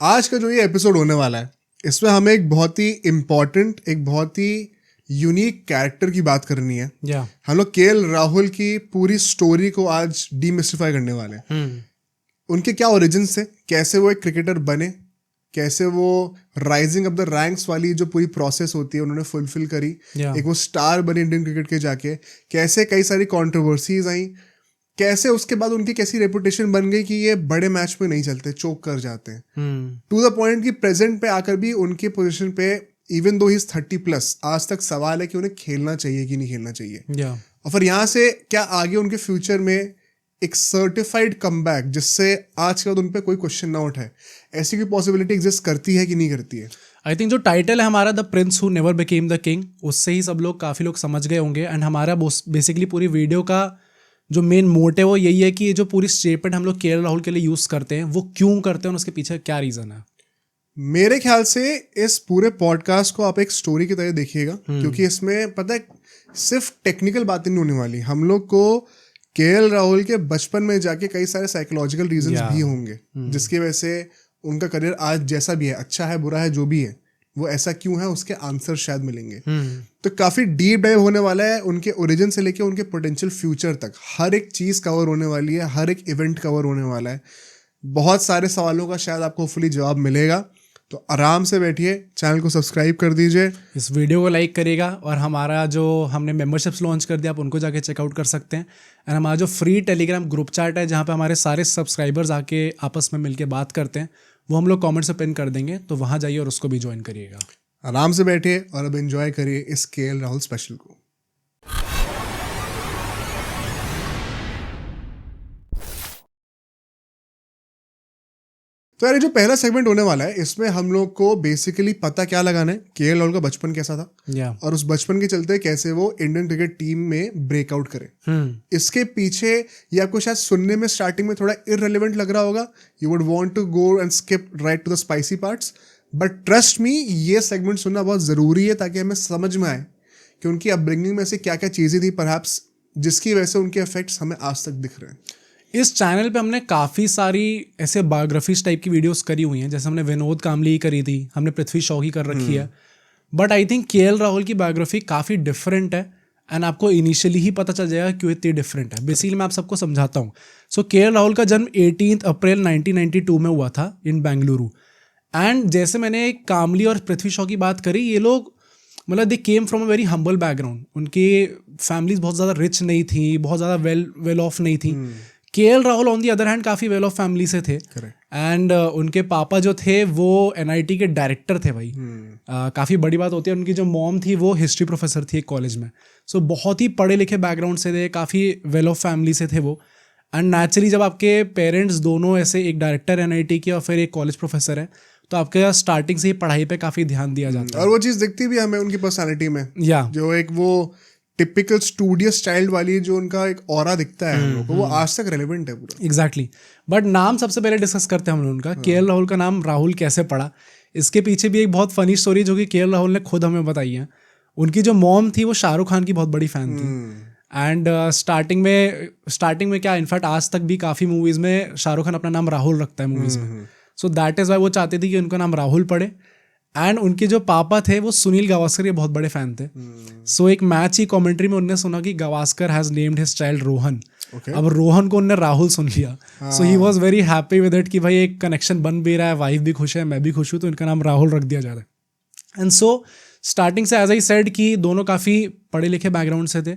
आज का जो ये एपिसोड होने वाला है, इसमें हमें एक बहुत ही इम्पोर्टेंट, एक बहुत ही यूनिक कैरेक्टर की बात करनी है। हम लोग केएल राहुल की पूरी स्टोरी को आज डीमिस्टिफाई करने वाले हैं। उनके क्या ओरिजिन्स थे, कैसे वो एक क्रिकेटर बने, कैसे वो राइजिंग अप द रैंक्स वाली जो पूरी प्रोसेस होती है उन्होंने फुलफिल करी, एक वो स्टार बने इंडियन क्रिकेट के जाके, कैसे कई सारी कंट्रोवर्सीज आई, कैसे उसके बाद उनकी कैसी रेपुटेशन बन गई कि ये बड़े मैच में नहीं चलते, चोक कर जाते हैं, टू द पॉइंट कि प्रेजेंट पे आकर भी उनकी पोजीशन पे इवन दो ही 30+ आज तक सवाल है कि उन्हें खेलना चाहिए कि नहीं खेलना चाहिए। और फिर यहाँ से क्या आगे उनके फ्यूचर में एक सर्टिफाइड कमबैक जिससे आज के बाद उन पर कोई क्वेश्चन ना उठाए, ऐसी कोई पॉसिबिलिटी एग्जिस्ट करती है कि नहीं करती है। आई थिंक जो टाइटल है हमारा the Prince who never became the king, उससे ही सब लोग काफ़ी लोग समझ गए होंगे। एंड हमारा बेसिकली पूरी वीडियो का जो मेन मोटिव वो यही है कि ये जो पूरी स्टेटमेंट हम लोग केएल राहुल के लिए यूज़ करते हैं वो क्यों करते हैं और उसके पीछे क्या रीज़न है। मेरे ख्याल से इस पूरे पॉडकास्ट को आप एक स्टोरी की तरह देखिएगा, क्योंकि इसमें पता है सिर्फ टेक्निकल बातें नहीं होने वाली। हम लोग को केएल राहुल के बचपन में जाके कई सारे साइकोलॉजिकल रीजंस भी होंगे जिसकी वजह से उनका करियर आज जैसा भी है, अच्छा है बुरा है जो भी है, वो ऐसा क्यों है उसके आंसर शायद मिलेंगे। तो काफी डीप डाइव होने वाला है, उनके ओरिजिन से लेके उनके पोटेंशियल फ्यूचर तक हर एक चीज कवर होने वाली है, हर एक इवेंट कवर होने वाला है। बहुत सारे सवालों का शायद आपको होपफुली जवाब मिलेगा, तो आराम से बैठिए, चैनल को सब्सक्राइब कर दीजिए, इस वीडियो को लाइक करिएगा और हमारा जो हमने मेंबरशिप्स लॉन्च कर दिया आप उनको जाके चेकआउट कर सकते हैं। एंड हमारा जो फ्री टेलीग्राम ग्रुप चैट है जहाँ पे हमारे सारे सब्सक्राइबर्स आके आपस में मिलके बात करते हैं, वो हम लोग कमेंट से पिन कर देंगे, तो वहाँ जाइए और उसको भी ज्वाइन करिएगा। आराम से बैठिए और अब एंजॉय करिए इस केएल राहुल स्पेशल को। तो यार ये जो पहला सेगमेंट होने वाला है इसमें हम लोग को बेसिकली पता क्या लगाना है केएल राहुल का बचपन कैसा था और उस बचपन के चलते कैसे वो इंडियन क्रिकेट टीम में ब्रेकआउट करे। इसके पीछे ये आपको शायद सुनने में स्टार्टिंग में थोड़ा इररिलेवेंट लग रहा होगा, you would want to go and skip right to the spicy parts, but trust me ये सेगमेंट सुनना बहुत ज़रूरी है ताकि हमें समझ में आए कि उनकी अपब्रिंगिंग में से क्या क्या चीज़ें थी परहैप्स जिसकी वजह से उनके इफेक्ट्स हमें आज तक दिख रहे हैं। इस चैनल पे हमने काफ़ी सारी ऐसे बायोग्राफीज टाइप की वीडियोस करी हुई हैं, जैसे हमने विनोद कामली की करी थी, हमने पृथ्वी शॉ की कर रखी है, but I think KL Rahul की बायोग्राफी काफ़ी डिफरेंट है एंड आपको इनिशियली ही पता चल जाएगा क्यों इतनी डिफरेंट है। बेसिकली मैं आप सबको समझाता हूँ। सो केएल राहुल का जन्म 18 अप्रैल 1992 में हुआ था इन बेंगलुरु। एंड जैसे मैंने कामली और पृथ्वी शॉ की बात करी, ये लोग मतलब they came from a very humble background, उनकी फैमिलीज बहुत ज़्यादा रिच नहीं थी, बहुत ज़्यादा वेल ऑफ नहीं थी। KL Rahul on the other hand काफ़ी वेल ऑफ फैमिली से थे एंड उनके पापा जो थे वो एनआईटी के डायरेक्टर थे भाई। काफ़ी बड़ी बात होती है। उनकी जो मॉम थी वो हिस्ट्री प्रोफेसर थी एक कॉलेज में। सो बहुत ही पढ़े लिखे बैकग्राउंड से थे, काफ़ी वेल ऑफ फैमिली से थे वो। एंड नेचुरली जब आपके पेरेंट्स दोनों ऐसे, एक डायरेक्टर एनआईटी के और फिर एक कॉलेज प्रोफेसर है, तो आपके स्टार्टिंग से ही पढ़ाई पे काफ़ी ध्यान दिया जाता है। और वो चीज़ दिखती भी हमें उनकी पर्सनैलिटी में, जो एक वो टिपिकल स्टूडियस चाइल्ड वाली जो उनका एक ऑरा दिखता है हम लोग को, वो आज तक रेलेवेंट है पूरा। एग्जैक्टली। बट नाम सबसे पहले डिस्कस करते हैं हम लोग उनका। केएल राहुल का नाम राहुल कैसे पड़ा, इसके पीछे भी एक बहुत फनी स्टोरी जो कि केएल राहुल ने खुद हमें बताई है। उनकी जो मॉम थी वो शाहरुख खान की बहुत बड़ी फ़ैन थी एंड स्टार्टिंग में क्या, इनफैक्ट आज तक भी काफ़ी मूवीज़ में शाहरुख खान अपना नाम राहुल रखता है मूवीज़ में। सो दैट इज़ वाई वो चाहते थे कि उनका नाम राहुल पड़े। एंड उनके जो पापा थे वो सुनील गावस्कर के बहुत बड़े फैन थे। सो एक मैच ही कमेंट्री में उन्होंने सुना कि Gavaskar has named his child Rohan. अब रोहन को उन्होंने राहुल सुन लिया। So he was very happy with it कि भाई एक कनेक्शन बन भी रहा है, वाइफ भी खुश है, मैं भी खुश हूँ, तो इनका नाम राहुल रख दिया जा रहा है। एंड सो स्टार्टिंग से एज आई सेड कि दोनों काफ़ी पढ़े लिखे बैकग्राउंड से थे,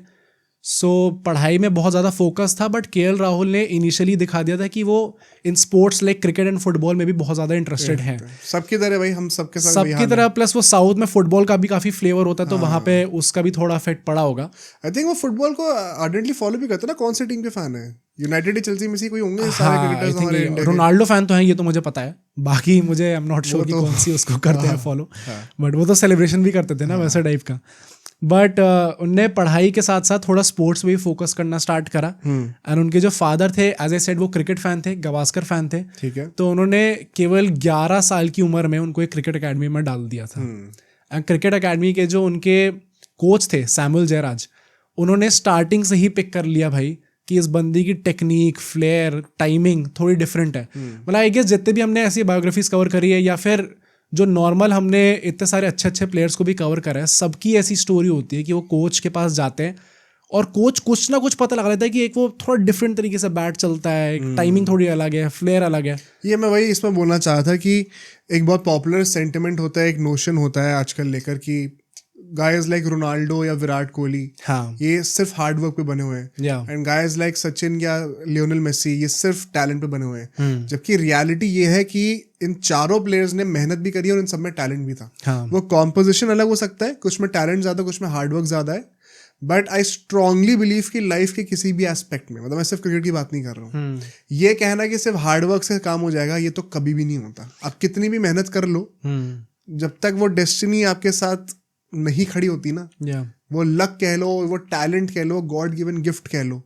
सो पढ़ाई में बहुत ज़्यादा फोकस था। बट केएल राहुल ने इनिशियली दिखा दिया था कि वो in sports like cricket and football में भी बहुत ज़्यादा इंटरेस्टेड हैं। सबकी तरह भाई, हम सबके साथ सबकी तरह। प्लस वो साउथ में फुटबॉल का भी काफ़ी फ्लेवर होता है, तो वहाँ पे उसका भी थोड़ा इफेक्ट पड़ा होगा। आई थिंक वो फुटबॉल को आर्डेंटली फॉलो भी करते हैं ना। कौन सी टीम के फैन है? यूनाइटेड, चेल्सी में से कोई होंगे सारे क्रिकेटर्स हमारे इंडिया के। रोनाल्डो फैन तो हैं, ये तो मुझे पता है, बाकी मुझे आई एम नॉट श्योर कि कौन सी उसको करते हैं फॉलो। बट वो तो सेलिब्रेशन भी करते थे ना वैसे टाइप का। बट उनने पढ़ाई के साथ साथ थोड़ा स्पोर्ट्स में भी फोकस करना स्टार्ट करा। एंड उनके जो फादर थे, एज ए सेड, वो क्रिकेट फैन थे, गावस्कर फैन थे। ठीक है। तो उन्होंने केवल 11 साल की उम्र में उनको एक क्रिकेट अकेडमी में डाल दिया था। एंड क्रिकेट अकेडमी के जो उनके कोच थे सैमुअल जयराज, उन्होंने स्टार्टिंग से ही पिक कर लिया भाई कि इस बंदी की टेक्निक, फ्लेयर, टाइमिंग थोड़ी डिफरेंट है। मतलब आई गेस जितने भी हमने ऐसी बायोग्राफीज कवर करी है या फिर जो नॉर्मल हमने इतने सारे अच्छे अच्छे प्लेयर्स को भी कवर करा है, सबकी ऐसी स्टोरी होती है कि वो कोच के पास जाते हैं और कोच कुछ ना कुछ पता लगा लेता है कि एक वो थोड़ा डिफरेंट तरीके से बैट चलता है, टाइमिंग थोड़ी अलग है, फ्लेयर अलग है। ये मैं वही इसमें बोलना चाहा था कि एक बहुत पॉपुलर सेंटिमेंट होता है, एक नोशन होता है आजकल लेकर कि गाइज लाइक रोनाल्डो या विराट कोहली, हाँ, ये सिर्फ हार्ड वर्क पे बने हुए हैं, एंड गाइज लाइक सचिन या लियोनेल मेसी, ये सिर्फ टैलेंट पे बने हुए हैं। जबकि रियलिटी ये है कि इन चारों प्लेयर्स ने मेहनत भी करी और इन सब में टैलेंट भी था। हाँ, वो कॉम्पोजिशन अलग हो सकता है, कुछ में टैलेंट ज्यादा, कुछ में हार्ड वर्क ज्यादा है, बट आई स्ट्रांगली बिलीव कि लाइफ के किसी भी एस्पेक्ट में, मतलब मैं सिर्फ क्रिकेट की बात नहीं कर रहा हूँ, ये कहना कि सिर्फ हार्ड वर्क से काम हो जाएगा, ये तो कभी भी नहीं होता। आप कितनी भी मेहनत कर लो, जब तक वो डेस्टिनी आपके साथ नहीं खड़ी होती ना, वो लक कह लो, वो टैलेंट कह लो, गॉड गिवन गिफ्ट कह लो,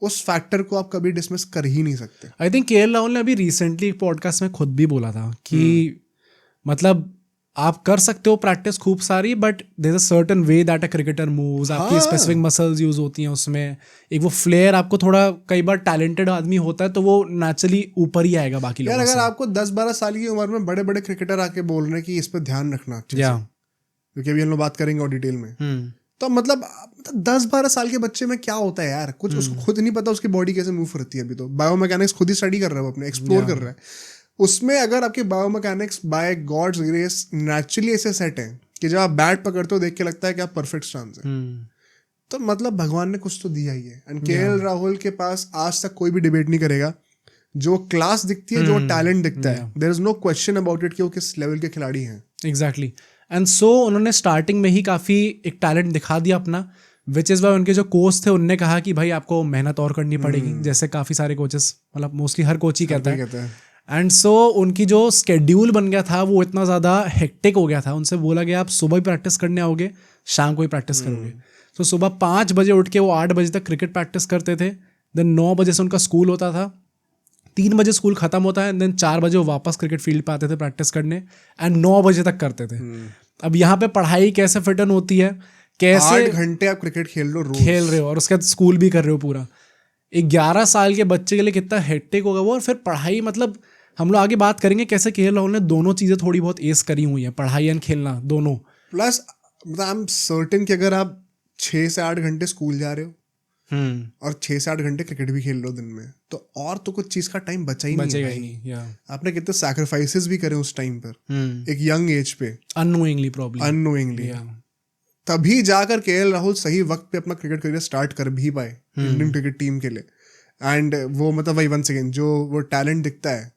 उस फैक्टर को आप कभी डिसमिस कर ही नहीं सकते। आई थिंक केएल राहुल ने अभी रिसेंटली एक पॉडकास्ट में खुद भी बोला था कि मतलब आप कर सकते हो प्रैक्टिस खूब सारी, but there is a certain way that a cricketer moves, आपकी स्पेसिफिक मसल्स यूज होती हैं उसमें, एक वो फ्लेयर आपको थोड़ा, कई बार टैलेंटेड आदमी होता है तो वो नेचुरली ऊपर ही आएगा बाकी लोगों से। अगर आपको 10-12 साल की उम्र में बड़े बड़े क्रिकेटर आके बोल रहे हैं कि इस पर ध्यान रखना, क्योंकि अभी हम लोग बात करेंगे और डिटेल में, तो मतलब 10-12 साल के बच्चे में क्या होता है यार, कुछ उसको खुद नहीं पता उसकी बॉडी कैसे मूव करती है। अभी तो बायोमैकेनिक्स खुद ही स्टडी कर रहा है, वो अपने एक्सप्लोर कर रहा है। उसमें अगर आपके biomechanics by God's grace naturally ऐसे सेट है कि जब आप बैट पकड़ते हो देख के लगता है कि आप परफेक्ट स्टांस है, तो मतलब भगवान ने कुछ तो दिया ही है। एंड केएल राहुल के पास आज तक कोई भी डिबेट नहीं करेगा, जो क्लास दिखती है, जो टैलेंट दिखता है, there is no question about it कि वो किस लेवल के खिलाड़ी हैं। एग्जैक्टली, एंड सो उन्होंने स्टार्टिंग में ही काफ़ी एक टैलेंट दिखा दिया अपना, विच इज़ वाई उनके जो कोच थे उनने कहा कि भाई आपको मेहनत और करनी पड़ेगी, जैसे काफ़ी सारे कोचेस, मतलब मोस्टली हर कोच ही कहता है। एंड सो उनकी जो स्केड्यूल बन गया था वो इतना ज़्यादा हेक्टिक हो गया था, उनसे बोला गया आप सुबह ही प्रैक्टिस करने आओगे, शाम को ही प्रैक्टिस करोगे। तो सुबह 5 बजे उठ के वो 8 बजे तक क्रिकेट प्रैक्टिस करते थे, देन 9 बजे से उनका स्कूल होता था, 3 बजे स्कूल खत्म होता है, देन 4 बजे वो वापस क्रिकेट फील्ड पे आते थे प्रैक्टिस करने, एंड 9 बजे तक करते थे। अब यहाँ पे पढ़ाई कैसे फिट इन होती है, कैसे 8 घंटे आप क्रिकेट खेल रहे हो और उसके बाद स्कूल भी कर रहे हो पूरा, 11 साल के बच्चे के लिए कितना हेक्टिक होगा वो। और फिर पढ़ाई, मतलब हम लोग आगे बात करेंगे कैसे केएल राहुल ने दोनों चीज़ें थोड़ी बहुत एस करी हुई हैं, पढ़ाई एंड खेलना दोनों। प्लस मतलब आई एम सर्टेन कि अगर आप 6 से 8 घंटे स्कूल जा रहे हो और 6 से 8 घंटे क्रिकेट भी खेल रहे हो दिन में, तो और तो कुछ चीज़ का टाइम बचेगा ही नहीं। आपने कितने सैक्रिफाइसेस भी करे उस टाइम पर, एक यंग एज पे, अननोइंगली तभी जाकर केएल राहुल सही वक्त पे अपना क्रिकेट करियर स्टार्ट कर भी पाए इंडियन क्रिकेट टीम के लिए। एंड वो मतलब वही वंस अगेन जो वो टैलेंट दिखता है,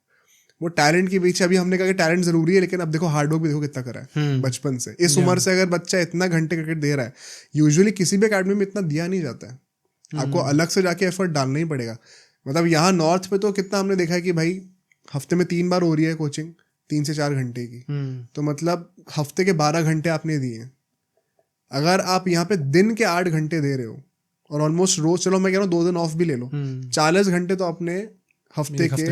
वो टैलेंट के पीछे अभी हमने कहा कि टैलेंट जरूरी है, लेकिन अब देखो हार्ड वर्क भी देखो कितना करा है बचपन से। इस उम्र से अगर बच्चा इतना घंटे क्रिकेट दे रहा है, यूजुअली किसी भी अकेडमी में इतना दिया नहीं जाता है, आपको अलग से जाके एफर्ट डालना ही पड़ेगा। मतलब यहाँ नॉर्थ पे तो कितना हमने देखा है कि भाई हफ्ते में 3 बार हो रही है कोचिंग 3 से 4 घंटे की, तो मतलब हफ्ते के 12 घंटे आपने दिए। अगर आप यहाँ पे दिन के 8 घंटे दे रहे हो और ऑलमोस्ट रोज, चलो मैं कह रहा हूँ 2 दिन ऑफ भी ले लो, 40 घंटे तो अपने हफ्ते के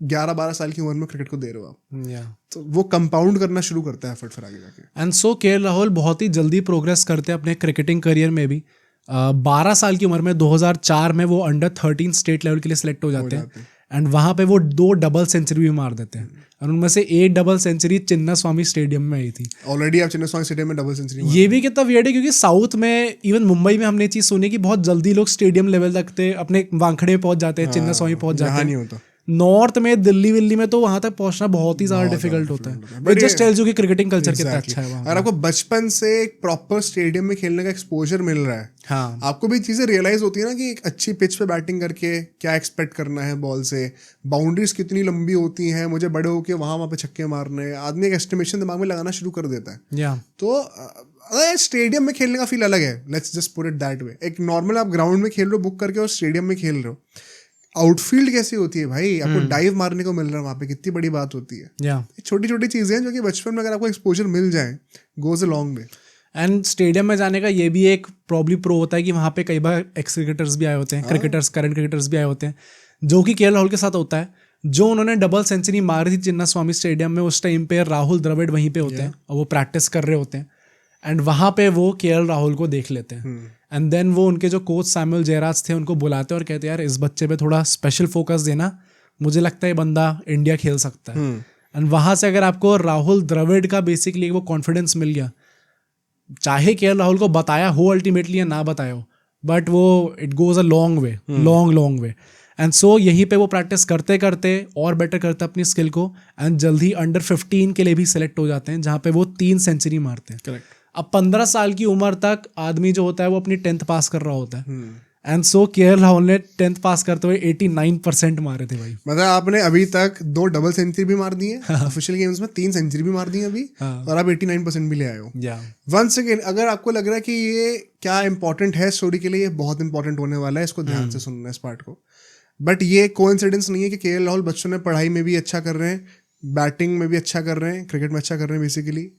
11-12 साल की उम्र में क्रिकेट को दे रहे हो आप, तो वो कंपाउंड करना शुरू करता है एफर्ट फिर आगे जाके। एंड सो केएल राहुल बहुत ही जल्दी प्रोग्रेस करते हैं अपने क्रिकेटिंग करियर में भी। 12 साल की उम्र में 2004 में वो अंडर 13 स्टेट लेवल के लिए सिलेक्ट हो जाते हैं, एंड वहाँ पे वो 2 डबल सेंचुरी भी मार देते हैं, और उनमें से 1 डबल सेंचुरी चिन्ना स्वामी स्टेडियम में आई थी। ऑलरेडी आप चिन्ना स्वामी स्टेडियम में डबल सेंचुरी, ये भी कितना वियर्ड है, क्योंकि साउथ में, इवन मुंबई में हमने चीज़ सुनी कि बहुत जल्दी लोग स्टेडियम लेवल तक अपने वांखड़े में पहुंच जाते हैं, चिन्ना स्वामी पहुंच जाते हैं। नॉर्थ में दिल्ली विल्ली में तो वहां तक पहुंचना बहुत ही ज्यादा डिफिकल्ट होता है। बट जस्ट टेल्स यू कि क्रिकेटिंग कल्चर कितना अच्छा है वहां। अगर आपको बचपन से एक प्रॉपर स्टेडियम में खेलने का एक्सपोजर मिल रहा है, हाँ, आपको भी चीजें रियलाइज होती है ना कि एक अच्छी पिच पे बैटिंग करके क्या एक्सपेक्ट करना है बॉल से, बाउंड्रीज कितनी लंबी होती हैं, मुझे बड़े होके वहां पे छक्के मारने, आदमी एक एस्टिमेशन दिमाग में लगाना शुरू कर देता है। तो स्टेडियम में खेलने का फील अलग है, let's just put it that way. एक नॉर्मल आप ग्राउंड में खेल रहे हो बुक करके और स्टेडियम में खेल रहे हो, आउटफील्ड कैसी होती है भाई, आपको डाइव मारने को मिल रहा है वहाँ पे, कितनी बड़ी बात होती है। छोटी छोटी चीजें हैं जो कि बचपन में अगर आपको एक्सपोजर मिल जाए, goes a long way. And stadium में जाने का ये भी एक प्रॉब्ली प्रो होता है कि वहाँ पे कई बार एक्स क्रिकेटर्स भी आए होते हैं, क्रिकेटर्स, करंट क्रिकेटर्स भी आए होते हैं, जो कि केएल राहुल के साथ होता है। जो उन्होंने डबल सेंचुरी मारी थी चिन्ना स्वामी स्टेडियम में, उस टाइम पे राहुल द्रविड़ वहीं पे होते हैं और वो प्रैक्टिस कर रहे होते हैं, एंड वहाँ पे वो केएल राहुल को देख लेते हैं। एंड देन वो उनके जो कोच सैमुअल जयराज थे उनको बुलाते और कहते यार इस बच्चे पे थोड़ा स्पेशल फोकस देना, मुझे लगता है ये बंदा इंडिया खेल सकता है। एंड वहाँ से अगर आपको राहुल द्रविड़ का बेसिकली वो कॉन्फिडेंस मिल गया, चाहे केएल राहुल को बताया हो अल्टीमेटली या ना बताया हो, बट वो it goes a long way, long way. And so यहीं पे वो प्रैक्टिस करते करते और बेटर करते अपनी स्किल को, एंड जल्दी अंडर 15 के लिए भी सिलेक्ट हो जाते हैं जहाँ पे वो 3 सेंचुरी मारते हैं। करेक्ट। अब 15 साल की उम्र तक आदमी जो होता है वो अपनी 10th पास कर रहा होता है, एंड सो केएल राहुल ने 10th पास करते हुए 89% मारे थे भाई। मतलब आपने अभी तक 2 डबल सेंचुरी भी मार दी है ऑफिशियल गेम्स में, 3 सेंचुरी भी मार दी है अभी, और आप 89% भी ले आए हो। वंस अगेन अगर आपको लग रहा है कि ये क्या इंपॉर्टेंट है स्टोरी के लिए, ये बहुत इंपॉर्टेंट होने वाला है, इसको ध्यान से सुनना इस पार्ट को। बट ये कोइंसिडेंस नहीं है कि केएल राहुल बच्चों ने पढ़ाई में भी अच्छा कर रहे हैं, बैटिंग में भी अच्छा कर रहे हैं, क्रिकेट में अच्छा कर रहे हैं बेसिकली,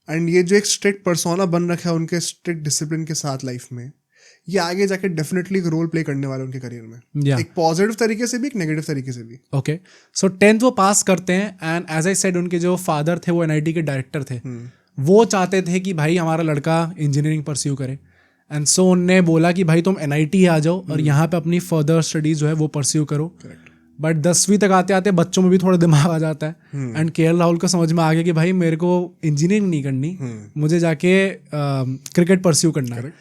एंड ये जो एक स्ट्रिक्ट पर्सोना बन रखा है उनके स्ट्रिक्ट डिसिप्लिन के साथ लाइफ में, ये आगे जाके डेफिनेटली एक रोल प्ले करने वाला है उनके करियर में, एक पॉजिटिव तरीके से भी, एक नेगेटिव तरीके से भी। ओके, सो 10th वो पास करते हैं, एंड एज आई सेड उनके जो फादर थे वो एनआईटी के डायरेक्टर थे, वो चाहते थे कि भाई हमारा लड़का इंजीनियरिंग परस्यू करे, एंड सो उनने बोला कि भाई तुम एनआईटी आ जाओ और यहाँ पे अपनी फर्दर स्टडीज जो है वो परस्यू करो। बट 10वीं तक आते आते बच्चों में भी थोड़ा दिमाग आ जाता है, एंड केएल राहुल को समझ में आ गया कि भाई मेरे को इंजीनियरिंग नहीं करनी, मुझे जाके क्रिकेट परस्यू करना है।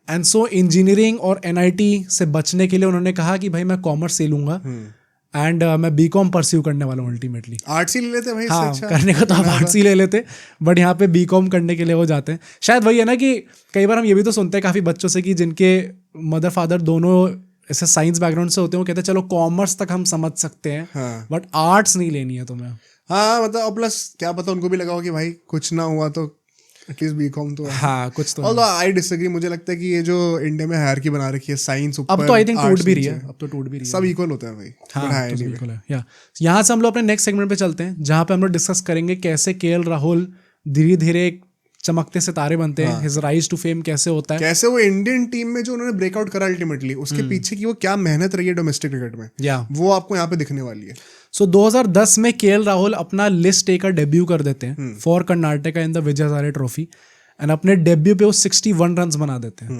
एंड सो इंजीनियरिंग और एनआईटी से बचने के लिए उन्होंने कहा कि भाई मैं कॉमर्स ले लूंगा, एंड मैं बीकॉम परस्यू करने वाला हूँ अल्टीमेटली। आर्ट्स ही ले लेते भाई, हाँ, अच्छा करने का तो आप आर्ट्स ही ले लेते, बट यहाँ पे बीकॉम करने के लिए वो जाते हैं। शायद वही है ना कि कई बार हम ये भी तो सुनते हैं काफ़ी बच्चों से कि जिनके मदर फादर दोनों ऐसे साइंस बैकग्राउंड से होते हैं, वो कहते हैं चलो कॉमर्स तक हम समझ सकते हैं, बट आर्ट्स नहीं लेनी है तुम्हें। हाँ मतलब प्लस क्या पता उनको भी लगा हो कि भाई कुछ ना हुआ तो एटलीस्ट बीकॉम तो हाँ कुछ तो। ऑल्दो आई डिसएग्री, मुझे लगता है कि ये जो इंडिया में हायरार्की बना रखी है साइंस ऊपर, अब तो आई थिंक टूट भी रही है, अब तो टूट भी रही है, सब इक्वल होता है भाई। हाँ तो बिल्कुल है। या यहाँ से हम लोग अपने नेक्स्ट सेगमेंट पे चलते हैं जहाँ पे हम लोग डिस्कस करेंगे कैसे केएल राहुल धीरे धीरे चमकते सितारे बनते हैं, हिज राइज टू फेम कैसे होता है, कैसे वो इंडियन टीम में जो उन्होंने ब्रेकआउट करा अल्टीमेटली, उसके पीछे की वो क्या मेहनत रही है डोमेस्टिक क्रिकेट में, वो आपको यहाँ पे दिखने वाली है। सो 2010 में केएल राहुल अपना लिस्ट ए का डेब्यू कर देते हैं for Karnataka in the Vijay Hazare trophy, and अपने डेब्यू पे वो 61 रन बना देते हैं।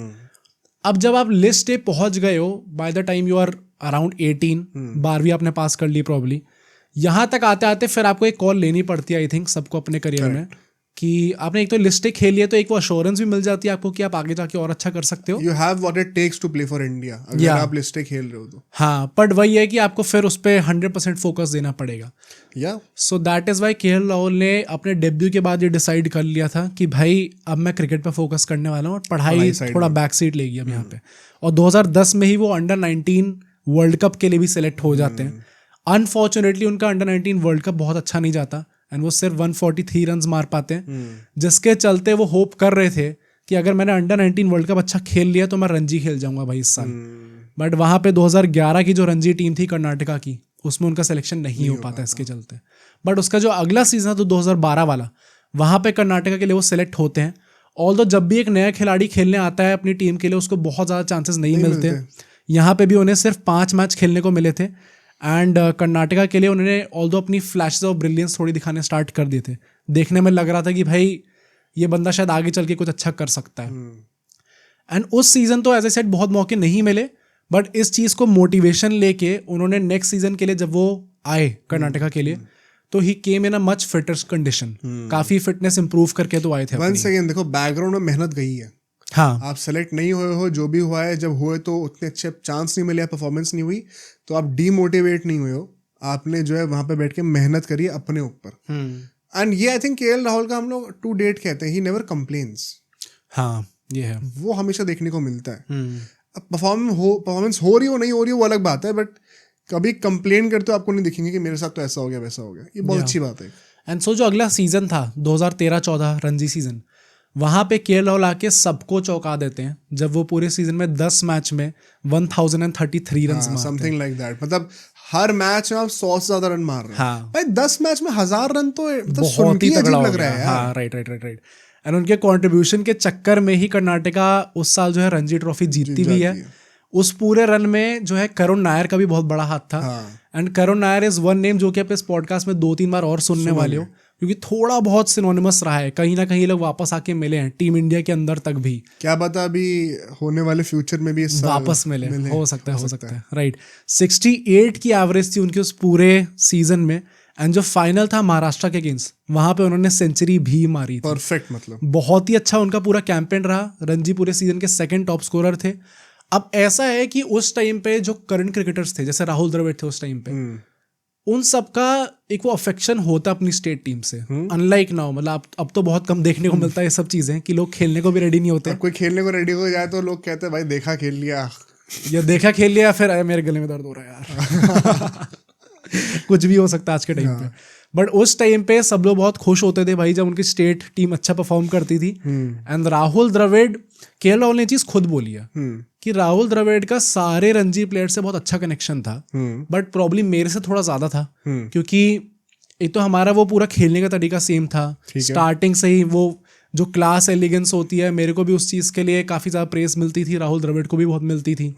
अब जब आप लिस्ट ए पहुंच गए हो, by the time you are around 18, 12वीं आपने पास कर ली प्रॉब्ली, यहाँ तक आते आते फिर आपको एक कॉल लेनी पड़ती है आई थिंक सबको अपने करियर में, कि आपने एक तो लिस्ट खेल लिया तो एक वो अश्योरेंस भी मिल जाती है आपको कि आप आगे जाके और अच्छा कर सकते हो। You have what it takes to play for India, अगर आप लिस्ट खेल रहे हो तो। हाँ, बट वही है कि आपको फिर उस पर 100% फोकस देना पड़ेगा। So that is why KL Rahul ने अपने डेब्यू के बाद ये डिसाइड कर लिया था कि भाई अब मैं क्रिकेट पर फोकस करने वाला हूँ और पढ़ाई थोड़ा बैक सीट लेगी अब यहाँ पे। और 2010 में ही वो अंडर 19 वर्ल्ड कप के लिए भी सिलेक्ट हो जाते हैं। अनफॉर्चुनेटली उनका अंडर 19 वर्ल्ड कप बहुत अच्छा नहीं जाता, एंड वो सिर्फ 143 रन मार पाते हैं, जिसके चलते वो होप कर रहे थे कि अगर मैंने अंडर 19 वर्ल्ड कप अच्छा खेल लिया तो मैं रणजी खेल जाऊंगा भाई इस साल। बट वहाँ पे 2011 की जो रणजी टीम थी कर्नाटका की, उसमें उनका सिलेक्शन नहीं हो पाता इसके चलते। बट उसका जो अगला सीजन था तो 2012 वाला, वहाँ पे कर्नाटका के लिए वो सिलेक्ट होते हैं। ऑल्दो जब भी एक नया खिलाड़ी खेलने आता है अपनी टीम के लिए उसको बहुत ज़्यादा चांसेस नहीं मिलते। यहाँ पे भी उन्हें सिर्फ 5 मैच खेलने को मिले थे, एंड कर्नाटका के लिए उन्होंने ऑल्दो अपनी फ्लैशेस ऑफ ब्रिलियंस थोड़ी दिखाने स्टार्ट कर दिए थे। देखने में लग रहा था कि भाई ये बंदा शायद आगे चल के कुछ अच्छा कर सकता है। एंड उस सीजन तो एज ए सेड बहुत मौके नहीं मिले, बट इस चीज़ को मोटिवेशन लेके उन्होंने नेक्स्ट सीजन के लिए जब वो आए कर्नाटका के लिए तो ही केम इन अ मच फिटर कंडीशन, काफ़ी फिटनेस इंप्रूव करके तो आए थे। वंस अगेन देखो बैकग्राउंड में मेहनत गई है। हाँ, आप सेलेक्ट नहीं हुए हो, जो भी हुआ है, जब हुए तो उतने अच्छे चांस नहीं मिले, परफॉर्मेंस नहीं हुई, तो आप डीमोटिवेट नहीं हुए हो, आपने जो है वहां पे बैठ के मेहनत करी है अपने ऊपर। एंड ये आई थिंक केएल राहुल का हम लोग टू डेट कहते हैं, ही नेवर कंप्लेन्स। हाँ ये है, वो हमेशा देखने को मिलता है। अब परफॉर्मेंस हो रही हो नहीं हो रही हो वो अलग बात है, बट कभी कंप्लेन करते हो आपको नहीं दिखेंगे कि मेरे साथ तो ऐसा हो गया वैसा हो गया। ये बहुत अच्छी बात है। एंड सो जो अगला सीजन था 2013-14 रणजी सीजन, वहाँ पे केएल राहुल आके सबको चौंका देते हैं जब वो पूरे सीजन में 10 मैच में 1033 रन मारते हैं, समथिंग लाइक दैट। मतलब हर मैच में आप 100 से ज्यादा रन मार रहे हैं। हाँ, भाई 10 मैच में 1000 रन तो बहुत ही तगड़ा लग रहा है। हाँ, राइट। एंड उनके कंट्रीब्यूशन के चक्कर में ही कर्नाटका उस साल जो है रणजी ट्रॉफी जीतती भी है। उस पूरे रन में जो है करुण नायर का भी बहुत बड़ा हाथ था। And Karun Nair is one name जो कि आप इस पॉडकास्ट में 2-3 बार और सुनने वाले हो। क्योंकि थोड़ा बहुत सिनोनिमस रहा है, कहीं ना कहीं लोग वापस आके मिले हैं टीम इंडिया के अंदर तक भी, क्या पता अभी होने वाले फ्यूचर में भी इस साल वापस मिले। हो सकता है राइट। 68 की एवरेज थी उनकी उस पूरे सीजन में, एंड जो फाइनल था महाराष्ट्र के अगेंस्ट, वहां पे उन्होंने सेंचुरी भी मारी थी। परफेक्ट, मतलब बहुत ही अच्छा उनका पूरा कैंपेन रहा। रणजी पूरे सीजन के सेकंड टॉप स्कोरर थे। अब ऐसा है कि उस टाइम पे जो करंट क्रिकेटर्स थे, जैसे राहुल द्रविड़ थे उस टाइम पे, उन सबका एक वो अफेक्शन होता अपनी स्टेट टीम से, अनलाइक नाउ। मतलब अब तो बहुत कम देखने को मिलता है ये सब चीजें, कि लोग खेलने को भी रेडी नहीं होते। कोई खेलने को रेडी हो जाए तो लोग कहते हैं भाई देखा खेल लिया, या देखा खेल लिया, फिर मेरे गले में दर्द हो रहा है यार। कुछ भी हो सकता है आज के टाइम पे। बट उस टाइम पे सब लोग बहुत खुश होते थे भाई जब उनकी स्टेट टीम अच्छा परफॉर्म करती थी। एंड राहुल द्रविड़, केएल राहुल ने चीज खुद बोली है कि राहुल द्रविड़ का सारे रणजी प्लेयर से बहुत अच्छा कनेक्शन था, बट प्रॉब्लम मेरे से थोड़ा ज्यादा था, क्योंकि एक तो हमारा वो पूरा खेलने का तरीका सेम था स्टार्टिंग से ही। वो जो क्लास एलिगेंस होती है, मेरे को भी उस चीज के लिए काफी ज्यादा प्रेस मिलती थी, राहुल द्रविड़ को भी बहुत मिलती थी।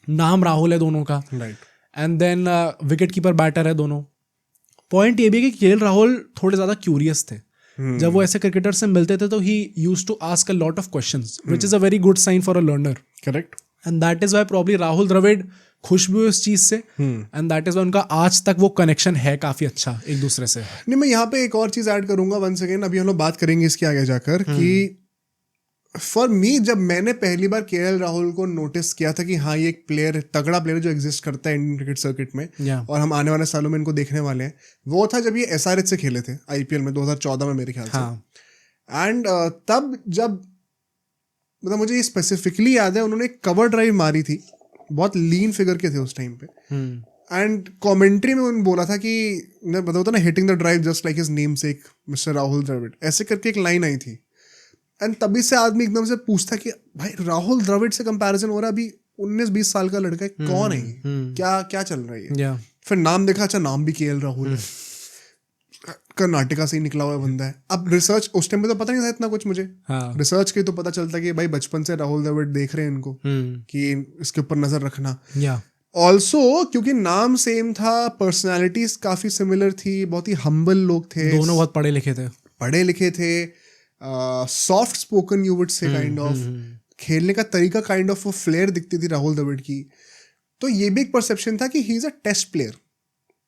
नाम राहुल है दोनों का, and then wicket keeper batter है दोनों। पॉइंट ये भी है कि केएल राहुल थोड़े ज्यादा क्यूरियस थे। जब वो ऐसे क्रिकेटर से मिलते थे तो ही used to ask a lot of questions, which is a very good sign for a learner. Correct. And that is why probably Rahul Dravid खुश भी हुए उस चीज से, एंड दैट इज व्हाई उनका आज तक वो कनेक्शन है काफी अच्छा एक दूसरे से। नहीं, मैं यहाँ पे एक और चीज ऐड करूंगा वंस अगेन, अभी हम लोग बात करेंगे इसके आगे जाकर, कि फॉर मी जब मैंने पहली बार केएल राहुल को नोटिस किया था कि हाँ ये एक प्लेयर, तगड़ा प्लेयर जो एग्जिस्ट करता है इंडियन क्रिकेट सर्किट में, और हम आने वाले सालों में इनको देखने वाले हैं, वो था जब ये एसआरएच से खेले थे आईपीएल में 2014 में मेरे ख्याल से। एंड तब जब मतलब मुझे ये स्पेसिफिकली याद है, उन्होंने एक कवर ड्राइव मारी थी, बहुत लीन फिगर के थे उस टाइम पे, एंड कमेंट्री में उन्होंने बोला था कि बताओ ना, hitting the drive just like his name से, मिस्टर राहुल द्रविड़, ऐसे करके एक लाइन आई थी। एंड तभी से आदमी एकदम से पूछता कि भाई राहुल द्रविड़ से कंपैरिजन हो रहा है, अभी 19-20 साल का लड़का है, कौन है, क्या चल रहा है ये? फिर नाम देखा, अच्छा नाम भी केएल राहुल है, कर्नाटका से ही निकला हुआ बंदा है। अब रिसर्च उस टाइम पे तो पता नहीं था इतना कुछ मुझे, रिसर्च के तो पता चलता कि भाई बचपन से राहुल द्रविड़ देख रहे हैं इनको, कि इसके ऊपर नजर रखना। ऑल्सो क्योंकि नाम सेम था, पर्सनैलिटीज काफी सिमिलर थी, बहुत ही हम्बल लोग थे, दोनों बहुत पढ़े लिखे थे, soft spoken you would say kind of, खेलने का तरीका काइंड ऑफ वो फ्लेयर दिखती थी राहुल द्रविड़ की। तो ये भी एक परसेप्शन था कि he is a test player.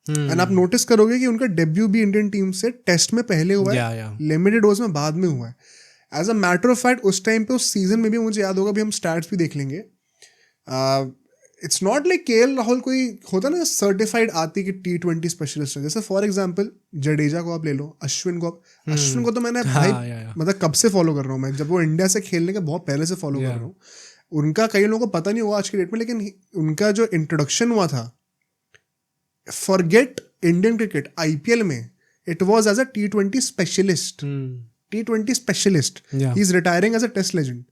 And आप नोटिस करोगे कि उनका डेब्यू भी इंडियन टीम से टेस्ट में पहले हुआ है, लिमिटेड ओवर्स में बाद में हुआ है। As a matter of fact उस टाइम पे, उस सीजन में भी मुझे याद होगा, भी हम स्टैट्स भी देख लेंगे, it's not like KL Rahul कोई होता ना सर्टिफाइड आती कि T20 स्पेशलिस्ट है। जैसे फॉर एग्जांपल जडेजा को आप ले लो, अश्विन को तो मैंने भाई मतलब कब से फॉलो कर रहा हूँ मैं, जब वो इंडिया से खेलने के बहुत पहले से फॉलो कर रहा हूँ। उनका कई लोगों को पता नहीं होगा आज की डेट में, लेकिन उनका जो इंट्रोडक्शन हुआ था, फॉरगेट इंडियन क्रिकेट, आईपीएल में, it was as a T20 specialist. He is retiring as a test legend.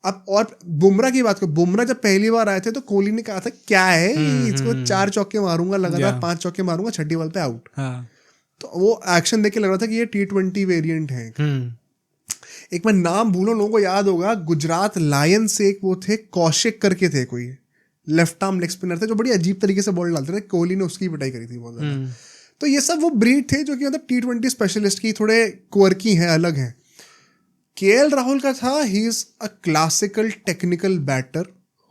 अब और बुमराह की बात करो, बुमराह जब पहली बार आए थे तो कोहली ने कहा था क्या है इसको 4 चौके मारूंगा लगातार, 5 चौके मारूंगा, छठी बॉल पे आउट। तो वो एक्शन देख के लग रहा था कि ये T20 वेरिएंट है। एक मैं नाम भूलो, लोगों को याद होगा, गुजरात लायंस से एक वो थे, कौशिक करके थे कोई, लेफ्ट आर्म लेग स्पिनर थे, जो बड़ी अजीब तरीके से बॉल डालते थे, कोहली ने उसकी पिटाई करी थी बहुत ज्यादा। तो ये सब वो ब्रीड थे जो कि मतलब T20 स्पेशलिस्ट की थोड़े क्वर्की हैं, अलग हैं। केएल राहुल का था, he is a classical technical batter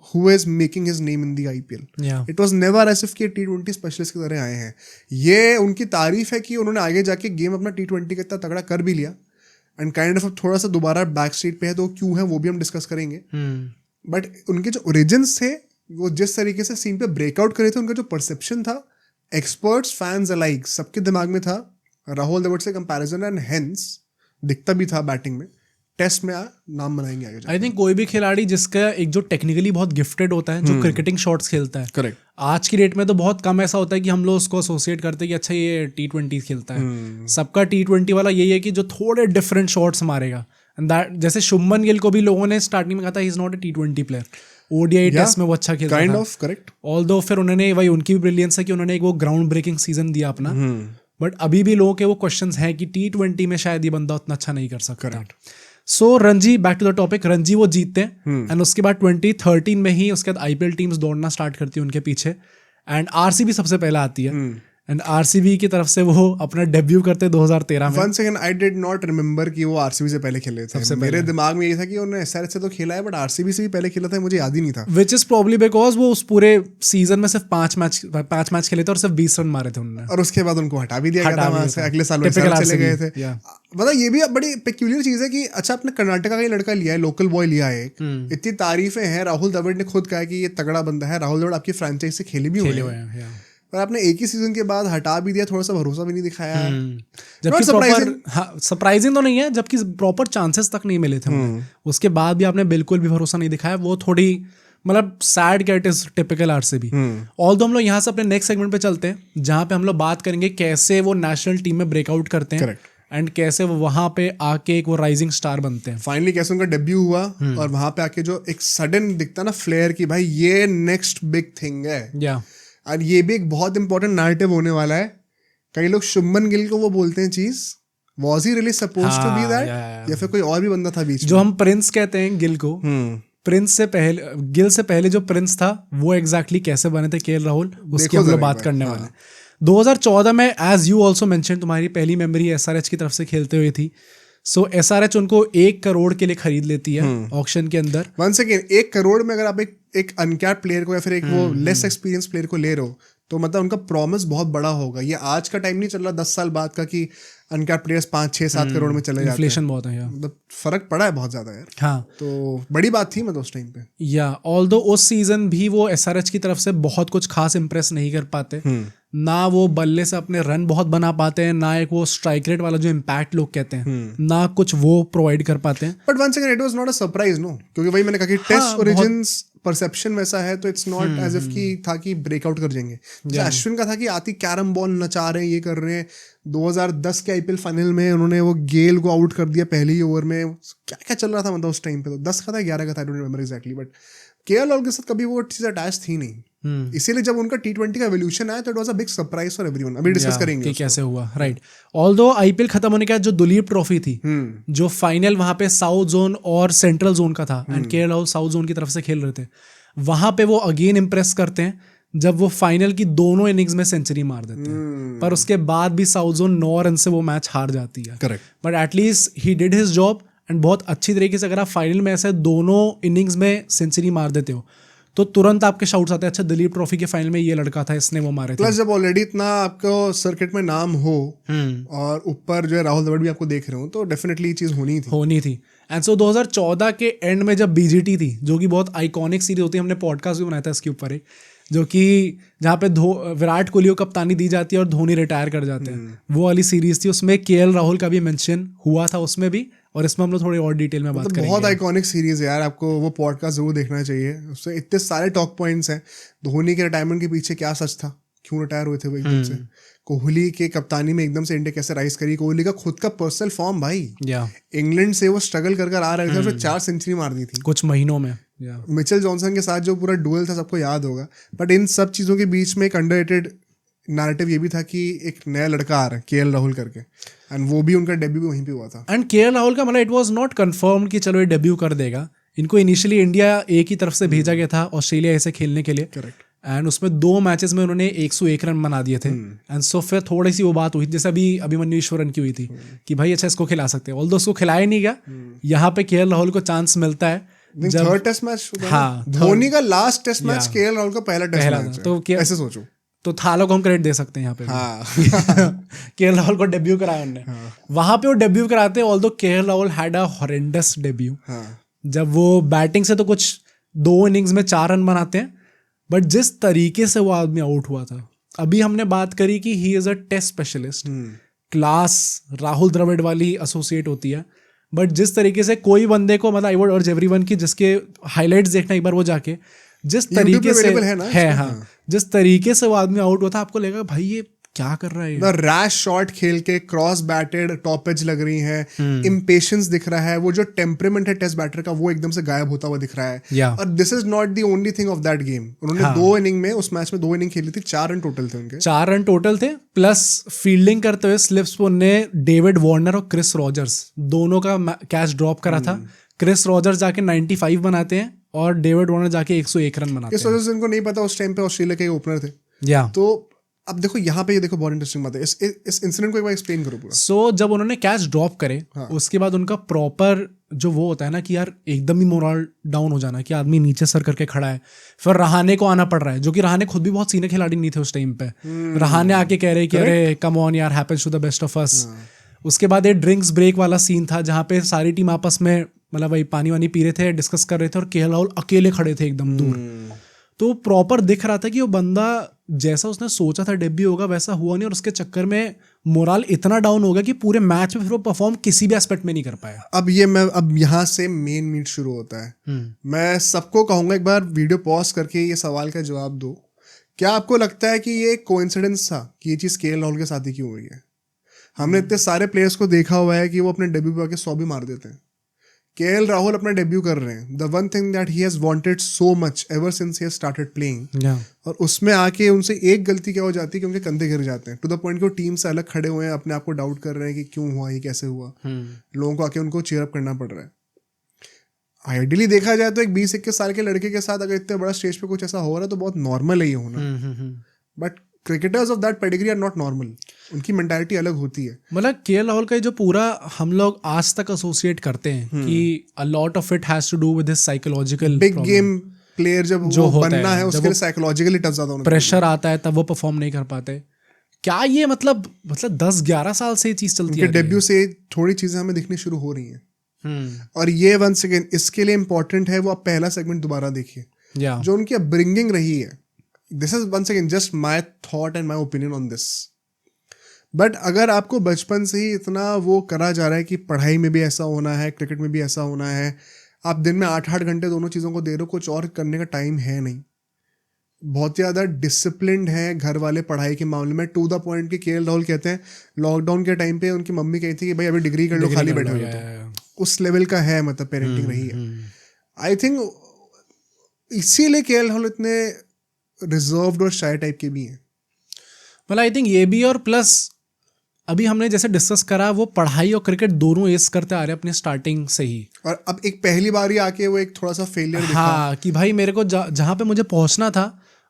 who is making his name in the IPL. It was never as if कि T20 स्पेशलिस्ट की तरह आए हैं। ये उनकी तारीफ है कि उन्होंने आगे जाके गेम अपना T20 का इतना तगड़ा कर भी लिया, एंड काइंड ऑफ थोड़ा सा दोबारा बैक स्ट्रीट पे है, तो क्यों है वो भी हम डिस्कस करेंगे। बट उनके जो ओरिजिन्स थे, वो जिस तरीके से सीन पे ब्रेकआउट करे थे, उनका जो परसेप्शन था, एक्सपर्ट्स फैंस अलाइक सबके दिमाग में था राहुल द्रविड़ से कंपैरिजन, एंड हेंस दिखता भी था बैटिंग में, टेस्ट में नाम बनाएंगे आगे। आई थिंक कोई भी खिलाड़ी जिसका एक जो टेक्निकली बहुत गिफ्टेड होता है, जो क्रिकेटिंग शॉट्स खेलता है, करेक्ट, आज की डेट में तो बहुत कम ऐसा होता है कि हम लोग उसको एसोसिएट करते हैं कि अच्छा ये T20 खेलता है। सबका T20 वाला यही है कि जो थोड़े डिफरेंट शॉट्स मारेगा। एंड दैट, जैसे शुभमन गिल को भी लोगों ने स्टार्टिंग में कहा था he is not a T20 player, ODI test में वो अच्छा खेलता काइंड ऑफ करेक्ट। ऑल्दो फिर उन्होंने, वही उनकी भी ब्रिलियंस है कि उन्होंने एक वो ग्राउंड ब्रेकिंग सीजन दिया अपना, बट अभी भी लोगों के वो क्वेश्चंस हैं कि T20 में शायद ये बंदा उतना अच्छा नहीं कर सकता। So Ranji, back to the topic, Ranji वो जीतते हैं, एंड उसके बाद 2013 में ही उसके बाद आईपीएल टीम्स दौड़ना स्टार्ट करती है उनके पीछे, एंड आरसीबी सबसे पहले आती है। एंड आरसीबी की तरफ से वो अपना डेब्यू करते 2013 में। One second, I did not remember कि वो आरसीबी से पहले खेले थे। मेरे दिमाग में ये था कि उन्होंने एसआरएच से तो खेला है, बट आरसीबी से भी पहले खेला था, मुझे याद ही नहीं था। विच इज प्रॉब्ली बिकॉज वो उस पूरे सीजन में सिर्फ 5 मैच खेले थे और सिर्फ 20 रन मारे थे उन्होंने, और उसके बाद उनको हटा भी दिया गया था वहां से। अगले साल चले गए थे। मतलब ये भी बड़ी पेक्यूलियर चीज है कि अच्छा आपने कर्नाटका का ही लड़का लिया है, लोकल बॉय लिया है, इतनी तारीफें हैं। राहुल द्रविड़ ने खुद कहा कि ये तगड़ा बंदा है। राहुल द्रविड़ आपकी फ्रेंचाइज से खेले भी हुए हैं, पर आपने एक ही सीजन के बाद हटा भी दिया, थोड़ा सा भरोसा भी नहीं दिखाया। जबकि सरप्राइजिंग तो नहीं है, जबकि प्रॉपर चांसेस तक नहीं मिले थे उसके बाद भी आपने बिल्कुल भी भरोसा नहीं दिखाया। वो थोड़ी मतलब sad gate is typical RCB. Although हम लोग यहाँ से अपने नेक्स्ट सेगमेंट पे चलते हैं, जहाँ पे हम लोग बात करेंगे कैसे वो नेशनल टीम में ब्रेकआउट करते हैं एंड कैसे वो वहां पे आके एक वो राइजिंग स्टार बनते हैं। फाइनली कैसे उनका डेब्यू हुआ और वहां पे आके जो एक सडन दिखता ना फ्लेयर की भाई ये नेक्स्ट बिग थिंग है। और ये भी एक बहुत इंपॉर्टेंट नैरेटिव होने वाला है। कई लोग शुभमन गिल को वो बोलते हैं चीज, was he really supposed to be that, या फिर कोई और भी बंदा था बीच में? जो हम प्रिंस कहते हैं गिल को, प्रिंस से पहले, गिल से पहले जो प्रिंस था वो एग्जैक्टली कैसे बने थे केएल राहुल, उसकी हम लोग बात करने वाले हैं। 2014 में एज यू ऑल्सो मेंशन, तुम्हारी पहली मेमोरी एसआरएच की तरफ से खेलते हुए थी। सो एसआरएच उनको 1 करोड़ के लिए खरीद लेती है ऑक्शन के अंदर। वन सेकेंड, 1 करोड़ में अगर आप एक अनकैप्ड प्लेयर को या फिर एक वो लेस एक्सपीरियंस प्लेयर को ले रहे हो, तो मतलब उनका प्रॉमिस बहुत बड़ा होगा। ये आज का टाइम नहीं चल रहा 10 साल बाद का कि अनकैप्ड प्लेयर्स 5, 6, 7 करोड़ में चले जाते हैं। इन्फ्लेशन बहुत है यार, मतलब फर्क पड़ा है बहुत ज्यादा यार। हाँ, तो बड़ी बात थी मतलब उस टाइम पे। या ऑल्दो उस सीजन भी वो एसआरएच की तरफ से बहुत कुछ खास इंप्रेस नहीं कर पाते, ना वो बल्ले से अपने रन बहुत बना पाते हैं, ना एक वो स्ट्राइक रेट वाला जो इम्पैक्ट लोग कहते हैं, ना कुछ वो प्रोवाइड कर पाते हैं। But one second, it was not a surprise no, क्योंकि वही मैंने कहा कि टेस्ट ओरिजिन्स परसेप्शन वैसा है, तो इट्स नॉट एज इफ की था कि ब्रेकआउट कर जाएंगे। जैसे अश्विन का था कि आती कैरम बॉल नचा रहे हैं, ये कर रहे हैं। 2010 के आईपीएल फाइनल में उन्होंने वो गेल को आउट कर दिया पहले ही ओवर में। क्या क्या चल रहा था मतलब उस टाइम पे? तो 10 का था, 11 का था, I don't remember exactly, but KL Rahul के साथ कभी वो चीज अटैच थी नहीं। इसीलिए जब उनका T20 का एवोल्यूशन आया तो it was a big surprise for everyone. अभी डिस्कस करेंगे कैसे हुआ, राइट। ऑल्दो आईपीएल खत्म होने के बाद जो दुलीप ट्रॉफी थी, जो फाइनल वहां पे साउथ जोन और सेंट्रल जोन का था, and KL Rahul south zone की तरफ से खेल रहे थे, वहां पे वो अगेन इंप्रेस करते हैं जब वो फाइनल की दोनों इनिंग्स में सेंचुरी मार देते हैं। पर उसके बाद भी साउथ जोन 9 रन से वो मैच हार जाती है। Correct, but at least he did his job, and बहुत अच्छी तरीके से अगर आप फाइनल में ऐसे दोनों इनिंग्स में सेंचुरी मार देते हो तो तुरंत आपके शाउट्स आते हैं, अच्छा दिलीप ट्रॉफी के फाइनल में ये लड़का था, इसने वो मारे थे। प्लस जब ऑलरेडी इतना आपको सर्किट में नाम हो और ऊपर जो है राहुल द्रविड़ भी आपको देख रहे हो, तो डेफिनेटली ये चीज होनी थी। एंड सो 2014 के एंड में जब बीजीटी थी, जो कि बहुत आइकॉनिक सीरीज होती है, हमने पॉडकास्ट भी बनाया था इसके ऊपर, जो कि जहाँ पे विराट कोहली को कप्तानी दी जाती है और धोनी रिटायर कर जाते हैं, वो वाली सीरीज थी। उसमें केएल राहुल का भी मेंशन हुआ था उसमें भी, और इसमें हम लोग थोड़ी और डिटेल में बात करेंगे। बहुत आइकॉनिक सीरीज है यार, आपको वो पॉडकास्ट जरूर देखना चाहिए। उससे इतने सारे टॉक पॉइंट्स हैं। धोनी के रिटायरमेंट के पीछे क्या सच था, क्यों रिटायर हुए थे वो एकदम से, कोहली के कप्तानी में एकदम से इंडिया कैसे राइज करी, कोहली का खुद का पर्सनल फॉर्म भाई, इंग्लैंड से वो स्ट्रगल कर आ रहे थे, उसने 4 सेंचुरी मार दी थी कुछ महीनों में। मिचेल जॉनसन के साथ जो पूरा डुएल था सबको याद होगा। बट इन सब चीज़ों के बीच में एक अंडररेटेड नैरेटिव ये भी था कि एक नया लड़का आ रहा है केएल राहुल करके, एंड वो भी उनका डेब्यू भी वहीं पे हुआ था। एंड केएल राहुल का मतलब इट वाज नॉट कंफर्म कि चलो ये डेब्यू कर देगा। इनको इनिशियली इंडिया ए की तरफ से भेजा गया था ऑस्ट्रेलिया ए से खेलने के लिए। करेक्ट। एंड उसमें 2 मैचेस में उन्होंने 101 रन बना दिए थे। एंड सो फिर थोड़ी सी वो बात हुई जैसे अभी अभिमन्यु ईश्वरन की हुई थी कि भाई अच्छा इसको खिला सकते हैं, ऑल्दो उसको खिलाया नहीं गया। यहाँ पे केएल राहुल को चांस मिलता है जब 3rd टेस्ट मैच, हाँ, धोनी का last test match, KL Rahul का पहला टेस्ट मैच, तो ऐसे सोचो तो थाला को हम क्रेडिट दे सकते हैं यहाँ पे। हाँ। केएल राहुल को डेब्यू कराया उन्होंने। हाँ। वहां पे वो डेब्यू कराते हैं, although KL Rahul had a horrendous debut. जब वो बैटिंग से तो कुछ 2 इनिंग्स में 4 रन बनाते हैं, बट जिस तरीके से वो आदमी आउट हुआ था, अभी हमने बात करी कि he is a test specialist, class Rahul Dravid वाली एसोसिएट होती है, बट जिस तरीके से कोई बंदे को, मतलब आई वुड अर्ज एवरीवन की जिसके हाइलाइट्स देखना एक बार वो जाके, जिस तरीके से है, हाँ, जिस तरीके से वो आदमी आउट हुआ था, आपको लगेगा भाई ये क्या कर रहा है। रैश शॉट खेल के क्रॉस बैटेड टॉप एज लग रही है, इम्पेशंस दिख रहा है, वो जो टेम्परामेंट है टेस्ट बैटर का वो एकदम से गायब होता हुआ दिख रहा है। और this is not the only thing of that game. उन्होंने 2 इनिंग में, उस मैच में 2 इनिंग खेली थी, 4 रन टोटल थे उनके। 4 रन टोटल थे, प्लस फील्डिंग करते हुए स्लिप्स पे उन्होंने डेविड वार्नर और क्रिस रॉजर्स दोनों का कैच ड्रॉप करा था। क्रिस रॉजर्स जाके 95 बनाते हैं और डेविड वार्नर जाके 101 रन बनाते हैं। क्रिस रॉजर्स इनको नहीं पता उस टाइम पे ऑस्ट्रेलिया के ओपनर थे। या तो अब देखो यहाँ पे ये देखो बहुत इंटरेस्टिंग बात है, इस इंसिडेंट को एक बार एक्सप्लेन करो पूरा। सो जब उन्होंने कैच ड्रॉप करे, उसके बाद उनका प्रॉपर जो वो होता है ना कि यार एकदम ही मोरल डाउन हो जाना कि आदमी नीचे सर करके खड़ा है, फिर रहाने को आना पड़ रहा है, जो कि रहाने खुद भी बहुत सीनियर खिलाड़ी नहीं थे उस टाइम पे। रहाने आके कह रहे कि अरे कम ऑन यार, happens to the best of us. उसके बाद ये ड्रिंक्स ब्रेक वाला सीन था जहाँ पे सारी टीम आपस में मतलब वही पानी वानी पी रहे थे, डिस्कस कर रहे थे, और केएल राहुल अकेले खड़े थे एकदम दूर। तो प्रॉपर दिख रहा था कि वो बंदा जैसा उसने सोचा था डेब्यू होगा वैसा हुआ नहीं, और उसके चक्कर में मोरल इतना डाउन हो गया कि पूरे मैच में फिर वो परफॉर्म किसी भी एस्पेक्ट में नहीं कर पाया। अब यहाँ से मेन मीट शुरू होता है। मैं सबको कहूंगा एक बार वीडियो पॉज करके ये सवाल का जवाब दो, क्या आपको लगता है कि ये कोइंसिडेंस था कि ये चीज केएल राहुल के साथ ही क्यों हुई है? हमने इतने सारे प्लेयर्स को देखा हुआ है कि वो अपने डेब्यू पे आके 100 भी मार देते हैं। केएल राहुल अपना डेब्यू कर रहे हैं, the one thing that he has wanted so much ever since he has started playing, और उसमें आके उनसे एक गलती क्या हो जाती है कि उनके कंधे गिर जाते हैं, टू द पॉइंट कि वो टीम से अलग खड़े हुए हैं, अपने आप को डाउट कर रहे हैं कि क्यों हुआ, ये कैसे हुआ। लोगों को आके उनको चीयर अप करना पड़ रहा है। आइडियली देखा जाए तो एक 20-21 साल के लड़के के साथ अगर इतने बड़ा स्टेज पे कुछ ऐसा हो रहा है तो बहुत नॉर्मल है ये होना, but cricketers of that pedigree are not normal, उनकी मेंटालिटी अलग होती है। मतलब केएल राहुल का जो पूरा हम लोग आज तक एसोसिएट करते हैं कि a lot of it has to do with his psychological big game player जब जो बनना है उसके लिए साइकोलॉजिकली टफ ज्यादा होना, प्रेशर आता है तब वो परफॉर्म नहीं कर पाते। क्या ये मतलब 10-11 साल से ये चीज चलती है? डेब्यू से थोड़ी चीजें हमें दिखनी शुरू हो रही हैं। और ये वंस अगेन इसके लिए इंपॉर्टेंट है वो आप पहला सेगमेंट दोबारा देखिए, जो उनकी अपब्रिंगिंग रही है। This is once again just my thought and my opinion on this. But अगर आपको बचपन से ही इतना वो करा जा रहा है कि पढ़ाई में भी ऐसा होना है, क्रिकेट में भी ऐसा होना है, आप दिन में 8-8 घंटे दोनों चीज़ों को दे रहे हो, कुछ और करने का टाइम है नहीं, बहुत ज़्यादा डिसिप्लिन्ड है घर वाले पढ़ाई के मामले में, टू द पॉइंट कि केएल राहुल कहते हैं लॉकडाउन के टाइम पे उनकी मम्मी कहती थी कि भाई अभी डिग्री कर लो, खाली बैठे हो, तो उस लेवल का है मतलब पेरेंटिंग रही है। आई थिंक इसीलिए केएल राहुल इतने रिजर्व्ड और शाय टाइप के भी हैं। मतलब आई थिंक ये भी, और प्लस अभी हमने जैसे डिस्कस करा वो पढ़ाई और क्रिकेट दोनों एस करते आ रहे हैं अपने स्टार्टिंग से ही, और अब एक पहली बार ही आके वो एक थोड़ा सा फेलियर दिखा। हाँ कि भाई मेरे को जहाँ पे मुझे पहुंचना था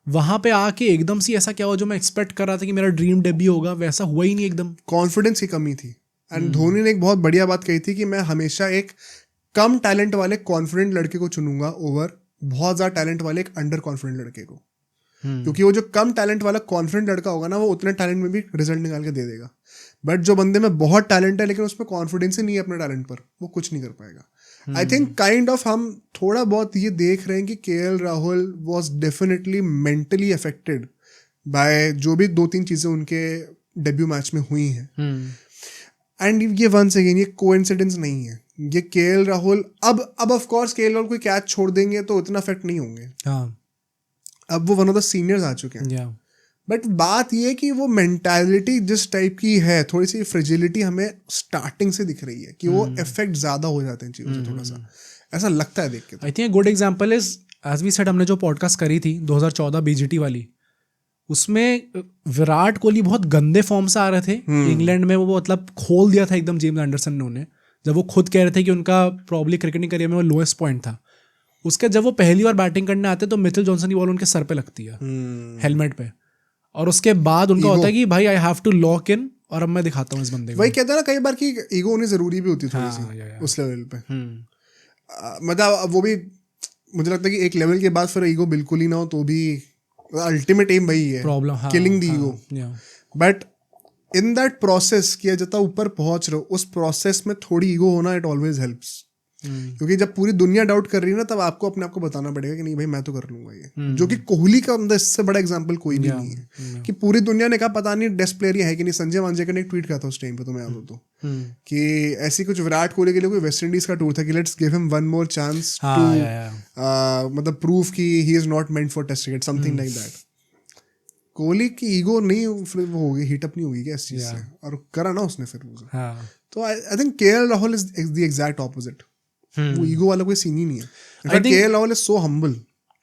वहां पे आके एकदम से ऐसा क्या हुआ जो मैं एक्सपेक्ट कर रहा था कि मेरा ड्रीम डेब्यू होगा, वैसा हुआ ही नहीं एकदम। कॉन्फिडेंस की कमी थी। एंड धोनी ने एक बहुत बढ़िया बात कही थी कि मैं हमेशा एक कम टैलेंट वाले कॉन्फिडेंट लड़के को चुनूंगा ओवर बहुत ज्यादा टैलेंट वाले एक अंडर कॉन्फिडेंट लड़के को, क्योंकि वो जो कम टैलेंट वाला कॉन्फिडेंट लड़का होगा ना वो उतने टैलेंट में भी रिजल्ट निकाल के दे देगा, बट जो बंदे में बहुत टैलेंट है लेकिन उसमें कॉन्फिडेंस ही नहीं है अपने टैलेंट पर, वो कुछ नहीं कर पाएगा। आई थिंक काइंड ऑफ हम थोड़ा बहुत ये देख रहे हैं कि KL Rahul was definitely mentally affected by जो भी 2-3 चीज़ें उनके डेब्यू मैच में हुई हैं। एंड ये वंस अगेन ये कोइंसिडेंस नहीं है, ये केएल राहुल अब ऑफ कोर्स केएल राहुल कोई कैच छोड़ देंगे तो इतना अफेक्ट नहीं होंगे, अब वो वन ऑफ द सीनियर्स आ चुके हैं। बट बात ये है कि वो मेंटालिटी जिस टाइप की है, थोड़ी सी फ्रेजिलिटी हमें स्टार्टिंग से दिख रही है कि वो इफेक्ट ज्यादा हो जाते हैं चीज़ों से, थोड़ा सा ऐसा लगता है देख के। I think good example is as we said, हमने जो पॉडकास्ट करी थी 2014 बीजीटी वाली, उसमें विराट कोहली बहुत गंदे फॉर्म से आ रहे थे इंग्लैंड में, वो मतलब खोल दिया था एकदम जेम्स एंडरसन ने उन्हें, जब वो खुद कह रहे थे कि उनका प्रॉब्ली क्रिकेटिंग करियर में वो लोएस्ट पॉइंट था। उसके जब वो पहली बार बैटिंग करने आते तो मिचेल जॉनसन की बॉल उनके सर पे लगती है हेलमेट पे, और उसके बाद उनका होता है कि भाई I have to lock in और अब मैं दिखाता हूँ इस बंदे को। वही कहता है ना कई बार कि ईगो होनी जरूरी भी होती है थोड़ी सी उस लेवल पे। मतलब वो भी मुझे लगता है कि एक लेवल के बाद फिर ईगो बिल्कुल ही ना हो तो भी अल्टीमेट एम वही है, problem killing the ego. But in that process कि जितना ऊपर पहुंच रहे हो उस प्रोसेस में थोड़ी ईगो होना इट ऑलवेज हेल्प्स, क्योंकि जब पूरी दुनिया डाउट कर रही है ना तब आपको अपने आप को बताना पड़ेगा कि नहीं भाई मैं तो कर लूंगा ये, जो कि कोहली का अंदर इससे बड़ा एग्जांपल कोई भी नहीं है कि पूरी दुनिया ने कहा पता नहीं बेस्ट प्लेयर है कि नहीं। संजय मांजरेकर ने एक ट्वीट किया था उस टाइम पे, तुम्हें याद हो तो, कि ऐसी कुछ विराट कोहली के लिए कोई वेस्ट इंडीज का टूर था कि let's give him one more chance to मतलब प्रूव कि he is not meant for test cricket, something like that. Kohli की ईगो नहीं वो होगी, हीटअप नहीं होगी क्या इस चीज से, और करा ना उसने फिर वो। तो I think KL Rahul is the exact opposite, वो ईगो वाला कोई सीन ही नहीं है। In fact KL Rahul is so humble,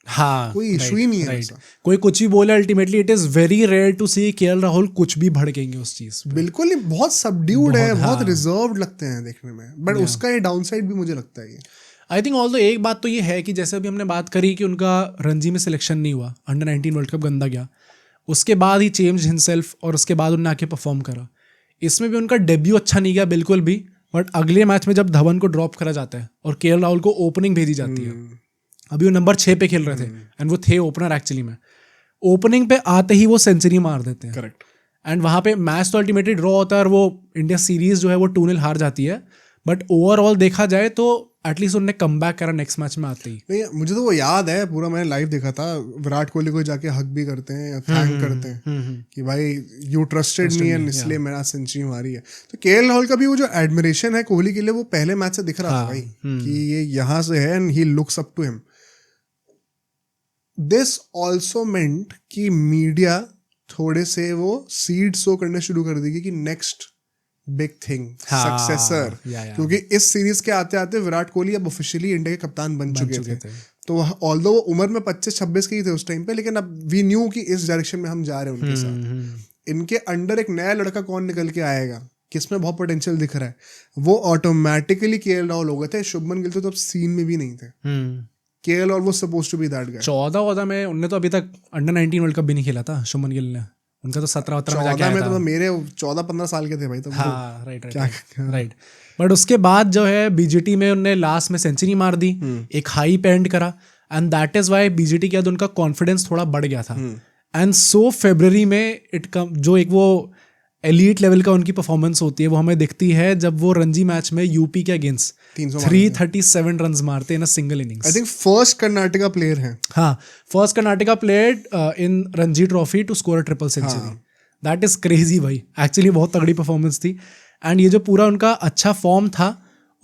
हाँ कोई इशू ही नहीं है ऐसा। कोई कुछ भी बोले ultimately it is very rare to see KL Rahul कुछ भी भड़केंगे उस चीज पे। बिल्कुल नहीं, बहुत सबड्यूड है, बहुत रिजर्व्ड लगते हैं देखने में, बट उसका ये डाउन साइड भी मुझे लगता है। आई थिंक ऑल्दो एक बात तो ये है कि जैसे अभी हमने बात करी कि उनका रणजी में सिलेक्शन नहीं हुआ, अंडर 19 वर्ल्ड कप गंदा गया, उसके बाद ही चेंज हिमसेल्फ और उसके बाद उन्होंने आके परफॉर्म करा। इसमें भी उनका डेब्यू अच्छा नहीं गया बिल्कुल भी, बट अगले मैच में जब धवन को ड्रॉप करा जाता है और केएल राहुल को ओपनिंग भेजी जाती है, अभी वो नंबर 6 पे खेल रहे थे एंड वो थे ओपनर एक्चुअली में, ओपनिंग पे आते ही वो सेंचुरी मार देते हैं। करेक्ट। एंड वहाँ पे मैच तो अल्टीमेटली ड्रॉ होता है और वो इंडिया सीरीज जो है वो 2-0 हार जाती है, बट ओवरऑल देखा जाए तो एटलीस्ट उन्होंने कम बैक करा नेक्स्ट मैच में आते ही। नहीं, मुझे तो वो याद है पूरा, मैंने लाइव देखा था, विराट कोहली को जाके हक भी करते हैं या थैंक करते हैं कि भाई यू ट्रस्टेड मी एंड इसलिए मेरा सेंचुरी मारी है। तो केएल राहुल का भी वो जो एडमिरेशन है कोहली के लिए वो पहले मैच से दिख रहा था भाई कि ये यहाँ से है and he looks up to him. This also meant कि मीडिया थोड़े से वो सीड सो करने शुरू कर देगी कि नेक्स्ट बिग थिंग, सक्सेसर, क्योंकि इस सीरीज के आते आते विराट कोहली अब ऑफिशियली इंडिया के कप्तान बन चुके थे। तो ऑल्दो वो उम्र में 25-26 के ही थे उस टाइम पे, लेकिन अब वी न्यू कि इस डायरेक्शन में हम जा रहे हैं उनके साथ। इनके अंडर एक नया लड़का कौन निकल के आएगा, किसमें बहुत पोटेंशियल दिख रहा है, वो ऑटोमेटिकली केएल राहुल हो गए थे। शुभमन गिल तो अब सीन में भी नहीं थे। केएल और वो suppose to be that guy. 14 में उनने तो अभी तक अंडर 19 वर्ल्ड कप भी नहीं खेला था शुभमन गिल ने, उनका तो 17 में जाके आया था। तो मेरे 14-15 साल के थे भाई तब। हाँ राइट। बट उसके बाद जो है बीजीटी में उनने लास्ट में सेंचुरी मार दी, एक हाई पे एंड करा, and that is why BGT के बाद उनका कॉन्फिडेंस थोड़ा बढ़ गया था। एंड सो फरवरी में जो एक वो एलीट लेवल का उनकी परफॉर्मेंस होती है वो हमें दिखती है जब वो रणजी मैच में यूपी के अगेंस्ट 337 रन मारते हैं in a single innings. I think first Karnataka player है। हाँ, first Karnataka player in Ranji trophy to score a triple century. That is crazy भाई, एक्चुअली बहुत तगड़ी परफॉर्मेंस थी। एंड ये जो पूरा उनका अच्छा फॉर्म था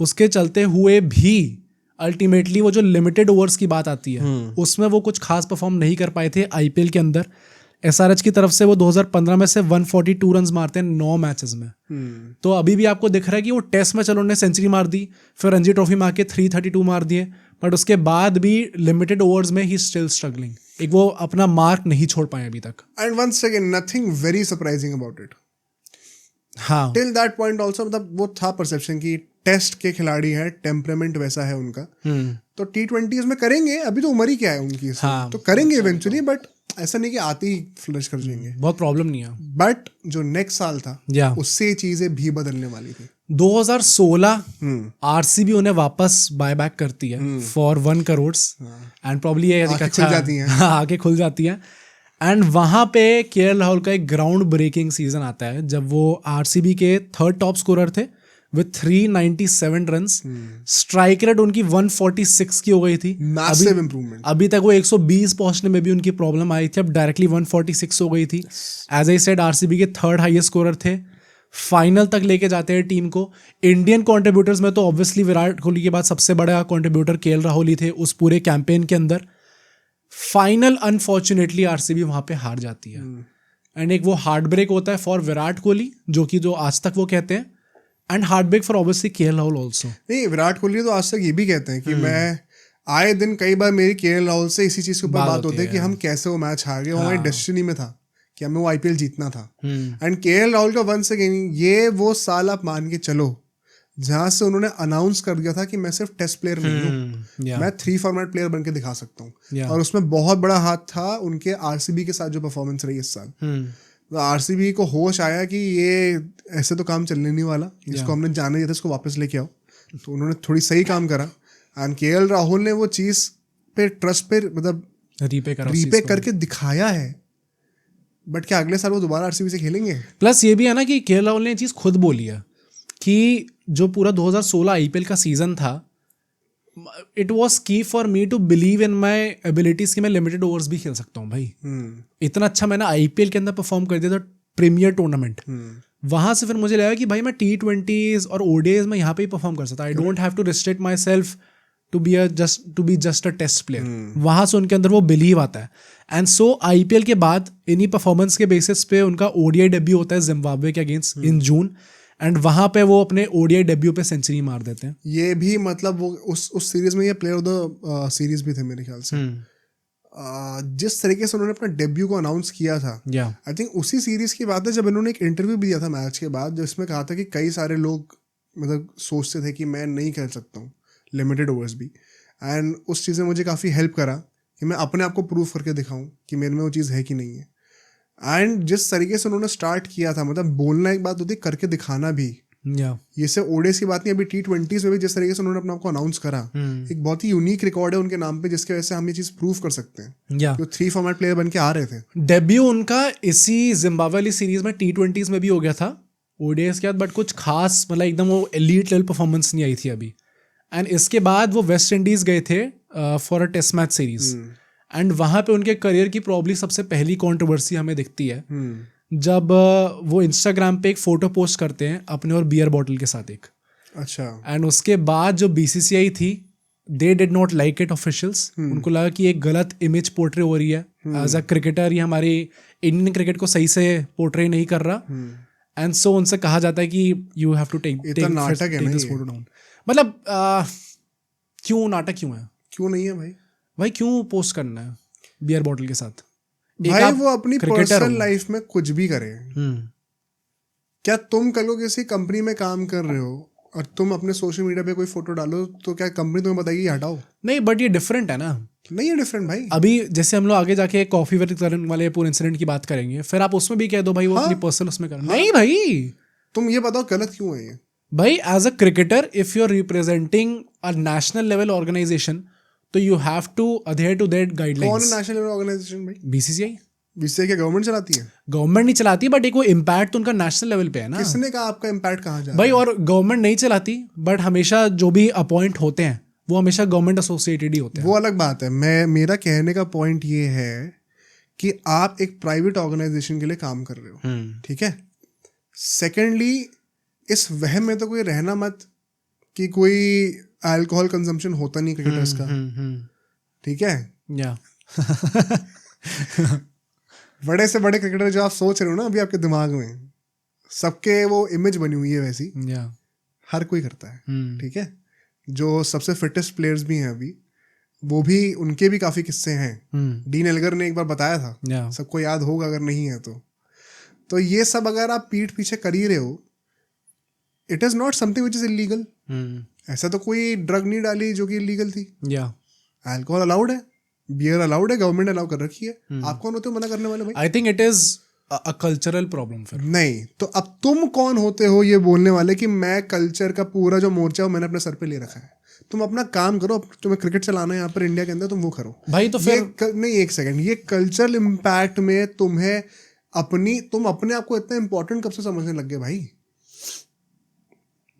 उसके चलते हुए भी अल्टीमेटली वो जो लिमिटेड ओवर्स की बात आती है उसमें वो कुछ खास परफॉर्म नहीं कर पाए थे आईपीएल के अंदर। एसआरएच की तरफ से वो 2015 में से 142 रन मारते हैं 9 मैचेस में। तो अभी भी आपको दिख रहा है कि वो टेस्ट में चलो उन्होंने सेंचुरी मार दी, फिर रणजी ट्रॉफी में आके 332 मार दिए, बट उसके बाद भी लिमिटेड ओवर्स में ही स्टिल स्ट्रगलिंग, एक वो अपना मार्क नहीं छोड़ पाए अभी तक। And once again nothing very surprising about it. हाँ, टिल दैट पॉइंट ऑल्सो मतलब वो था परसेप्शन की टेस्ट के खिलाड़ी हैं, टेम्परामेंट वैसा है उनका, तो T20s में करेंगे, अभी तो उम्र ही क्या है उनकी। हाँ, तो करेंगे इवेंचुअली, बट ऐसा नहीं कि आते ही फ्लश कर जाएंगे, बहुत प्रॉब्लम नहीं है। बट जो नेक्स्ट साल था उससे ये चीजें भी बदलने वाली थी। 2016 आरसीबी उन्हें वापस बाय बैक करती है फॉर 1 करोड़ एंड प्रॉब्ली ये आगे खुल जाती है। एंड वहाँ पे केएल राहुल का एक ग्राउंड ब्रेकिंग सीजन आता है जब वो आरसीबी के 3rd टॉप स्कोरर थे विथ 397 रन्स। स्ट्राइक रेट उनकी 146 की हो गई थी। Massive improvement. अभी तक वो 120 पहुंचने में भी उनकी प्रॉब्लम आई थी, अब डायरेक्टली 146 हो गई थी। एज आई सेड आरसीबी के 3rd हाईएस्ट स्कोरर थे, फाइनल तक लेके जाते हैं टीम को। इंडियन कॉन्ट्रीब्यूटर्स में तो ऑब्वियसली विराट कोहली के बाद सबसे बड़ा कॉन्ट्रीब्यूटर केएल राहुल ही थे उस पूरे कैंपेन के अंदर। फाइनल अनफॉर्चुनेटली आरसीबी वहां पे हार जाती है एंड एक वो हार्ट ब्रेक होता है फॉर विराट कोहली, जो कि जो आज तक वो कहते हैं, and heartbreak for obviously KL Rahul also. नहीं, विराट कोहली तो आज तक ये भी कहते हैं कि मैं आए दिन कई बार मेरी केएल राहुल से इसी चीज के ऊपर बात होती है कि हम कैसे वो मैच हार गए, वो हमारी डेस्टिनी में था कि हमें वो आईपीएल जीतना था। एंड केएल राहुल का वंस अगेन ये वो साल आप मान के चलो जहां से उन्होंने अनाउंस कर दिया था कि मैं सिर्फ टेस्ट प्लेयर नहीं हूँ, मैं 3 फॉर्मेट प्लेयर बन के दिखा सकता हूँ। और उसमें बहुत बड़ा हाथ था उनके आरसीबी के साथ जो परफॉर्मेंस रही इस साल। तो आरसीबी को होश आया कि ये ऐसे तो काम चलने नहीं वाला, इसको हमने जाने दिया था, इसको वापस लेके आओ। तो उन्होंने थोड़ी सही काम करा एंड केएल राहुल ने वो चीज पे ट्रस्ट पे मतलब रीपे करके दिखाया है। बट क्या अगले साल वो दोबारा आरसीबी से खेलेंगे? प्लस ये भी है ना कि केएल राहुल ने ये चीज खुद बोली है कि जो पूरा 2016 आईपीएल का सीजन था, it was key for me to believe in my abilities कि मैं लिमिटेड ओवर्स भी खेल सकता हूँ भाई। इतना अच्छा मैंने आईपीएल के अंदर परफॉर्म कर दिया था, प्रीमियर टूर्नामेंट। वहां से फिर मुझे लगा कि भाई मैं T20s और ODIs में यहाँ पे ही परफॉर्म कर सकता। I don't have to restrict myself to be just a test player. वहां से उनके अंदर वो बिलीव आता है। एंड सो आईपीएल के बाद इन्हीं परफॉर्मेंस के बेसिस पे उनका ODI डेब्यू होता है जिम्बाब्वे के अगेंस्ट इन जून, एंड वहां पे वो अपने ODI डेब्यू पे सेंचुरी मार देते हैं। ये भी मतलब वो उस सीरीज में ये प्लेयर ऑफ द सीरीज भी थे मेरे ख्याल से। जिस तरीके से उन्होंने अपना डेब्यू को अनाउंस किया था, आई थिंक उसी सीरीज की बात है जब इन्होंने एक इंटरव्यू भी दिया था मैच के बाद, जिसमें कहा था कि कई सारे लोग मतलब सोचते थे कि मैं नहीं खेल सकता हूँ लिमिटेड ओवर्स भी। एंड उस चीज़ ने मुझे काफ़ी हेल्प करा कि मैं अपने आप को प्रूव करके दिखाऊं कि मेरे में वो चीज़ है कि नहीं है। एंड जिस तरीके से उन्होंने स्टार्ट किया था, मतलब बोलना एक बात होती, करके दिखाना भी। ये सिर्फ ओडीआईज़ की बात नहीं, अभी T20s में भी जिस तरीके से उन्होंने अपने आप को अनाउंस करा, एक बहुत ही यूनिक रिकॉर्ड है उनके नाम पे, जिसकी वजह से हम ये चीज प्रूव कर सकते हैं। जो 3 फॉर्मेट प्लेयर बन के आ रहे थे। डेब्यू उनका इसी जिम्बाब्वे वाली सीरीज में T20s में भी हो गया था, ओडीआईज़ के बाद, बट कुछ खास मतलब एकदम वो एलीट लेवल परफॉर्मेंस नहीं आई थी अभी। एंड इसके बाद वो वेस्ट इंडीज गए थे for a test match series, and वहां पे उनके करियर की प्रॉब्ली सबसे पहली कंट्रोवर्सी हमें दिखती है जब वो इंस्टाग्राम पे एक फोटो पोस्ट करते हैं अपने और बियर बॉटल के साथ एक। अच्छा। एंड उसके बाद जो बीसीसीआई थी, they did not like it officials. उनको लगा कि एक गलत इमेज पोर्ट्रे हो रही है एज अ क्रिकेटर, ये हमारी इंडियन क्रिकेट को सही से पोर्ट्रे नहीं कर रहा। एंड सो उनसे कहा जाता है कि you have to take this photo down. मतलब क्यों नाटक क्यों है? क्यों नहीं है भाई क्यों पोस्ट करना है बियर बॉटल के साथ? भाई वो अपनी पर्सनल लाइफ में कुछ भी करे। क्या तुम कल को किसी कंपनी में काम कर रहे हो और तुम अपने सोशल मीडिया पे कोई फोटो डालो तो क्या कंपनी तुम्हें बताएगी हटाओ? नहीं, बट ये डिफरेंट है ना। नहीं है डिफरेंट भाई। अभी जैसे हम लोग आगे जाके कॉफी करने वाले पूरे इंसिडेंट की बात करेंगे, फिर आप उसमें भी कह दो भाई वो अपनी पर्सनल उसमें कर। नहीं भाई, तुम ये बताओ गलत क्यों है ये? भाई as a cricketer if you are representing a national level organization तो you have to adhere to that guidelines. कौन है नेशनल लेवल ऑर्गेनाइजेशन भाई? बीसीसीआई। बीसीसीआई क्या गवर्नमेंट चलाती है? गवर्नमेंट नहीं चलाती, बट एक वो इम्पैक्ट तो उनका नेशनल लेवल पे है ना। किसने कहा आपका इम्पैक्ट कहाँ जा भाई? और गवर्नमेंट नहीं चलाती, बट हमेशा जो भी अपॉइंट होते हैं वो हमेशा गवर्नमेंट एसोसिएटेड ही होते हैं। वो अलग बात है। मेरा कहने का पॉइंट ये है कि आप एक प्राइवेट ऑर्गेनाइजेशन के लिए काम कर रहे हो, ठीक है। सेकेंडली, इस वहम में तो कोई रहना मत कि कोई अल्कोहल कंजम्पशन होता नहीं क्रिकेटर्स का, ठीक है। या बड़े से बड़े क्रिकेटर जो आप सोच रहे हो ना अभी आपके दिमाग में, सबके वो इमेज बनी हुई है वैसी। हर कोई करता है, ठीक है। जो सबसे फिटेस्ट प्लेयर्स भी हैं अभी, वो भी, उनके भी काफी किस्से हैं। डीन एल्गर ने एक बार बताया था, सबको याद होगा अगर नहीं है तो ये सब अगर आप पीठ पीछे कर ही रहे हो, it is not something which is illegal. ऐसा तो कोई ड्रग नहीं डाली जो कि इलीगल थी। अल्कोहल अलाउड है, बियर अलाउड है, गवर्नमेंट अलाउ कर रखी है। आप कौन होते हो मना करने वाले भाई? I think it is a cultural problem फिर। नहीं तो अब तुम कौन होते हो ये बोलने वाले कि मैं कल्चर का पूरा जो मोर्चा मैंने अपने सर पे ले रखा है? तुम अपना काम करो, तुम्हें क्रिकेट चलाना है यहाँ पर इंडिया के अंदर, तुम वो करो भाई। तो फिर नहीं, एक सेकंड, ये कल्चरल इम्पैक्ट में तुम अपने आप को इतना इंपॉर्टेंट कब से समझने लग गए भाई?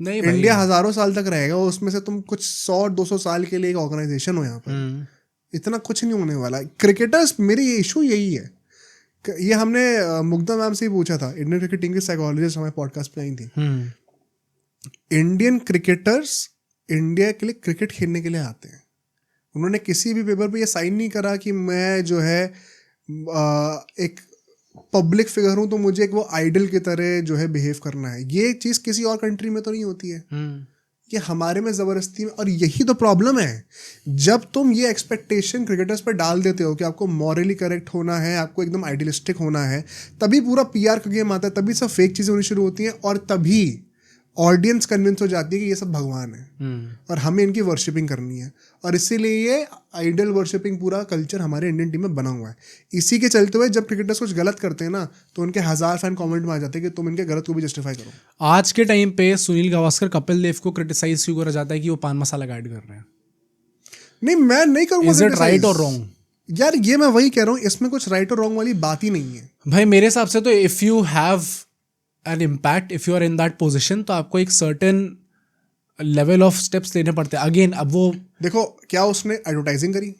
नहीं, इंडिया हजारों साल तक रहेगा, उसमें से तुम कुछ 100-200 साल के लिए एक ऑर्गेनाइजेशन हो यहाँ पर। इतना कुछ नहीं होने वाला। क्रिकेटर्स, मेरी ये इशू यही है, ये हमने मुग्धा मैम से ही पूछा था, इंडियन क्रिकेट टीम की साइकोलॉजिस्ट हमारे पॉडकास्ट पे आई थी। इंडियन क्रिकेटर्स इंडिया के लिए क्रिकेट खेलने के लिए आते हैं। उन्होंने किसी भी पेपर पे ये साइन नहीं करा कि मैं जो है एक पब्लिक फिगर हूं तो मुझे एक वो आइडल की तरह जो है बिहेव करना है। ये चीज़ किसी और कंट्री में तो नहीं होती है, ये हमारे में ज़बरदस्ती में। और यही तो प्रॉब्लम है, जब तुम ये एक्सपेक्टेशन क्रिकेटर्स पर डाल देते हो कि आपको मॉरली करेक्ट होना है, आपको एकदम आइडियलिस्टिक होना है, तभी पूरा पीआर का गेम आता है, तभी सब फेक चीज़ें होनी शुरू होती हैं, और तभी ऑडियंस कन्विंस हो जाती है कि ये सब भगवान है और हमें इनकी वर्शिपिंग करनी है। और इसीलिए ये आइडल वर्शिपिंग पूरा कल्चर हमारे इंडियन टीम में बना हुआ है। इसी के चलते हुए जब क्रिकेटर्स कुछ गलत करते हैं ना, तो उनके 1000 फैन कमेंट में आ जाते हैं कि तुम इनके गलत को भी जस्टिफाई करो। आज के टाइम पे सुनील गावस्कर, कपिल देव को क्रिटिसाइज क्यों करा जाता है कि वो पान मसाला गाइड कर रहे हैं? नहीं, मैं नहीं करूँगा। इज इट राइट और रॉन्ग? यार ये मैं वही कह रहा हूँ, इसमें कुछ राइट और रॉन्ग वाली बात ही नहीं है भाई। मेरे हिसाब से तो if you have an impact, if you are in that position, तो आपको एक सर्टेन लेवल ऑफ स्टेप्स लेने पड़ते हैं। अगेन, अब वो देखो, क्या उसने एडवर्टाइजिंग करी?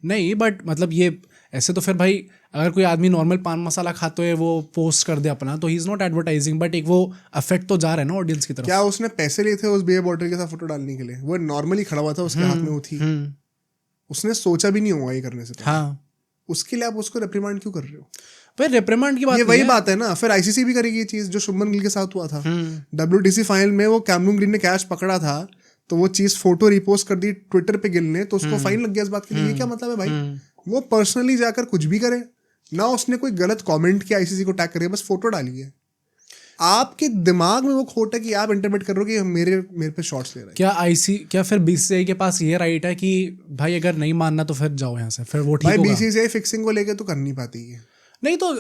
नहीं, बट मतलब ये ऐसे तो फिर भाई, अगर कोई आदमी नॉर्मल पान मसाला खाते हुए वो पोस्ट कर दे अपना, तो ही इज नॉट एडवर्टाइजिंग, बट एक वो अफेक्ट तो जा रहा है ना ऑडियंस की तरफ। क्या उसने पैसे लिए थे उस बियर बॉटल के साथ फोटो डालने के लिए? वो नॉर्मली खड़ा हुआ था, उसके हाथ में वो थी, उसने सोचा भी नहीं होगा ये करने से। हाँ, उसके लिए आप उसको रिप्रीमांड क्यों कर रहे हो? फिर रिप्रीमांड की बात, ये वही बात है ना। फिर आईसीसी भी करेगी ये चीज जो शुभमन गिल के साथ हुआ था। WTC फाइनल में वो कैमरून ग्रीन ने कैच पकड़ा था, तो वो चीज फोटो रिपोस्ट कर दी ट्विटर पे गिल ने, तो उसको फाइन लग गया इस बात के लिए। ये क्या मतलब है भाई? वो पर्सनली जाकर कुछ भी करे ना, उसने कोई गलत कमेंट किया, आईसीसी को टैग करे, बस फोटो डाली है। आपके दिमाग में वो खोट है कि आप इंटरप्रेट कर रहे हो कि मेरे पे शॉट्स ले रहे हैं। क्या फिर बीसीसीआई के पास ये राइट है कि भाई अगर नहीं मानना तो फिर जाओ यहाँ से, फिर वो ठीक भाई होगा? बीसीसीआई फिक्सिंग को लेके तो कर नहीं पाती है। नहीं तो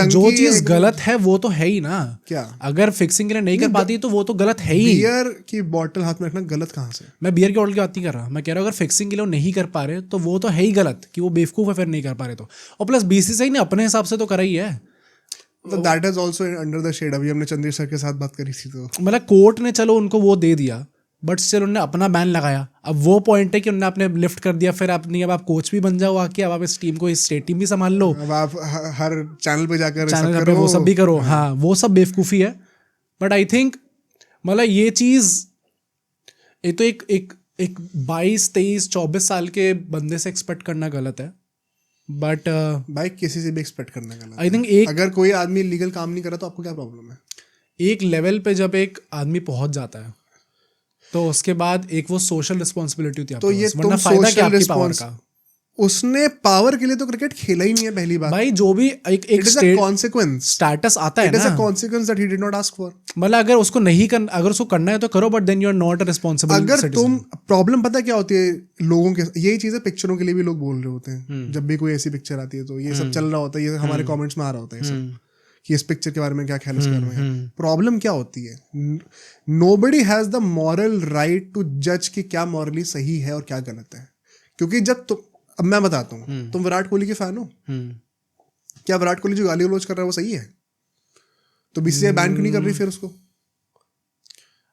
जो चीज गलत है वो तो है ही ना। क्या अगर फिक्सिंग के लिए नहीं कर पाती तो वो तो गलत है ही। बियर की बॉटल हाथ में रखना गलत कहाँ से? मैं बियर की बॉटल की बात नहीं कर रहा, मैं कह रहा हूँ अगर फिक्सिंग के लिए नहीं कर पा रहे तो वो तो है ही गलत कि वो बेवकूफ है फिर नहीं कर पा रहे तो। और प्लस बीसीसीआई ने अपने हिसाब से तो करा ही है। तो that is also under the shade. अभी हमने चंद्र सर के साथ बात करी थी तो मतलब कोर्ट ने चलो उनको वो दे दिया, बट स्टिल उन्होंने अपना बैन लगाया। अब वो पॉइंट है कि उन्होंने अपने लिफ्ट कर दिया, फिर अपनी अब आप कोच भी बन जाओ आके, अब आप इस टीम को, इस स्टेट टीम भी संभाल लो, अब आप हर चैनल पे जाकर चैनल पे वो सब भी करो। हाँ वो सब बेवकूफ़ी है। बट आई थिंक मतलब ये चीज़, ये तो एक 22, 23, 24 साल के बंदे से एक्सपेक्ट करना गलत है। बट भाई किसी से भी एक्सपेक्ट करना गलत आई थिंक अगर कोई आदमी लीगल काम नहीं करा तो आपको क्या प्रॉब्लम है? एक लेवल पे जब एक आदमी पहुंच जाता है तो उसके बाद एक वो सोशल रिस्पॉन्सिबिलिटी होती है तो ये वरना फायदा क्या आपकी पावर का? उसने पावर के लिए तो क्रिकेट खेला ही नहीं है पहली बात भाई जो भी एक कॉन्सिक्वेंस स्टेटस आता है ना, consequence that he did not ask for. मतलब अगर उसको नहीं कर, अगर उसको करना है तो करो, but then you are not a responsible अगर सिटीजन। तुम प्रॉब्लम पता क्या होती है लोगों के, यही चीजें पिक्चरों के लिए भी लोग बोल रहे होते हैं। जब भी कोई ऐसी पिक्चर आती है तो ये सब चल रहा होता है, ये हमारे कमेंट्स में आ रहा होता है ये सब कि इस पिक्चर के बारे में क्या ख्याल है, इसके बारे में। प्रॉब्लम क्या होती है, nobody has the moral right to जज कि क्या मॉरली सही है और क्या गलत है। क्योंकि जब तुम, अब मैं बताता हूँ, तुम विराट कोहली के फैन हो, क्या विराट कोहली जो गाली गलौज कर रहा है वो सही है? तो बीसीसीआई बैन क्यों नहीं कर रही फिर उसको?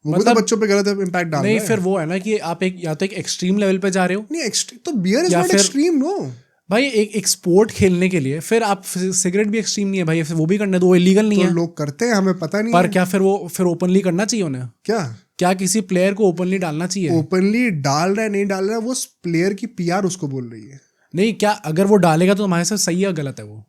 वो मतलब बच्चों पे गलत इम्पैक्ट डाल रहा है। नहीं फिर वो है ना कि आप एक या तो एक एक्सट्रीम लेवल पे जा रहे हो। नहीं तो beer is not extreme. No भाई एक स्पोर्ट खेलने के लिए फिर आप, सिगरेट भी एक्सट्रीम नहीं है भाई, वो भी करने दो, वो इलीगल नहीं तो है। लोग करते हैं, हमें पता नहीं पर है। क्या फिर ओपनली करना चाहिए उन्हें? क्या किसी प्लेयर को ओपनली डालना चाहिए? ओपनली डाल रहा है नहीं डाल रहा है वो प्लेयर की पीआर उसको बोल रही है। नहीं, क्या अगर वो डालेगा तो तुम्हारे साथ सही है गलत है वो?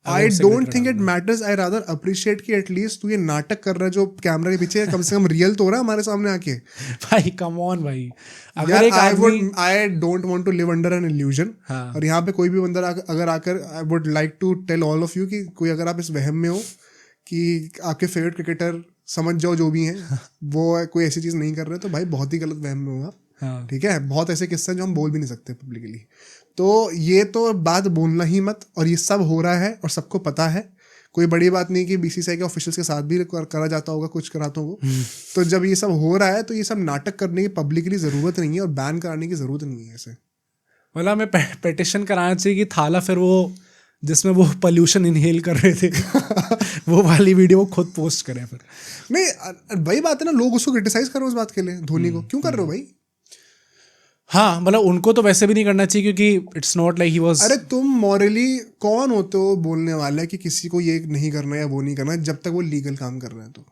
I don't think it matters. I rather appreciate कि एटलीस्ट तू ये नाटक कर रहा है जो कैमरा के पीछे, कम से कम रियल तो हो रहा है हमारे सामने आके। भाई कम ऑन भाई, अगर I don't want to live under an illusion. और यहाँ पे कोई भी बंदा अगर आकर, I would like to tell all of you कि कोई अगर आप इस वहम में हो कि आपके फेवरेट क्रिकेटर समझ जाओ जो भी हैं वो कोई ऐसी चीज़ नहीं कर रहे, तो भाई बहुत ही गलत वहम में हो आप। ठीक है, बहुत ऐसे किस्से जो हम बोल भी नहीं सकते पब्लिकली। तो ये तो बात बोलना ही मत, और ये सब हो रहा है और सबको पता है। कोई बड़ी बात नहीं कि बीसीसीआई के ऑफिशियल्स के साथ भी करा जाता होगा कुछ करातों को। तो जब ये सब हो रहा है तो ये सब नाटक करने की पब्लिकली ज़रूरत नहीं है और बैन कराने की ज़रूरत नहीं है ऐसे। मतलब हमें पेटिशन कराना चाहिए कि थाला फिर वो जिसमें वो पोल्यूशन इनहेल कर रहे थे वो वाली वीडियो वो खुद पोस्ट करें फिर। नहीं वही बात है ना, लोग उसको क्रिटिसाइज कर रहे हो उस बात के लिए। धोनी को क्यों कर रहे हो भाई? हाँ मतलब उनको तो वैसे भी नहीं करना चाहिए क्योंकि it's not like he was. अरे तुम मॉरली कौन होते हो बोलने वाले कि किसी को ये नहीं करना या वो नहीं करना, जब तक वो लीगल काम कर रहे हैं? तो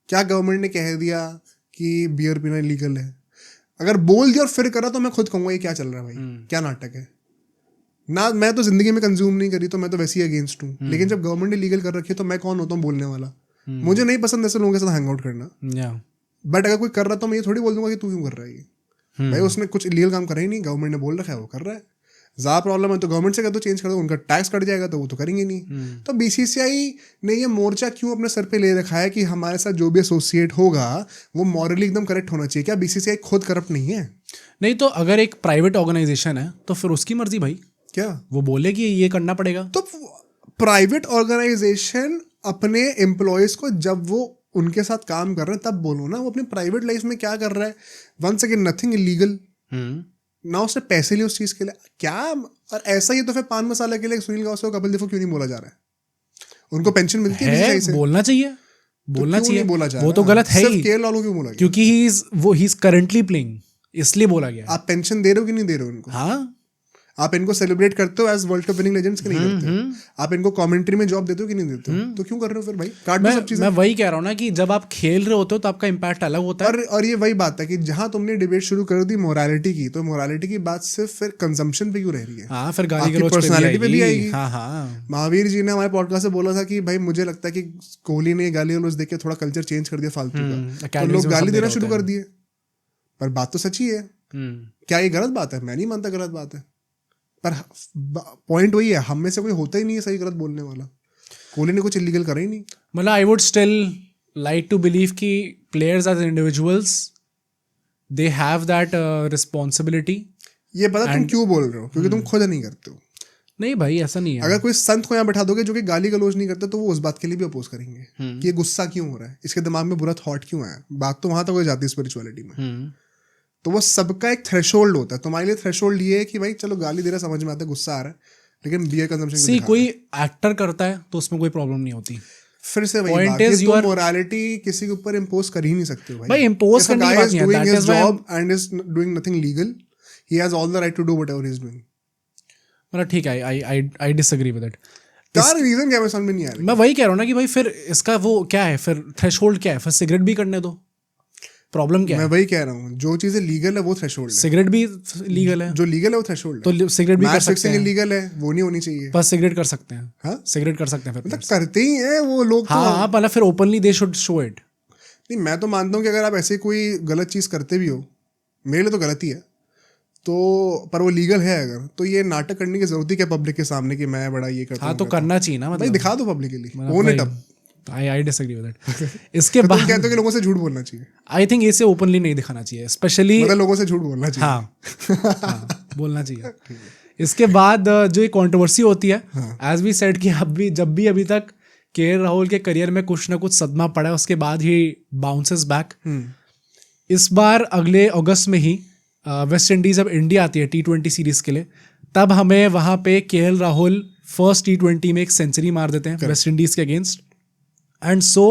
क्या गवर्नमेंट ने कह दिया कि बियर पीना लीगल है? अगर बोल दिया और फिर करा तो मैं खुद कहूँगा ये क्या चल रहा है भाई, क्या नाटक है ना। मैं तो जिंदगी में कंज्यूम नहीं करी तो मैं तो वैसे ही अगेंस्ट हूँ, लेकिन जब गवर्नमेंट ने लीगल कर रखी है तो मैं कौन होता हूँ बोलने वाला? मुझे नहीं पसंद ऐसे लोगों के साथ हैंग आउट करना, बट अगर कोई कर रहा तो मैं ये थोड़ी बोल दूंगा कि तू क्यों कर रहा है ये। भाई उसने कुछ इलीगल काम करा ही नहीं, गवर्नमेंट ने बोल रखा है वो कर रहा है। ज़्यादा प्रॉब्लम है तो गवर्नमेंट से कर दो, चेंज कर दो, उनका टैक्स कट जाएगा तो वो तो करेंगे नहीं। तो बीसीसीआई ने ये मोर्चा क्यों अपने सर पे ले रखा है कि हमारे साथ जो भी एसोसिएट होगा वो मॉरली एकदम करेक्ट होना चाहिए? क्या बीसीसीआई खुद करप्ट नहीं है? नहीं तो अगर एक प्राइवेट ऑर्गेनाइजेशन है तो फिर उसकी मर्जी भाई, क्या वो बोले कि ये करना पड़ेगा। तो प्राइवेट ऑर्गेनाइजेशन अपने एम्प्लॉयज को जब वो उनके साथ काम कर रहे हैं तब बोलो ना, वो अपनी प्राइवेट लाइफ में क्या कर रहा है। वंस अगेन नथिंग इलीगल ना, उसने पैसे लिए उस चीज के लिए क्या। और ऐसा ही तो फिर पान मसाला के लिए सुनील गावस्कर और कपिल देव को क्यों नहीं बोला जा रहा है? उनको पेंशन मिलती है से? बोलना चाहिए, बोलना तो चाहिए, बोला जा वो तो गलत है ही। केएल राहुल क्यों बोला गया? क्योंकि ही इज करंटली प्लेइंग, इसलिए बोला गया। आप पेंशन दे रहे हो कि नहीं दे रहे हो इनको? हाँ, आप इनको सेलिब्रेट करते हो as world cup winning legends कि नहीं करते हो? आप इनको कमेंट्री में जॉब देते हो कि नहीं देते हो? तो क्यों कर रहे हो फिर भाई? काट दो सब चीजें। मैं वही कह रहा हूँ ना कि जब आप खेल रहे होते हो तो आपका इम्पैक्ट अलग होता है। और ये वही बात है कि जहां तुमने डिबेट शुरू कर दी मोरालिटी की, तो मोरालिटी की बात सिर्फ फिर कंजम्पशन पे क्यों रह रही है? हाँ, फिर गाली गलौज पर्सनालिटी पे भी आएगी। हाँ। महावीर जी ने हमारे पॉडकास्ट से बोला था कि भाई मुझे लगता है कि कोहली ने गाली गलौज देके थोड़ा कल्चर चेंज कर दिया फालतू का, तो लोग गाली देना शुरू कर दिए। पर बात तो सच्ची है। क्या ये गलत बात है? मैं नहीं मानता गलत बात है, पर पॉइंट वही है, हम में से कोई होता ही नहीं है सही गलत बोलने वाला। कोहली ने कुछ इलीगल करा ही नहीं। मतलब I would still like to believe कि players as individuals they have that responsibility. ये पता तुम क्यों बोल रहे हो? क्योंकि तुम खुद नहीं करते हो। नहीं भाई ऐसा नहीं है। अगर कोई संत को यहाँ बैठा दोगे जो कि गाली गलौज नहीं करते तो वो उस बात के लिए भी अपोज करेंगे कि ये गुस्सा क्यों हो रहा है, इसके दिमाग में बुरा थॉट क्यों आया। बात तो वहां तक हो जाती है स्पिरिचुअलिटी में। तो वो सबका एक थ्रेशोल्ड होता है। तुम्हारे लिए थ्रेशोल्ड ये है कि भाई चलो गाली दे रहा समझ में आता है, गुस्सा आ रहा है, लेकिन बियर कंजम्पशन कोई एक्टर करता है तो उसमें कोई प्रॉब्लम नहीं होती। फिर से वही बात है, तुम मोरालिटी किसी के ऊपर इम्पोज कर ही नहीं सकते हो भाई। इम्पोज करने की बात नहीं है, doing his job and is doing nothing legal, he has all the right to do whatever he is doing. मतलब ठीक है, I disagree with it. यार रीजन क्या, मैं समझ में नहीं आ रही। मैं वही कह रहा हूँ ना कि भाई फिर इसका वो क्या है, फिर थ्रेशोल्ड क्या है, फिर सिगरेट भी करने दो, प्रॉब्लम क्या है? मैं वही कह रहा हूँ, जो चीजें लीगल है वो थ्रेशोल्ड है। सिगरेट भी लीगल है, जो लीगल है वो थ्रेशोल्ड है। तो सिगरेट भी कर सकते हैं। लीगल है वो नहीं होनी चाहिए, बस सिगरेट कर सकते हैं। हाँ सिगरेट कर सकते हैं फिर, मतलब करते ही हैं वो लोग। हाँ मतलब फिर openly they should show it. नहीं मैं तो मानता हूँ कि अगर आप ऐसे कोई गलत चीज करते भी हो, मेरे लिए तो गलत ही है, तो पर वो लीगल है अगर, तो ये नाटक करने की जरूरत ही क्या पब्लिक के सामने कि मैं बड़ा ये करता हूँ। हाँ तो करना चाहिए ना, मतलब दिखा दो publicly, own it up. I disagree with it. इसके बाद तुम कहते हो कि लोगों से झूठ बोलना चाहिए। I think इसे ओपनली नहीं दिखाना चाहिए, स्पेशली मतलब लोगों से झूठ बोलना चाहिए। हाँ बोलना चाहिए। इसके बाद जो एक कंट्रोवर्सी होती है, एज वी सेड कि जब भी अभी तक के राहुल के करियर में कुछ ना कुछ सदमा पड़ा है, उसके बाद ही बाउंसेस बैक। इस बार अगले अगस्त में ही वेस्ट इंडीज जब इंडिया आती है T20 सीरीज के लिए, तब हमें वहां पे KL राहुल फर्स्ट T20 में एक सेंचुरी मार देते हैं वेस्ट इंडीज के against. And so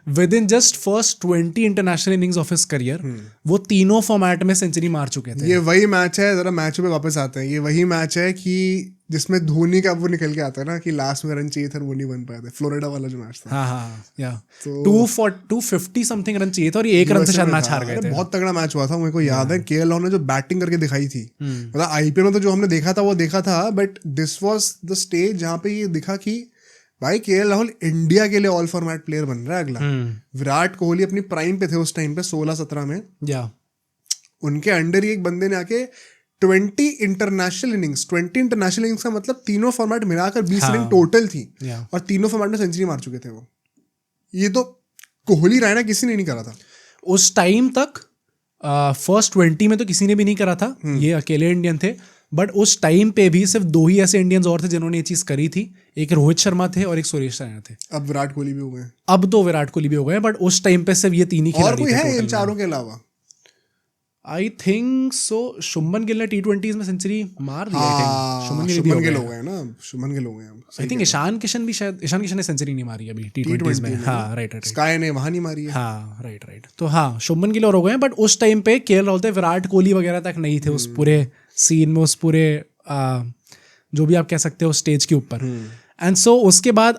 with in just first 20 international innings of his career वो तीनों फॉर्मेट में सेंचुरी मार चुके थे। ये वही मैच है, जरा मैच पे वापस आते हैं, ये वही मैच है कि जिसमें धोनी का वो निकल के आता है ना कि लास्ट में रन चाहिए था, वो नहीं बन पाया था, फ्लोरिडा वाला जो मैच था। हाँ या 250 समथिंग रन चाहिए था और ये 1 रन से शायद मैच हार गए थे। बहुत तगड़ा मैच हुआ था, मेरे को याद है। KL राहुल ने जो बैटिंग करके दिखाई थी, मतलब IPL में तो जो हमने देखा था वो देखा था, but this was the stage जहाँ पे ये दिखा कि भाई KL राहुल इंडिया के लिए ऑल फॉर्मेट प्लेयर बन रहा है अगला। विराट कोहली अपनी प्राइम पे थे उस टाइम पे 16-17 में, उनके अंडर ही एक बंदे ने आके 20 इंटरनेशनल इनिंग्स का मतलब तीनों फॉर्मेट मिलाकर 20 इनिंग टोटल थी, और तीनों फॉर्मेट में सेंचुरी मार चुके थे वो। ये तो कोहली रायना किसी ने नहीं करा था उस टाइम तक। फर्स्ट 20 में तो किसी ने भी नहीं करा था, ये अकेले इंडियन थे। बट उस टाइम पे भी सिर्फ 2 ही ऐसे इंडियंस और थे जिन्होंने ये चीज करी थी, एक रोहित शर्मा थे और एक सुरेश रैना थे। अब विराट कोहली भी हो गए, अब तो विराट कोहली भी हो गए, बट उस टाइम पे सिर्फ ये 3 ही खिलाड़ी थे। और कोई है इन चारों के अलावा? I think so Shubman Gill ने T20s में सेंचुरी मार दी। शुभमन गिल हो गए ना, शुभमन गिल हो गए। आई थिंक ईशान किशन ने सेंचुरी नहीं मारी अभी T20s में। हाँ राइट, स्काई ने वहां नहीं मारी है। हाँ राइट। तो हाँ शुभमन गिल और हो गए, बट उस टाइम पे KL राहुल थे, विराट कोहली वगैरह तक नहीं थे उस पूरे सीन में, उस पूरे जो भी आप कह सकते हो स्टेज के ऊपर। एंड सो उसके बाद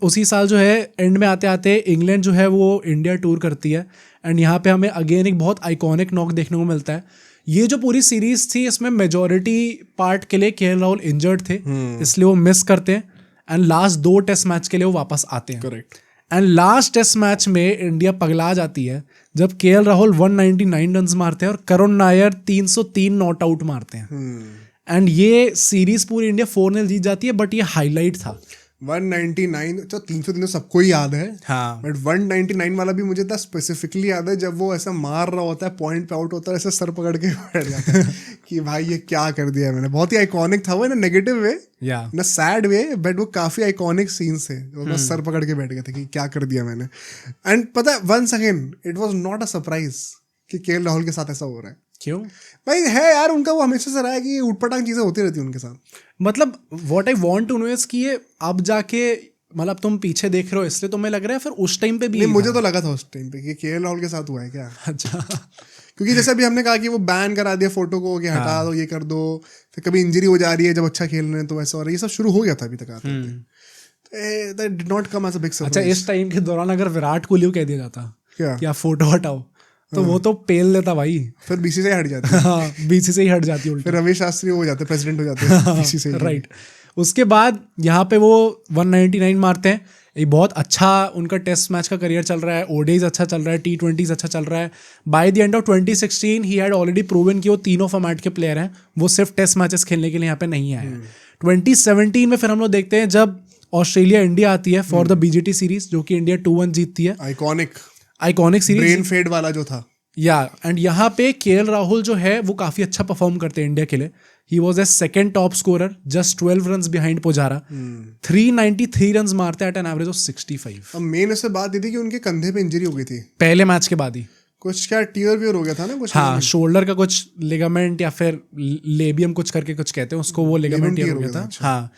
उसी साल जो है एंड में आते आते इंग्लैंड जो है वो इंडिया टूर करती है, एंड यहाँ पे हमें अगेन एक बहुत आइकॉनिक नॉक देखने को मिलता है। ये जो पूरी सीरीज थी इसमें मेजॉरिटी पार्ट के लिए KL राहुल इंजर्ड थे, इसलिए वो मिस करते हैं, एंड लास्ट 2 टेस्ट मैच के लिए वो वापस आते हैं। Correct. And last test match में इंडिया पगला जाती है जब KL राहुल 199 रन मारते हैं और करुण नायर 303 नॉट आउट मारते हैं। एंड ये सीरीज पूरी इंडिया 4-0 जीत जाती है, बट ये हाईलाइट था। 199 तो 303 तो सबको ही याद है, हाँ। बट 199 वाला भी मुझे इतना स्पेसिफिकली याद है जब वो ऐसा मार रहा होता है, पॉइंट पे आउट होता है, ऐसे सर पकड़ के बैठ जाता है कि भाई ये क्या कर दिया मैंने। बहुत ही आइकॉनिक था वो, ना नेगेटिव वे ना सैड वे, बट वो काफी आइकॉनिक सीन्स थे। वो बस सर पकड़ के बैठ गए थे कि क्या कर दिया मैंने। एंड पता है once again it was not a surprise कि KL राहुल के साथ ऐसा हो रहा है। क्यों भाई है यार, उनका वो हमेशा से रहा है कि उटपटांग चीजें होती रहती है उनके साथ। मतलब what I want to know is कि ये अब जाके मतलब तुम पीछे देख रहे हो इसलिए तुम्हें लग रहा है, फिर उस टाइम पे भी नहीं, मुझे तो लगा था उस टाइम पे कि KL राहुल के साथ हुआ है क्या। अच्छा क्योंकि जैसे अभी हमने कहा कि वो बैन करा दिया फोटो को कि हटा दो, ये कर दो, फिर कभी इंजरी हो जा रही है जब अच्छा खेल रहे हैं तो वैसा, और ये सब शुरू हो गया था अभी तक आते। That did not come as a big surprise. अच्छा इस टाइम के दौरान अगर विराट कोहली को कह दिया जाता क्या कि आप फोटो हटाओ तो वो तो पेल देता भाई, फिर BCCI से हट जाती है। हाँ BCCI से ही हट जाती है, फिर रमेश शास्त्री हो जाते, प्रेसिडेंट हो जाते हैं BCCI से। राइट। उसके बाद यहाँ पे वो 199 मारते हैं, एक बहुत अच्छा उनका टेस्ट मैच का करियर चल रहा है, ODIs अच्छा चल रहा है, T20s अच्छा चल रहा है। By the end of 2016 he had already proven कि वो तीनों फॉर्मेट के प्लेयर हैं, वो सिर्फ टेस्ट मैचेस खेलने के लिए यहाँ पे नहीं आए हैं। 2017 में फिर हम लोग देखते हैं जब ऑस्ट्रेलिया इंडिया आती है फॉर द BGT सीरीज, जो कि इंडिया 2-1 जीतती है। आइकॉनिक सीरीज, ब्रेन फेड वाला जो था। एंड यहाँ पे KL राहुल जो है वो काफ़ी अच्छा परफॉर्म करते हैं इंडिया के लिए। He was a second top scorer, just 12 run behind Pujara. 393 run मारते एट एन एवरेज ऑफ 65. अब मेन ऐसे बात ये थी कि उनके कंधे पे इंजरी हो गई थी पहले मैच के बाद ही. कुछ क्या टीयर वियर हो गया था ना कुछ. हाँ, शोल्डर का कुछ लिगामेंट या फिर लेबियम कुछ करके कुछ कहते हैं उसको, वो लिगामेंट टीयर हो गया था. हाँ,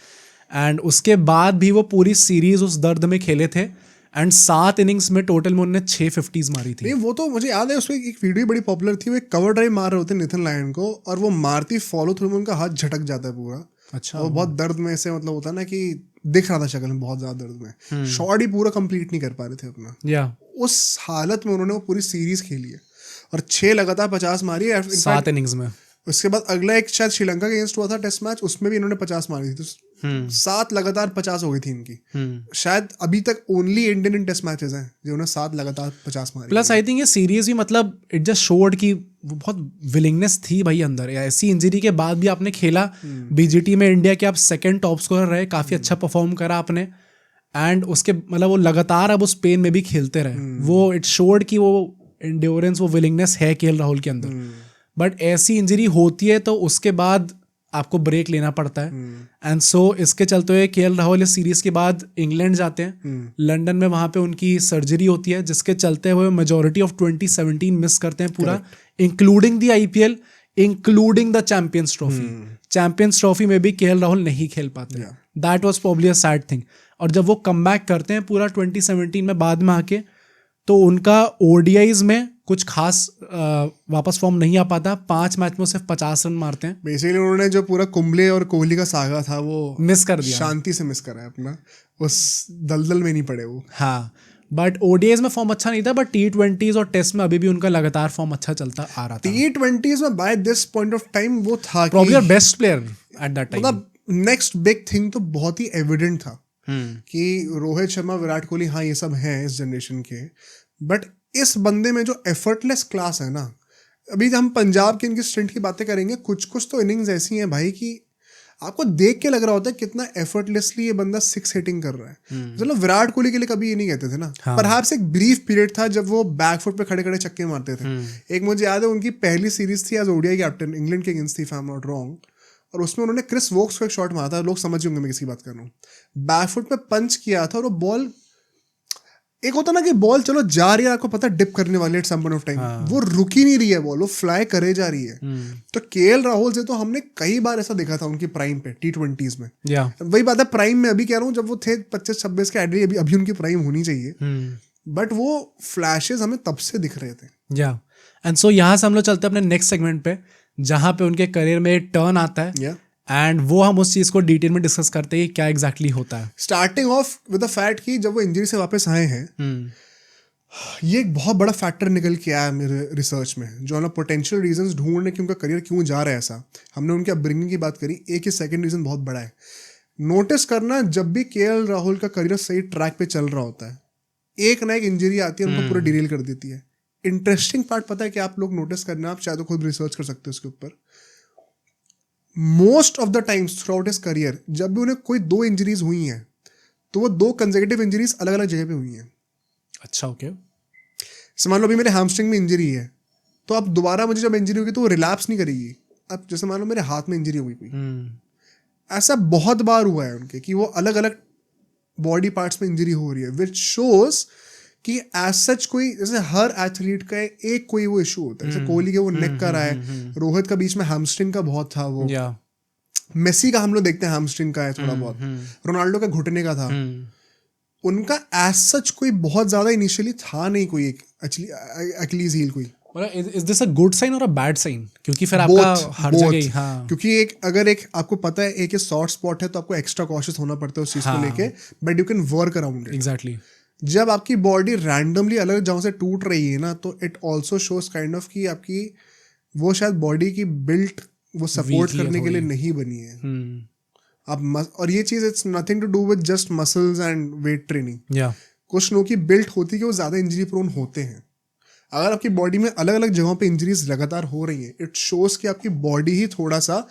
एंड उसके बाद भी वो पूरी सीरीज उस दर्द में खेले थे. एंड 7 इनिंग्स में टोटल में उन्होंने 6 50s मारी थी. नहीं, वो तो मुझे याद है, उसमें एक वीडियो बड़ी पॉपुलर थी, वो एक कवर ड्राइव मार रहे होते नेथन लायन को और वो मारती फॉलो थ्रू में उनका हाथ झटक जाता है पूरा. अच्छा. वो बहुत दर्द में से मतलब होता है ना कि दिख रहा था शक्ल में बहुत ज्यादा दर्द में. शॉट ही पूरा कंप्लीट नहीं कर पा रहे थे अपना. या उस हालत में उन्होंने वो पूरी सीरीज खेली है और 6 लगातार 50 मारी है 7 इनिंग्स में. उसके बाद अगला एक शायद श्रीलंका के अगेंस्ट हुआ था टेस्ट मैच, उसमें भी इन्होंने 50 मारी थी. तो 7 लगातार 50 हो गई थी इनकी. शायद अभी तक only Indian in test matches हैं जिन्होंने 7 लगातार 50 मारी. प्लस आई थिंक ये सीरीज भी मतलब इट जस्ट शोड कि वो बहुत विलिंगनेस थी भाई अंदर. ऐसी इंजरी के बाद भी आपने खेला बीजीटी में इंडिया के, आप सेकंड टॉप स्कोरर रहे, काफी अच्छा परफॉर्म करा आपने. एंड उसके मतलब वो लगातार अब उस स्पेन में भी खेलते रहे. वो इट शोड कि वो एंड्योरेंस, वो विलिंगनेस है केएल राहुल के अंदर. बट ऐसी इंजरी होती है तो उसके बाद आपको ब्रेक लेना पड़ता है. एंड सो इसके चलते हुए केएल राहुल इस सीरीज के बाद इंग्लैंड जाते हैं. लंदन में वहां पे उनकी सर्जरी होती है जिसके चलते हुए मेजोरिटी ऑफ 2017 मिस करते हैं पूरा, including the IPL, including the champions trophy. Champions trophy में भी केएल राहुल नहीं खेल पाते. That was probably a sad thing. और जब वो कम बैक करते हैं पूरा 2017 में बाद में आके, तो उनका ODIs में कुछ खास वापस फॉर्म नहीं आ पाता. 5 मैच में सिर्फ 50 रन मारते हैं. बेसिकली उन्होंने जो पूरा कुंबले और कोहली का सागा था वो मिस कर दिया, शांति से मिस करा है अपना, उस दलदल में नहीं पड़े वो. हाँ, बट ODIs में फॉर्म अच्छा नहीं था, बट T20s और टेस्ट में अभी भी उनका लगातार फॉर्म अच्छा चलता आ रहा था. T20s में by this point of time वो था probably best player at that time. मतलब नेक्स्ट बिग थिंग तो बहुत ही एविडेंट था कि रोहित शर्मा, विराट कोहली, हाँ ये सब हैं इस जनरेशन के, बट इस बंदे में जो एफर्टलेस क्लास है ना. अभी हम पंजाब के इनकी स्ट्रेंथ की बातें करेंगे, कुछ तो इनिंग्स ऐसी हैं भाई कि आपको देख के लग रहा होता है कितना एफर्टलेसली ये बंदा 6 हिटिंग कर रहा है. मतलब विराट कोहली के लिए कभी ये नहीं कहते थे ना. परहैप्स एक ब्रीफ पीरियड था जब वो बैकफुट पे खड़े खड़े छक्के मारते थे. एक मुझे याद है उनकी पहली सीरीज थी एज ODI कैप्टन, इंग्लैंड के अगेंस्ट थी if I am not wrong, और उसमें उन्होंने क्रिस वोक्स को एक शॉट मारा था. लोग समझ होंगे मैं किसकी बात कर रहा हूँ. बैकफुट पे पंच किया था और वो बॉल, एक होता ना कि बॉल चलो जा रही है, आपको पता डिप करने वाली at some point of time, वो रुक ही नहीं रही है बॉल, वो फ्लाई करे जा रही है. तो केएल राहुल से तो हमने कई बार ऐसा देखा था उनकी प्राइम पे T20s में. वही बात है, प्राइम में अभी कह रहा हूँ जब वो थे 25-26 के एडरी, अभी उनकी प्राइम होनी चाहिए, बट वो फ्लैशेस हमें तब से दिख रहे थे. एंड सो यहाँ से हम लोग चलते हैं अपने नेक्स्ट सेगमेंट पे, जहाँ पे उनके करियर में टर्न आता है. एंड वो हम उस चीज को डिटेल में डिस्कस करते हैं क्या एग्जैक्टली होता है. Starting of with the fact कि जब वो इंजरी से वापस आए हैं, ये एक बहुत बड़ा फैक्टर निकल के आया मेरे रिसर्च में, जो ना पोटेंशियल रीजंस ढूंढने कि उनका करियर क्यों जा रहा है ऐसा. हमने उनके अपब्रिंगिंग की बात करी, एक ही सेकंड रीजन बहुत बड़ा है. नोटिस करना, जब भी केएल राहुल का करियर सही ट्रैक पे चल रहा होता है, एक ना एक इंजरी आती है, उनको पूरा डिरेल कर देती है. इंटरेस्टिंग पार्ट पता है कि आप लोग नोटिस करना, आप चाहे तो खुद रिसर्च कर सकते हो उसके ऊपर. Most of the times through out his career जब भी उन्हें कोई 2 इंजरीज हुई हैं, तो वो 2 कंसेक्यूटिव इंजरीज अलग अलग जगह पे हुई हैं. अच्छा, ओके. मान लो अभी मेरे हैमस्ट्रिंग में इंजरी है, तो अब दोबारा मुझे जब इंजरी होगी तो वो रिलैप्स नहीं करेगी. अब जैसे मान लो मेरे हाथ में इंजरी हुई कोई, ऐसा बहुत बार हुआ है उनके कि वो अलग अलग बॉडी पार्ट्स में इंजरी हो रही है, विच शोज कि एज सच कोई, जैसे हर एथलीट का एक कोई वो इशू होता है. जैसे कोहली के वो नेक का रहा है, रोहित का बीच में हैमस्ट्रिंग का बहुत था, वो मेसी का हम लोग देखते हैं हैमस्ट्रिंग का है थोड़ा बहुत, रोनाल्डो का घुटने का था. उनका एज सच कोई बहुत ज्यादा इनिशियली था नहीं कोई एक अचलीज हील कोई. Is this a good sign or a bad sign? क्योंकि फिर आपका हर जगह, हाँ, क्योंकि अगर आपको पता है एक सॉफ्ट स्पॉट है तो आपको एक्स्ट्रा कॉशियस होना पड़ता है उस चीज को लेके, but you can work around it. Exactly. जब आपकी बॉडी रैंडमली अलग जगह से टूट रही है ना, तो it also shows kind of कि आपकी वो शायद बॉडी की बिल्ट वो सपोर्ट करने के लिए नहीं बनी है. आप और ये चीज it's nothing to do with just muscles and weight training. कुछ लोगों की बिल्ट होती है कि वो ज्यादा इंजरी प्रोन होते हैं. अगर आपकी बॉडी में अलग अलग जगहों पे इंजरीज लगातार हो रही है, इट शोज कि आपकी बॉडी ही थोड़ा सा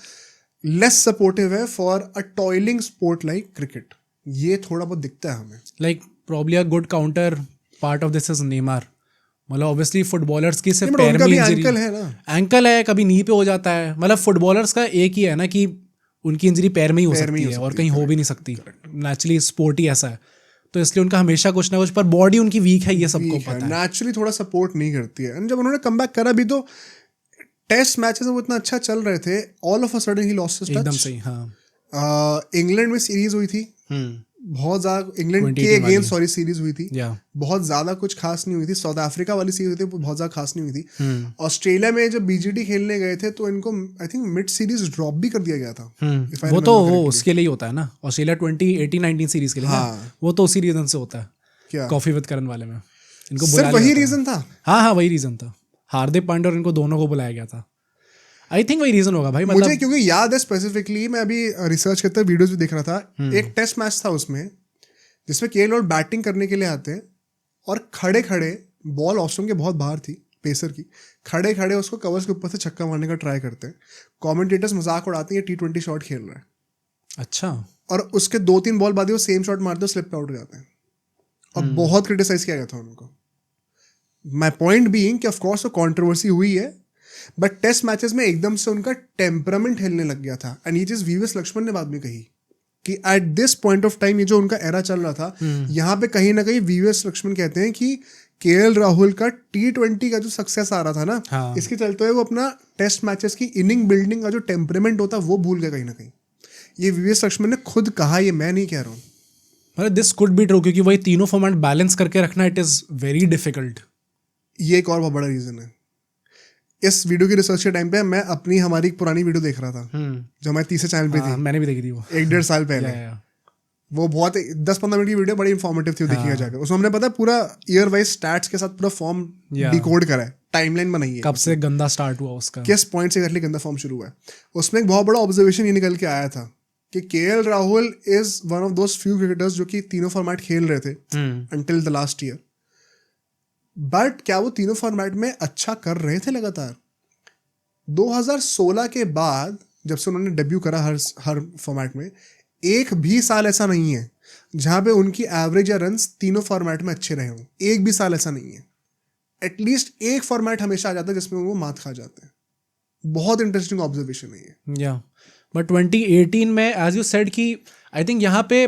लेस सपोर्टिव है for a toiling sport like cricket. ये थोड़ा बहुत दिखता है हमें. Like probably a good counter part of this is Neymar. मतलब ऑब्वियसली फुटबॉलर्स की सिर्फ नहीं, पैर उनका में भी इंजरी, एंकल है ना, एंकल है, कभी नी पे हो जाता है। मतलब फुटबॉलर्स का एक ही है ना कि उनकी इंजरी पैर में ही हो सकती है और कहीं हो भी नहीं सकती, नेचुरली स्पोर्ट ही ऐसा है, तो इसलिए उनका हमेशा कुछ ना कुछ, पर बॉडी उनकी वीक है ये सबको पता है, नेचुरली थोड़ा सपोर्ट नहीं करती है। एंड जब उन्होंने कमबैक करा भी तो टेस्ट मैचेस में वो इतना अच्छा चल रहे थे, all of a sudden he lost his touch. एकदम सही। हाँ, इंग्लैंड में सीरीज हुई थी, बहुत ज्यादा इंग्लैंड के अगेंस्ट सीरीज हुई थी, बहुत ज्यादा कुछ खास नहीं हुई थी। साउथ अफ्रीका वाली सीरीज हुई थी, बहुत ज्यादा खास नहीं हुई थी। ऑस्ट्रेलिया में जब बीजीटी खेलने गए थे तो इनको I think mid series drop भी कर दिया गया था। वो तो वो उसके लिए होता है ना, ऑस्ट्रेलिया 2018-19 सीरीज के लिए। हाँ, वो तो उसी रीजन से होता है, क्या कॉफी विद करण वाले में इनको सिर्फ वही रीजन था। हाँ, वही रीजन था, हार्दिक पांड्या और इनको दोनों को बुलाया गया था। आई थिंक वही रीजन होगा भाई, मुझे क्योंकि याद है स्पेसिफिकली, मैं अभी रिसर्च करते वीडियोस भी देख रहा था, एक टेस्ट मैच था उसमें जिसमें केएल राहुल बैटिंग करने के लिए आते हैं और खड़े खड़े बॉल ऑस्ट्रेलिया के बहुत बाहर थी, पेसर की, खड़े खड़े उसको कवर्स के ऊपर से छक्का मारने का ट्राई करते हैं। कमेंटेटर्स मजाक उड़ाते हैं T20 शॉट खेल रहा है। अच्छा। और उसके 2-3 बॉल बाद वो सेम शॉट मारते स्लिप आउट हो जाते हैं और बहुत क्रिटिसाइज किया गया था उनको। माई पॉइंट बीइंग कि ऑफकोर्स वो कॉन्ट्रोवर्सी हुई है, बट टेस्ट मैचेस में एकदम से उनका टेम्परामेंट हिलने लग गया था। एंड ये चीज वीवीएस लक्ष्मण ने बाद में कही कि at this point of time, ये जो उनका एरा चल रहा था, यहाँ पे कहीं ना कहीं वीवीएस लक्ष्मण कहते हैं कि केएल राहुल का T20 का जो सक्सेस आ रहा था ना, हाँ, इसके चलते हुए वो अपना टेस्ट मैचेस की इनिंग बिल्डिंग का जो टेम्परामेंट होता है वो भूल गया कहीं ना कहीं। ये वीवीएस लक्ष्मण ने खुद कहा, ये मैं नहीं कह रहा हूँ। मतलब दिस कुड बी ट्रू, क्योंकि वही तीनों फॉर्मेट बैलेंस करके रखना इट इज वेरी डिफिकल्ट। ये एक और बहुत बड़ा रीजन है। इस वीडियो की रिसर्च के टाइम पे मैं अपनी हमारी एक पुरानी वीडियो देख रहा था जो हमारे तीसरे चैनल पे थी, मैंने भी देखी थी वो 1-1.5 साल पहले। वो बहुत 10-15 मिनट की वीडियो, बड़ी इंफॉर्मेटिव थी, देखिएगा जाकर। उसमें हमने पता पूरा ईयर वाइज स्टैट्स के साथ पूरा फॉर्म डिकोड करा है, टाइमलाइन बनाई है, कब से गंदा स्टार्ट हुआ उसका, किस पॉइंट से एग्जैक्टली गंदा फॉर्म शुरू हुआ है। उसमें एक बहुत बड़ा ऑब्जर्वेशन ये निकल के आया था कि KL Rahul is one of those few cricketers जो कि तीनों फॉर्मेट खेल रहे थे until the last year. But क्या वो तीनों फॉर्मेट में अच्छा कर रहे थे लगातार? 2016 के बाद जब से उन्होंने डेब्यू करा हर फॉर्मेट में, एक भी साल ऐसा नहीं है जहां पे उनकी एवरेज या रन्स तीनों फॉर्मेट में अच्छे रहे हों। एक भी साल ऐसा नहीं है। एटलीस्ट एक फॉर्मेट हमेशा आ जाता है जिसमें वो मात खा जाते हैं। बहुत इंटरेस्टिंग ऑब्जर्वेशन है ये। या बट 2018 में एज यू सेड कि आई थिंक यहाँ पे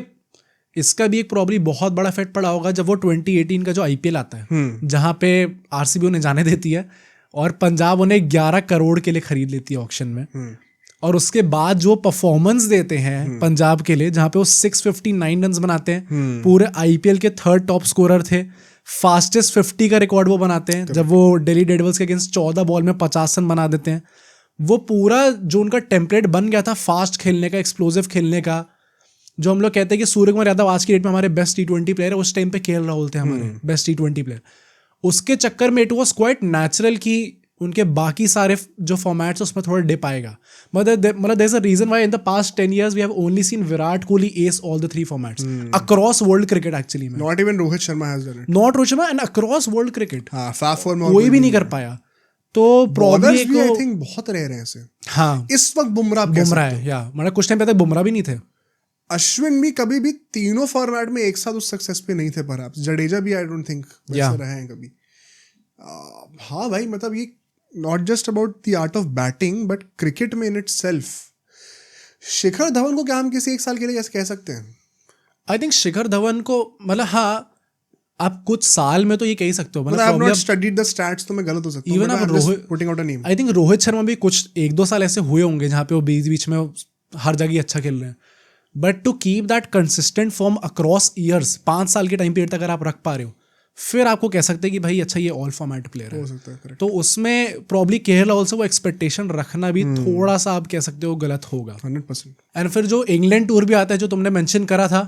इसका भी एक प्रॉब्लम बहुत बड़ा इफेक्ट पड़ा होगा जब वो 2018 का जो आईपीएल आता है, जहाँ पे आरसीबी उन्हें जाने देती है और पंजाब उन्हें 11 करोड़ के लिए खरीद लेती है ऑक्शन में। और उसके बाद जो परफॉर्मेंस देते हैं पंजाब के लिए, जहाँ पे वो 659 रन बनाते हैं, पूरे आईपीएल के 3rd टॉप स्कोरर थे, फास्टेस्ट 50 का रिकॉर्ड वो बनाते हैं जब वो दिल्ली डेयरडेविल्स के अगेंस्ट 14 बॉल में 50 रन बना देते हैं। वो पूरा जो उनका टेम्पलेट बन गया था फास्ट खेलने का, एक्सप्लोसिव खेलने का, जो हम लोग कहते हैं कि सूर्य कुमार यादव आज की डेट में हमारे बेस्ट T20 प्लेयर है, उस टाइम पे केएल राहुल थे हमारे बेस्ट T20 प्लेयर। उसके चक्कर में इट वॉज क्वाइट नेचुरल कि उनके बाकी सारे जो फॉर्मेट्स उसमें थोड़ा डिप आएगा। मतलब there is a reason why in the past 10 years we have only seen Virat Kohli as all the 3 formats across world cricket. Actually में not even Rohit Sharma has done it, not Rohit Sharma and across world cricket fab four में कोई भी नहीं कर पाया। तो problem भी I think बहुत रह रहे हैं ऐसे। हाँ, इस वक्त बुमराह है, या मतलब कुछ टाइम पहले बुमराह भी नहीं थे। अश्विन भी कभी भी तीनों फॉर्मेट में एक साथ उस सक्सेस पे नहीं थे। परहैप्स जडेजा भी आई डोंट थिंक वैसे रहे हैं कभी। हाँ भाई, मतलब ये not just about the art of batting but cricket में इन इटसेल्फ। शिखर धवन को क्या हम किसी एक साल के लिए कह सकते हैं? आई थिंक शिखर धवन को मतलब हाँ, आप कुछ साल में तो ये कह सकते हो। मतलब I have not studied the stats, तो मैं गलत हो सकता हूं। इवन आप putting out a name, I think Rohit Sharma भी कुछ 1-2 साल ऐसे हुए होंगे जहाँ पे वो बीच में हर जगह अच्छा खेल रहे हैं। But to keep that consistent form across years, 5 साल के टाइम पीरियड तक अगर आप रख पा रहे हो, फिर आपको कह सकते हैं कि भाई अच्छा ये ऑल फॉर्मेट प्लेयर है। हो सकता है, तो उसमें प्रॉब्ली केएल राहुल से वो एक्सपेक्टेशन रखना भी थोड़ा सा आप कह सकते हो गलत होगा 100%। एंड फिर जो इंग्लैंड टूर भी आता है जो तुमने मेंशन करा था,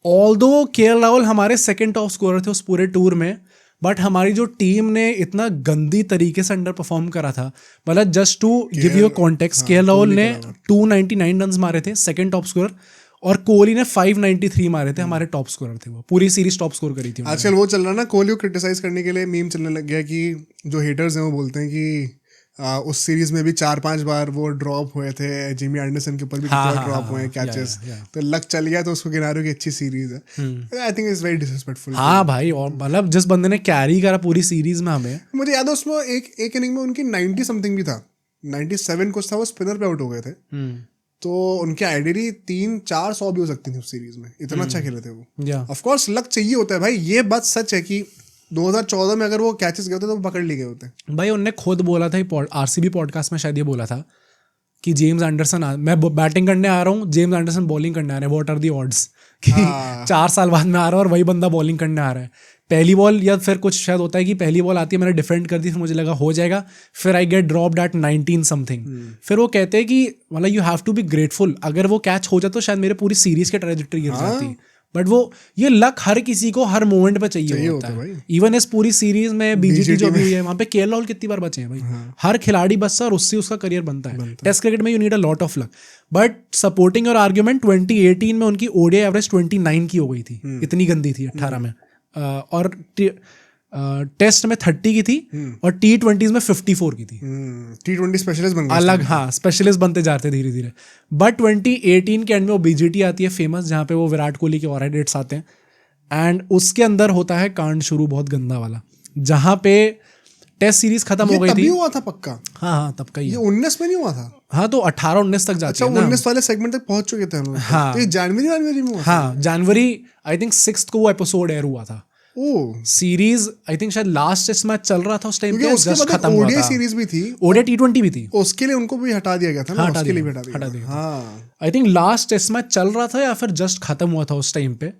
ऑल्दो केएल राहुल हमारे 2nd टॉप स्कोरर थे उस पूरे टूर में, बट हमारी जो टीम ने इतना गंदी तरीके से अंडर परफॉर्म करा था। मतलब just to give you context, KL Rahul ने 299 रन मारे थे 2nd टॉप स्कोरर, और कोहली ने 593 मारे थे, हमारे टॉप स्कोरर थे। वो पूरी सीरीज टॉप स्कोर करी थी। आजकल वो चल रहा ना, कोहली को क्रिटिसाइज करने के लिए मीम चलने लग गया कि जो हेटर्स हैं वो बोलते हैं कि उस सीरीज में भी 4-5 बार वो ड्रॉप हुए थे, जिमी एंडरसन के ऊपर भी ड्रॉप हुए हैं कैचेस, तो लक चल गया तो उसको किनारे की अच्छी सीरीज है। I think it's very disrespectful. हाँ भाई, और मतलब जिस बंदे ने कैरी करा पूरी सीरीज में हमें, मुझे याद है उसमें एक इनिंग में उनकी 90 समथिंग भी था, 97 कुछ था, वो स्पिनर पे आउट हो गए थे, तो उनकी आइडियली 300-400 भी हो सकती थी उस सीरीज में, इतना अच्छा खेले थे वो। ऑफ कोर्स लक चाहिए होता है भाई, ये बात सच है कि 2014 में अगर वो कैचेस गए होते तो वो पकड़ लिए गए होते भाई। उनने खुद बोला था, आरसीबी पॉडकास्ट में शायद ये बोला था कि जेम्स एंडरसन मैं बैटिंग करने आ रहा हूँ, जेम्स एंडरसन बॉलिंग करने आ रहे हैं, व्हाट आर दी ऑड्स कि 4 साल बाद में आ रहा हूँ और वही बंदा बॉलिंग करने आ रहा है। पहली बॉल या फिर कुछ शायद होता है कि पहली बॉल आती है, मैंने डिफेंड कर दी, फिर मुझे लगा हो जाएगा, फिर I get dropped at 19 something. फिर वो कहते हैं कि मतलब you have to be grateful, अगर वो कैच हो जाता तो शायद मेरे पूरी सीरीज की ट्रेजेक्टरी गिर जाती। बट वो ये लक हर किसी को हर मोमेंट पे चाहिए होता है। इवन इस पूरी सीरीज में बीजीटी जो भी हुई है, वहां पे केएल राहुल कितनी बार बचे हैं भाई, हर खिलाड़ी बचता है और उससे उसका करियर बनता है। टेस्ट क्रिकेट में you need a lot of luck, but supporting your argument 2018 में उनकी ओडीआई एवरेज 29 की हो गई थी, इतनी गंदी थी 18 में, और टेस्ट में 30 की थी और T20s में 54 की थी। T20 स्पेशलिस्ट बन गए अलग, हाँ स्पेशलिस्ट बनते जाते धीरे धीरे। बट 2018 के एंड में वो बीजीटी आती है फेमस, जहाँ पे वो विराट कोहली के ऑरा डेट्स आते हैं, एंड उसके अंदर होता है कांड शुरू बहुत गंदा वाला, जहाँ पे टेस्ट सीरीज खत्म हो गई थी। हुआ था पक्का? हाँ तब का ही। ये 19 में नहीं हुआ था? हाँ तो 18-19 तक जाते हैं। 19 वाले सेगमेंट तक पहुंच चुके थे हम लोग। हाँ तो ये जनवरी में हुआ। हाँ जनवरी आई थिंक 6 को वो एपिसोड एयर हुआ था। सीरीज आई थिंक शायद लास्ट टेस्ट मैच चल रहा था उस टाइम पे, जस्ट खत्म हुआ था। सीरीज भी थी, ओडीआई T20 भी थी, उसके लिए उनको भी हटा दिया गया था ना, उसके लिए भी हटा दिया। हाँ I think last test match चल रहा था या फिर जस्ट खत्म हुआ था उस टाइम पे,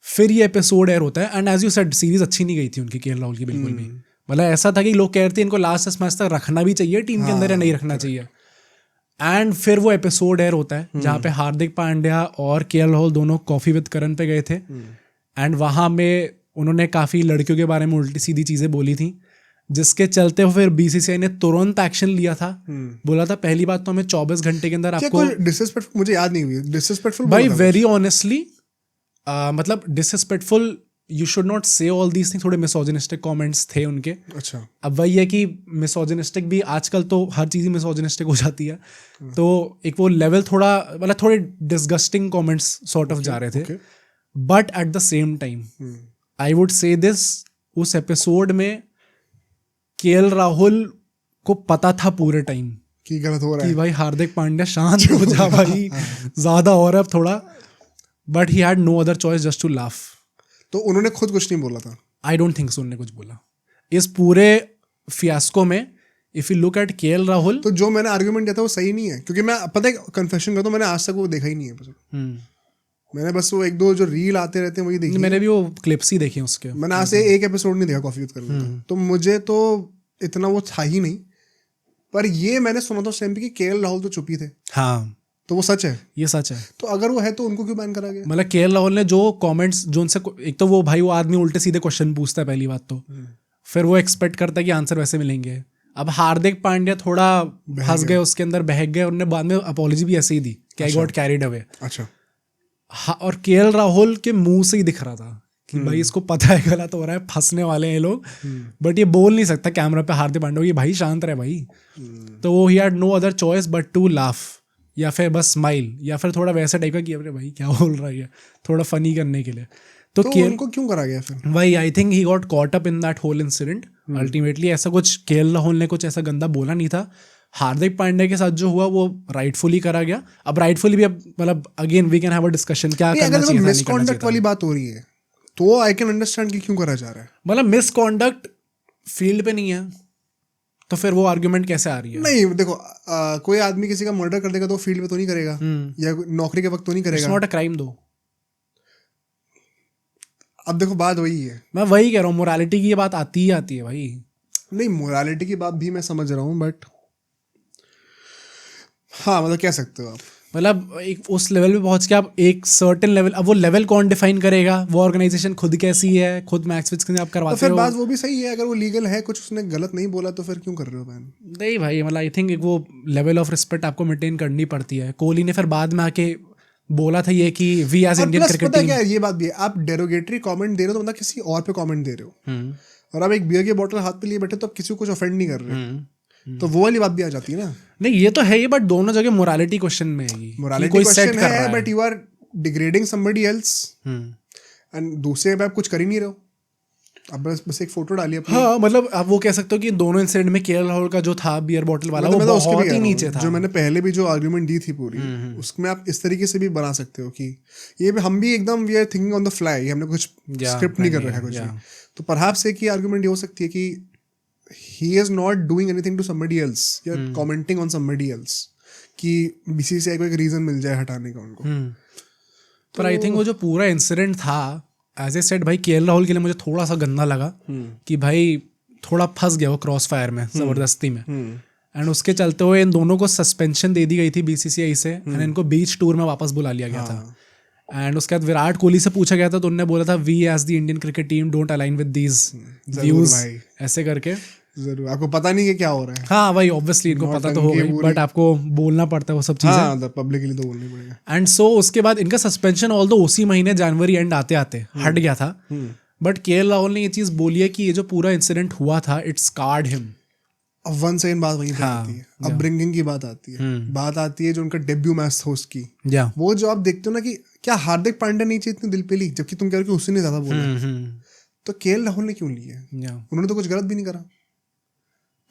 फिर ये एपिसोड एयर होता है। And as you said series अच्छी नहीं गई थी उनकी, केएल राहुल की बिल्कुल भी। मतलब ऐसा था कि लोग कह रहे थे इनको लास्ट टेस्ट मैच तक रखना भी चाहिए टीम के अंदर या नहीं रखना चाहिए। एंड फिर वो एपिसोड एयर होता है जहाँ पे हार्दिक पांड्या और केएल राहुल दोनों कॉफी विद करण पे गए थे, एंड वहां में उन्होंने काफी लड़कियों के बारे में उल्टी सीधी चीजें बोली थी, जिसके चलते फिर बीसीसीआई ने तुरंत एक्शन लिया था। बोला था पहली बात तो हमें 24 घंटे के अंदर आपको डिसरिस्पेक्टफुल, मुझे याद नहीं हुई डिसरिस्पेक्टफुल भाई, वेरी ऑनेस्टली मतलब डिसरिस्पेक्टफुल, यू शुड नॉट से ऑल दीज थिंग्स। थोड़े मिसोजिनिस्टिक कमेंट्स थे उनके। अच्छा, अब वही है कि मिसोजिनिस्टिक भी आजकल तो हर चीज़ ही मिसोजिनिस्टिक हो जाती है, तो एक वो लेवल थोड़ा मतलब थोड़े डिस्गस्टिंग कमेंट्स सॉर्ट ऑफ जा रहे थे। But at the same time I would say this, उस एपिसोड में केएल राहुल को पता था पूरे टाइम कि गलत हो रहा है, कि भाई हार्दिक पांड्या शांत हो जा भाई, ज्यादा हो रहा है अब थोड़ा। But he had no other choice just to laugh. तो उन्होंने खुद कुछ नहीं बोला था? आई डोंट थिंक सो उन्होंने कुछ बोला इस पूरे फियास्को में। If you look at KL Rahul, तो जो मैंने आर्गुमेंट दिया था वो सही नहीं है, क्योंकि मैं पता है कन्फेशन करता हूँ, मैंने आज तक वो देखा ही नहीं है। मैंने बस वो 1-2 जो रील आते रहते हैं वही देखी। मैंने भी वो क्लिप्स ही देखे उसके, मैंने आज से एक एपिसोड नहीं देखा कॉफी विद करण, तो मुझे तो इतना वो था ही नहीं। पर ये मैंने सुना था उस टाइम पे कि केएल राहुल तो चुप ही थे। हाँ तो वो सच है? ये सच है। तो अगर वो है तो उनको क्यों बैन करा गया? मतलब केएल राहुल ने जो कमेंट्स, जो उनसे, एक तो वो भाई वो आदमी उल्टे सीधे क्वेश्चन पूछता है पहली बात तो, फिर वो एक्सपेक्ट करता है कि आंसर वैसे मिलेंगे। अब हार्दिक पांड्या थोड़ा फंस गए उसके अंदर, बहक गए, उन्होंने बाद में अपॉलॉजी भी ऐसे ही दी कि आई गॉट कैरिड अवे। अच्छा। और केएल राहुल के मुंह से ही दिख रहा था कि भाई इसको पता है गलत हो रहा है, फंसने वाले हैं ये लोग, बट ये बोल नहीं सकता कैमरा पे हार्दिक पांड्या ये भाई शांत रहे भाई। तो वो he had no other choice but to laugh, या फिर बस स्माइल, या फिर थोड़ा वैसा टाइप का कि अरे भाई क्या बोल रहा है, थोड़ा फनी करने के लिए। तो उनको क्यों करा गया फिर? भाई I think he got caught up in that whole incident ultimately. ऐसा कुछ केएल राहुल ने कुछ ऐसा गंदा बोला नहीं था। हार्दिक पांड्या के साथ जो हुआ वो राइटफुली करा गया। अब राइटफुली भी, अब मतलब again we can have a discussion क्या करना चाहिए। मिसकॉन्डक्ट वाली बात हो रही है तो आई कैन अंडरस्टैंड कि क्यों करा जा रहा है। मतलब मिसकॉन्डक्ट फील्ड पे नहीं है तो फिर वो आर्गुमेंट कैसे आ रही है? नहीं देखो, कोई आदमी किसी का मर्डर कर देगा तो फील्ड में तो नहीं करेगा, या नौकरी के वक्त तो नहीं करेगा। इट्स नॉट अ क्राइम दो। अब देखो बात वही है, मैं वही कह रहा हूँ, मोरालिटी की ये बात आती है भाई। नहीं, मोरालिटी की बात भी मैं समझ रहा हूँ, बट हाँ मतलब कह सकते हो आप, मतलब एक उस लेवल पे पहुंच के आप एक सर्टेन लेवल, अब वो लेवल कौन डिफाइन करेगा? वो ऑर्गेनाइजेशन खुद कैसी है, खुद मैच फिक्स आप करवाते हो। तो फिर बात वो भी सही है, अगर वो लीगल है, कुछ उसने गलत नहीं बोला तो फिर क्यों कर रहे हो बैन? नहीं भाई, मतलब आई थिंक वो लेवल ऑफ रिस्पेक्ट आपको मेंटेन करनी पड़ती है। कोहली ने फिर बाद में आके बोला था ये कि we as Indian cricket team, क्या ये बात भी है, आप डेरोगेटरी कमेंट दे रहे हो तो मतलब किसी और पे कमेंट दे रहे हो, और आप एक बियर की बोतल हाथ पे लिए बैठे तो आप किसी को कुछ ऑफेंड नहीं कर रहे। तो वो वाली बात भी आ जाती है ना। नहीं ये तो है ही, बट दोनों जगह मोरालिटी क्वेश्चन में है, मोरालिटी क्वेश्चन है, but you are degrading somebody else and दूसरे पे आप कुछ कर ही नहीं रहे हो, अब बस एक फोटो डाली अपनी। हाँ मतलब आप वो कह सकते हो कि दोनों इंसिडेंट में केएल राहुल का जो था बियर बॉटल वाला वो बहुत ही नीचे था। जो मैंने पहले भी जो आर्गुमेंट दी थी पूरी, उसमें आप इस तरीके से भी बना सकते हो कि ये हम भी एकदम we are thinking on the fly, हमने कुछ स्क्रिप्ट नहीं कर रखा है कुछ भी। तो परहैप्स एक ही आर्गुमेंट ये हो सकती है कि he is not doing anything to somebody else, या commenting on somebody else कि बीसीसीआई को एक रीजन मिल जाए हटाने का उनको। पर आई थिंक वो जो पूरा इंसिडेंट था, एज ए सेड भाई केएल राहुल के लिए मुझे थोड़ा सा गंदा लगा कि भाई थोड़ा फंस गया वो क्रॉस फायर में जबरदस्ती में, एंड उसके चलते हुए इन दोनों को सस्पेंशन दे दी गई थी बीसीसीआई से, एंड इनको बीच टूर में वापस बुला लिया गया था। एंड उसके बाद विराट कोहली से पूछा गया था तो उन्होंने बोला था we as the Indian cricket team don't align with these views, ऐसे करके। जरूर, आपको पता नहीं कि क्या हो रहा है। हाँ भाई ऑब्वियसली इनको पता तो होगा, बट आपको बोलना पड़ता है वो सब चीजें। हाँ, पब्लिकली तो बोलना पड़ेगा। एंड सो उसके बाद इनका सस्पेंशन ऑल्दो उसी महीने जनवरी एंड आते आते हट गया था, बट केएल राहुल ने ये चीज बोली है कि ये जो पूरा इंसिडेंट हुआ था इट स्कार्ड हिम। अब वन सेकंड बात वहीं पे आती है, अब ब्रिंगिंग की बात आती है, बात आती है जो उनका डेब्यू मैच था उसकी। वो जो आप देखते हो ना कि क्या हार्दिक पांड्या नीचे इतनी दिल पे ली, जबकि तुम कह रहे हो कि उसने ज्यादा बोला, तो केएल राहुल ने क्यों ली है? उन्होंने तो कुछ गलत भी नहीं करा,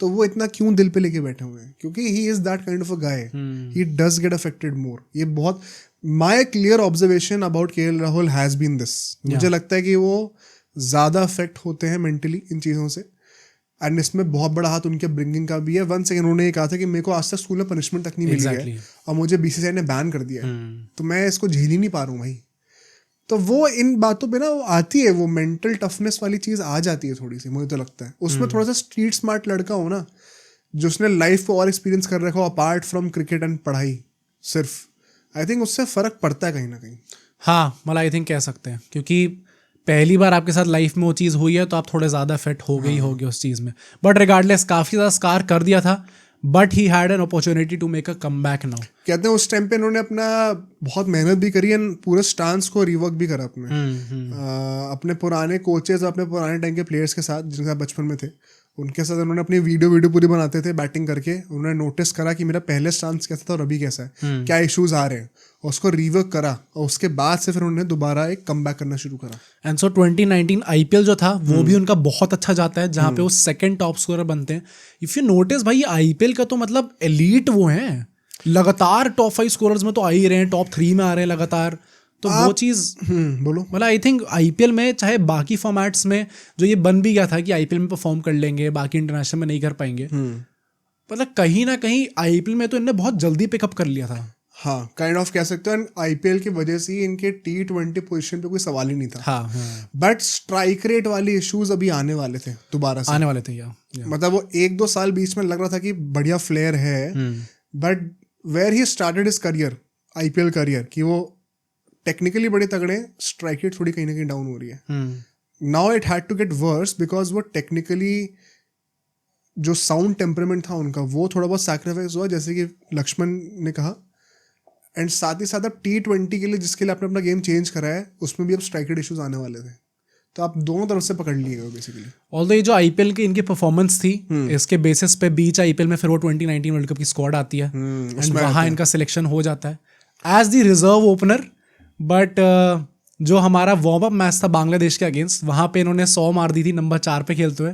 तो वो इतना क्यों दिल पे लेके बैठे हुए हैं? क्योंकि he is that kind of a guy, he does get affected more. ये बहुत my clear observation about KL Rahul has been this. मुझे लगता है कि वो ज्यादा अफेक्ट होते हैं मेंटली इन चीजों से, एंड इसमें बहुत बड़ा हाथ उनके ब्रिंगिंग का भी है। वन सेकंड उन्होंने ये कहा था कि मेरे को आज तक स्कूल में पनिशमेंट तक नहीं मिली है और मुझे बीसीसीआई ने बैन कर दिया है, तो मैं इसको झेल ही नहीं पा रहा हूँ भाई। तो वो इन बातों पे ना वो आती है, वो मेंटल टफनेस वाली चीज आ जाती है थोड़ी सी, मुझे तो लगता है। उसमें थोड़ा सा स्ट्रीट स्मार्ट लड़का हो ना, जो उसने लाइफ को और एक्सपीरियंस कर रखा हो अपार्ट फ्रॉम क्रिकेट एंड पढ़ाई सिर्फ, आई थिंक उससे फर्क पड़ता है कहीं ना कहीं। हाँ मतलब आई थिंक कह सकते हैं, क्योंकि पहली बार आपके साथ लाइफ में वो चीज़ हुई है तो आप थोड़े ज़्यादा फिट हो गई होगी उस चीज़ में, बट रिगार्डलेस काफ़ी ज़्यादा स्कार कर दिया था, but he had an opportunity to make a comeback now. कहते हैं उस टाइम पे इन्होंने अपना बहुत मेहनत भी करी एंड पूरे स्टांस को रिवर्क भी करा अपने पुराने कोचेस, अपने पुराने टाइम के प्लेयर्स के साथ जिनके साथ बचपन में थे, उनके साथ उन्होंने अपनी वीडियो पूरी बनाते थे बैटिंग करके। उन्होंने नोटिस करा कि मेरा पहले स्टांस कैसा था और अभी कैसा है, क्या इश्यूज आ रहे हैं, और उसको रिवर्क करा, और उसके बाद से फिर उन्होंने दोबारा एक कमबैक करना शुरू करा। एंड सो 2019 आईपीएल जो था वो भी उनका बहुत अच्छा जाता है, जहाँ पे वो सेकंड टॉप स्कोरर बनते हैं। इफ यू नोटिस भाई आईपीएल का तो मतलब एलीट वो हैं, लगातार टॉप 5 स्कोरर्स में तो आ ही रहे हैं, टॉप 3 में आ रहे हैं लगातार। तो वो चीज़ बोलो, मतलब आई थिंक आईपीएल में चाहे बाकी फॉर्मेट्स में जो ये बन भी गया था कि आईपीएल में परफॉर्म कर लेंगे, बाकी इंटरनेशनल में नहीं कर पाएंगे, मतलब कहीं ना कहीं आईपीएल में तो इन्होंने बहुत जल्दी पिकअप कर लिया था। हाँ, काइंड ऑफ कह सकते हो। आईपीएल की वजह से ही इनके T20 पोजीशन पे कोई सवाल ही नहीं था। हाँ। बट स्ट्राइक रेट वाले इश्यूज अभी आने वाले थे, दोबारा से आने वाले थे। मतलब वो 1-2 साल बीच में लग रहा था कि बढ़िया फ्लेयर है, but where he started his career, IPL career, कि वो टेक्निकली बड़े तगड़े, स्ट्राइक रेट थोड़ी कहीं ना कहीं डाउन हो रही है। Now it had to get worse because वो टेक्निकली जो साउंड टेम्परामेंट था उनका वो थोड़ा बहुत सैक्रिफाइस हुआ, जैसे कि लक्ष्मण ने कहा। एंड साथ ही साथ अब T20 के लिए जिसके लिए आपने अपना गेम चेंज करा है, उसमें भी अब स्ट्राइक रेट इश्यूज आने वाले थे, तो आप दोनों तरफ से पकड़ लिए गए बेसिकली। ऑल्दो ये जो आईपीएल की इनकी परफॉर्मेंस थी, इसके बेसिस पे बीच आईपीएल में फिर वो 2019 वर्ल्ड कप की स्क्वाड आती है, एंड वहाँ इनका सिलेक्शन हो जाता है as the reserve opener. But जो हमारा वार्म अप मैच था बांग्लादेश के अगेंस्ट, वहाँ पे इन्होंने 100 मार दी थी नंबर 4 पे खेलते हुए।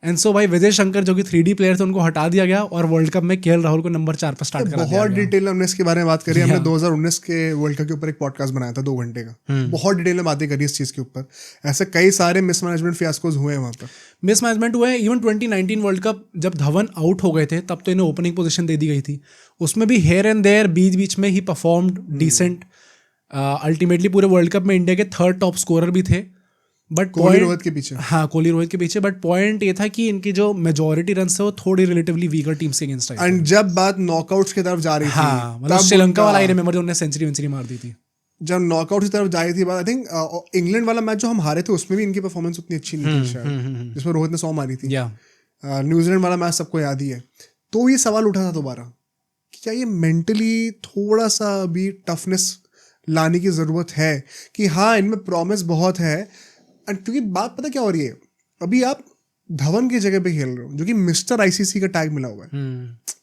एंड सो भाई विजय शंकर जो कि 3D प्लेयर थे उनको हटा दिया गया और वर्ल्ड कप में केएल राहुल को नंबर 4 पर स्टार्ट करा दिया। बहुत डिटेल हमने इसके बारे में बात करी। हमने 2019 के वर्ल्ड कप के ऊपर एक पॉडकास्ट बनाया था 2 घंटे का, बहुत डिटेल में बातें करी इस चीज़ के ऊपर। ऐसे कई सारे मिसमैनेजमेंट फियास्कोज हुए हैं वहाँ पर, मिसमैनेजमेंट हुए हैं। इवन 2019 वर्ल्ड कप जब धवन आउट हो गए थे तब तो इन्हें ओपनिंग पोजीशन दे दी गई थी, उसमें भी हेयर एंड देयर बीच बीच में ही परफॉर्म्ड डिसेंट। अल्टीमेटली पूरे वर्ल्ड कप में इंडिया के 3rd टॉप स्कोरर भी थे, बट कोहली रोहित के पीछे। हाँ, कोहली रोहित के पीछे। बट पॉइंट ये था कि इनकी जो मेजॉरिटी रन है वो थोड़ी रिलेटिवली वीकर टीम्स के अगेंस्ट आई। एंड जब बात नॉकआउट्स की तरफ जा रही थी, हाँ मतलब श्रीलंका वाला आई रिमेंबर जो उन्होंने सेंचुरी मार दी थी, जब नॉकआउट की तरफ जा रही थी बात। आई थिंक इंग्लैंड वाला मैच जो हम हारे थे उसमें भी इनकी परफॉर्मेंस उतनी अच्छी नहीं थी शायद, जिसमें रोहित ने 100 मारी थी। न्यूजीलैंड वाला मैच सबको याद ही है। तो ये सवाल उठा था दोबारा कि क्या ये मेंटली थोड़ा सा अभी टफनेस लाने की ज़रूरत है, कि हाँ इनमें प्रॉमिस बहुत है। एंड क्योंकि बात पता क्या हो रही है, अभी आप धवन की जगह पे खेल रहे हो, जो कि मिस्टर आईसीसी का टैग मिला हुआ है,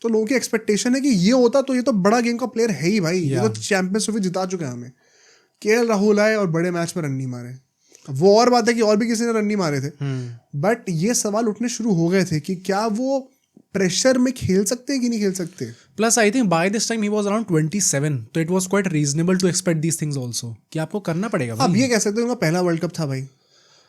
तो लोगों की एक्सपेक्टेशन है कि ये होता तो ये तो बड़ा गेम का प्लेयर है ही भाई, ये तो चैंपियंस ट्रॉफी जिता चुके हैं हमें। केएल राहुल आए और बड़े मैच में रन नहीं मारे। वो और बात है कि और भी किसी ने रन नहीं मारे थे, बट ये सवाल उठने शुरू हो गए थे कि क्या वो प्रेशर में खेल सकते हैं कि नहीं खेल सकते। Plus I think by this time he was around 27, तो it was quite reasonable to expect these things also कि आपको करना पड़ेगा भाई। अब ये कह सकते हो उनका पहला वर्ल्ड कप था भाई,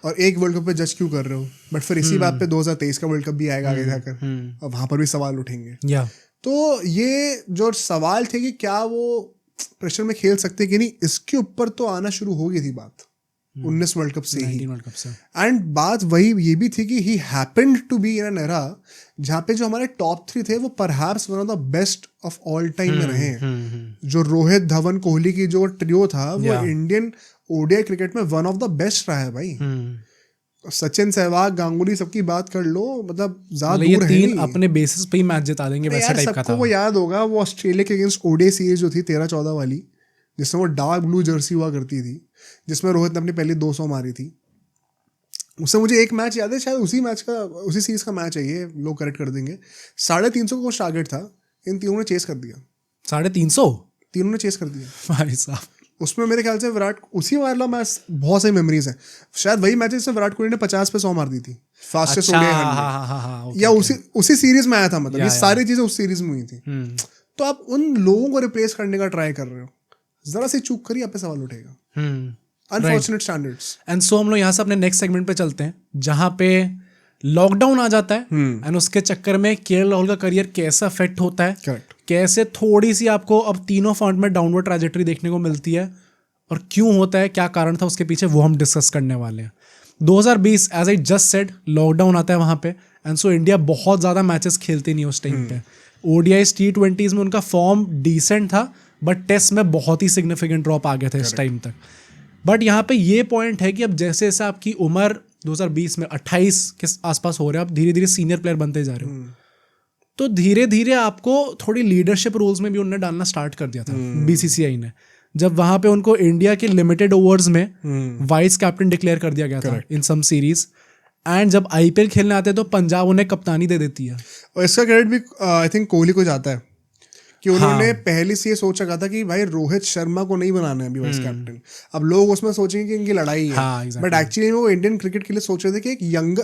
और एक वर्ल्ड कप पे जज क्यों कर रहे हो, बट फिर इसी बात पे 2023 का वर्ल्ड कप भी आएगा आगे जाकर, और वहां पर भी सवाल उठेंगे। तो ये जो सवाल थे कि क्या वो प्रेशर में खेल सकते कि नहीं, इसके ऊपर तो आना शुरू हो गई थी बात 19 वर्ल्ड कप से ही। एंड बात वही ये भी थी कि he happened to be in an era जहाँ पे जो हमारे टॉप 3 थे वो perhaps one of the best of all time में रहे हैं। जो रोहित, धवन, कोहली की जो ट्रियो था वो इंडियन ओडीआई क्रिकेट में वन ऑफ द बेस्ट रहा है भाई। सचिन, सहवाग, गांगुली सबकी बात कर लो, मतलब ज्यादा दूर है नहीं। अपने बेसिस पे ही मैच जिता देंगे वैसा टाइप का था। सबको वो याद होगा वो ऑस्ट्रेलिया के अगेंस्ट ओडीआई सीरीज जो थी 13-14 वाली, जिसमें वो डार्क ब्लू जर्सी हुआ करती थी, जिसमें रोहित ने अपनी पहली 200 मारी थी। उससे मुझे एक मैच याद है, शायद उसी सीरीज का मैच है ये, लोग करेक्ट कर देंगे। 350 का कुछ टारगेट था, इन तीनों ने चेस कर दिया। 350 तीनों ने चेस कर दिया भाई साहब। उसमें मेरे ख्याल से विराट, उसी वाला मैच बहुत सारी मेमोरीज हैं, शायद वही मैच जिसमें विराट कोहली ने 50 पे 100 मार दी थी, फास्टेस्ट ओडीआई 100, या उसी सीरीज में आया था। मतलब ये सारी चीजें उस सीरीज में हुई थी। तो आप उन लोगों को रिप्लेस करने का ट्राई कर रहे हो, जरा सी चूक करिए, आप पे सवाल उठेगा। Unfortunate standards. एंड सो हम लोग यहाँ से अपने नेक्स्ट सेगमेंट पे चलते हैं, जहाँ पे लॉकडाउन आ जाता है एंड उसके चक्कर में केएल राहुल का करियर कैसा अफेक्ट होता है। करेक्ट। कैसे थोड़ी सी आपको अब तीनों फॉर्मेट में डाउनवर्ड ट्रैजेक्टरी देखने को मिलती है, और क्यों होता है, क्या कारण था उसके पीछे, वो हम डिस्कस करने वाले हैं। 2020 as I just said lockdown आता है वहाँ पे, एंड सो इंडिया बहुत ज़्यादा मैचेस खेलती नहीं उस टाइम पे। ओडीआईज T20s में उनका फॉर्म डिसेंट था, बट टेस्ट में बहुत ही सिग्निफिकेंट ड्रॉप आ गया था इस टाइम तक। बट यहाँ पे ये पॉइंट है कि अब जैसे जैसे आपकी उम्र 2020 में 28 के आसपास हो रहे हो, आप धीरे धीरे सीनियर प्लेयर बनते जा रहे हो, तो धीरे धीरे आपको थोड़ी लीडरशिप रोल्स में भी उन्होंने डालना स्टार्ट कर दिया था बीसीसीआई ने, जब वहां पे उनको इंडिया के लिमिटेड ओवर्स में वाइस कैप्टन डिक्लेयर कर दिया गया था इन सम सीरीज। एंड जब आईपीएल खेलने आते हैं तो पंजाब उन्हें कप्तानी दे देती है, और इसका क्रेडिट भी आई थिंक कोहली को जाता है कि उन्होंने पहले से ये सोच रखा था कि भाई रोहित शर्मा को नहीं बनाना है अभी वाइस कैप्टन। अब लोग उसमें सोचेंगे कि इनकी लड़ाई है, बट एक्चुअली वो इंडियन क्रिकेट के लिए सोच रहे थे कि एक यंग,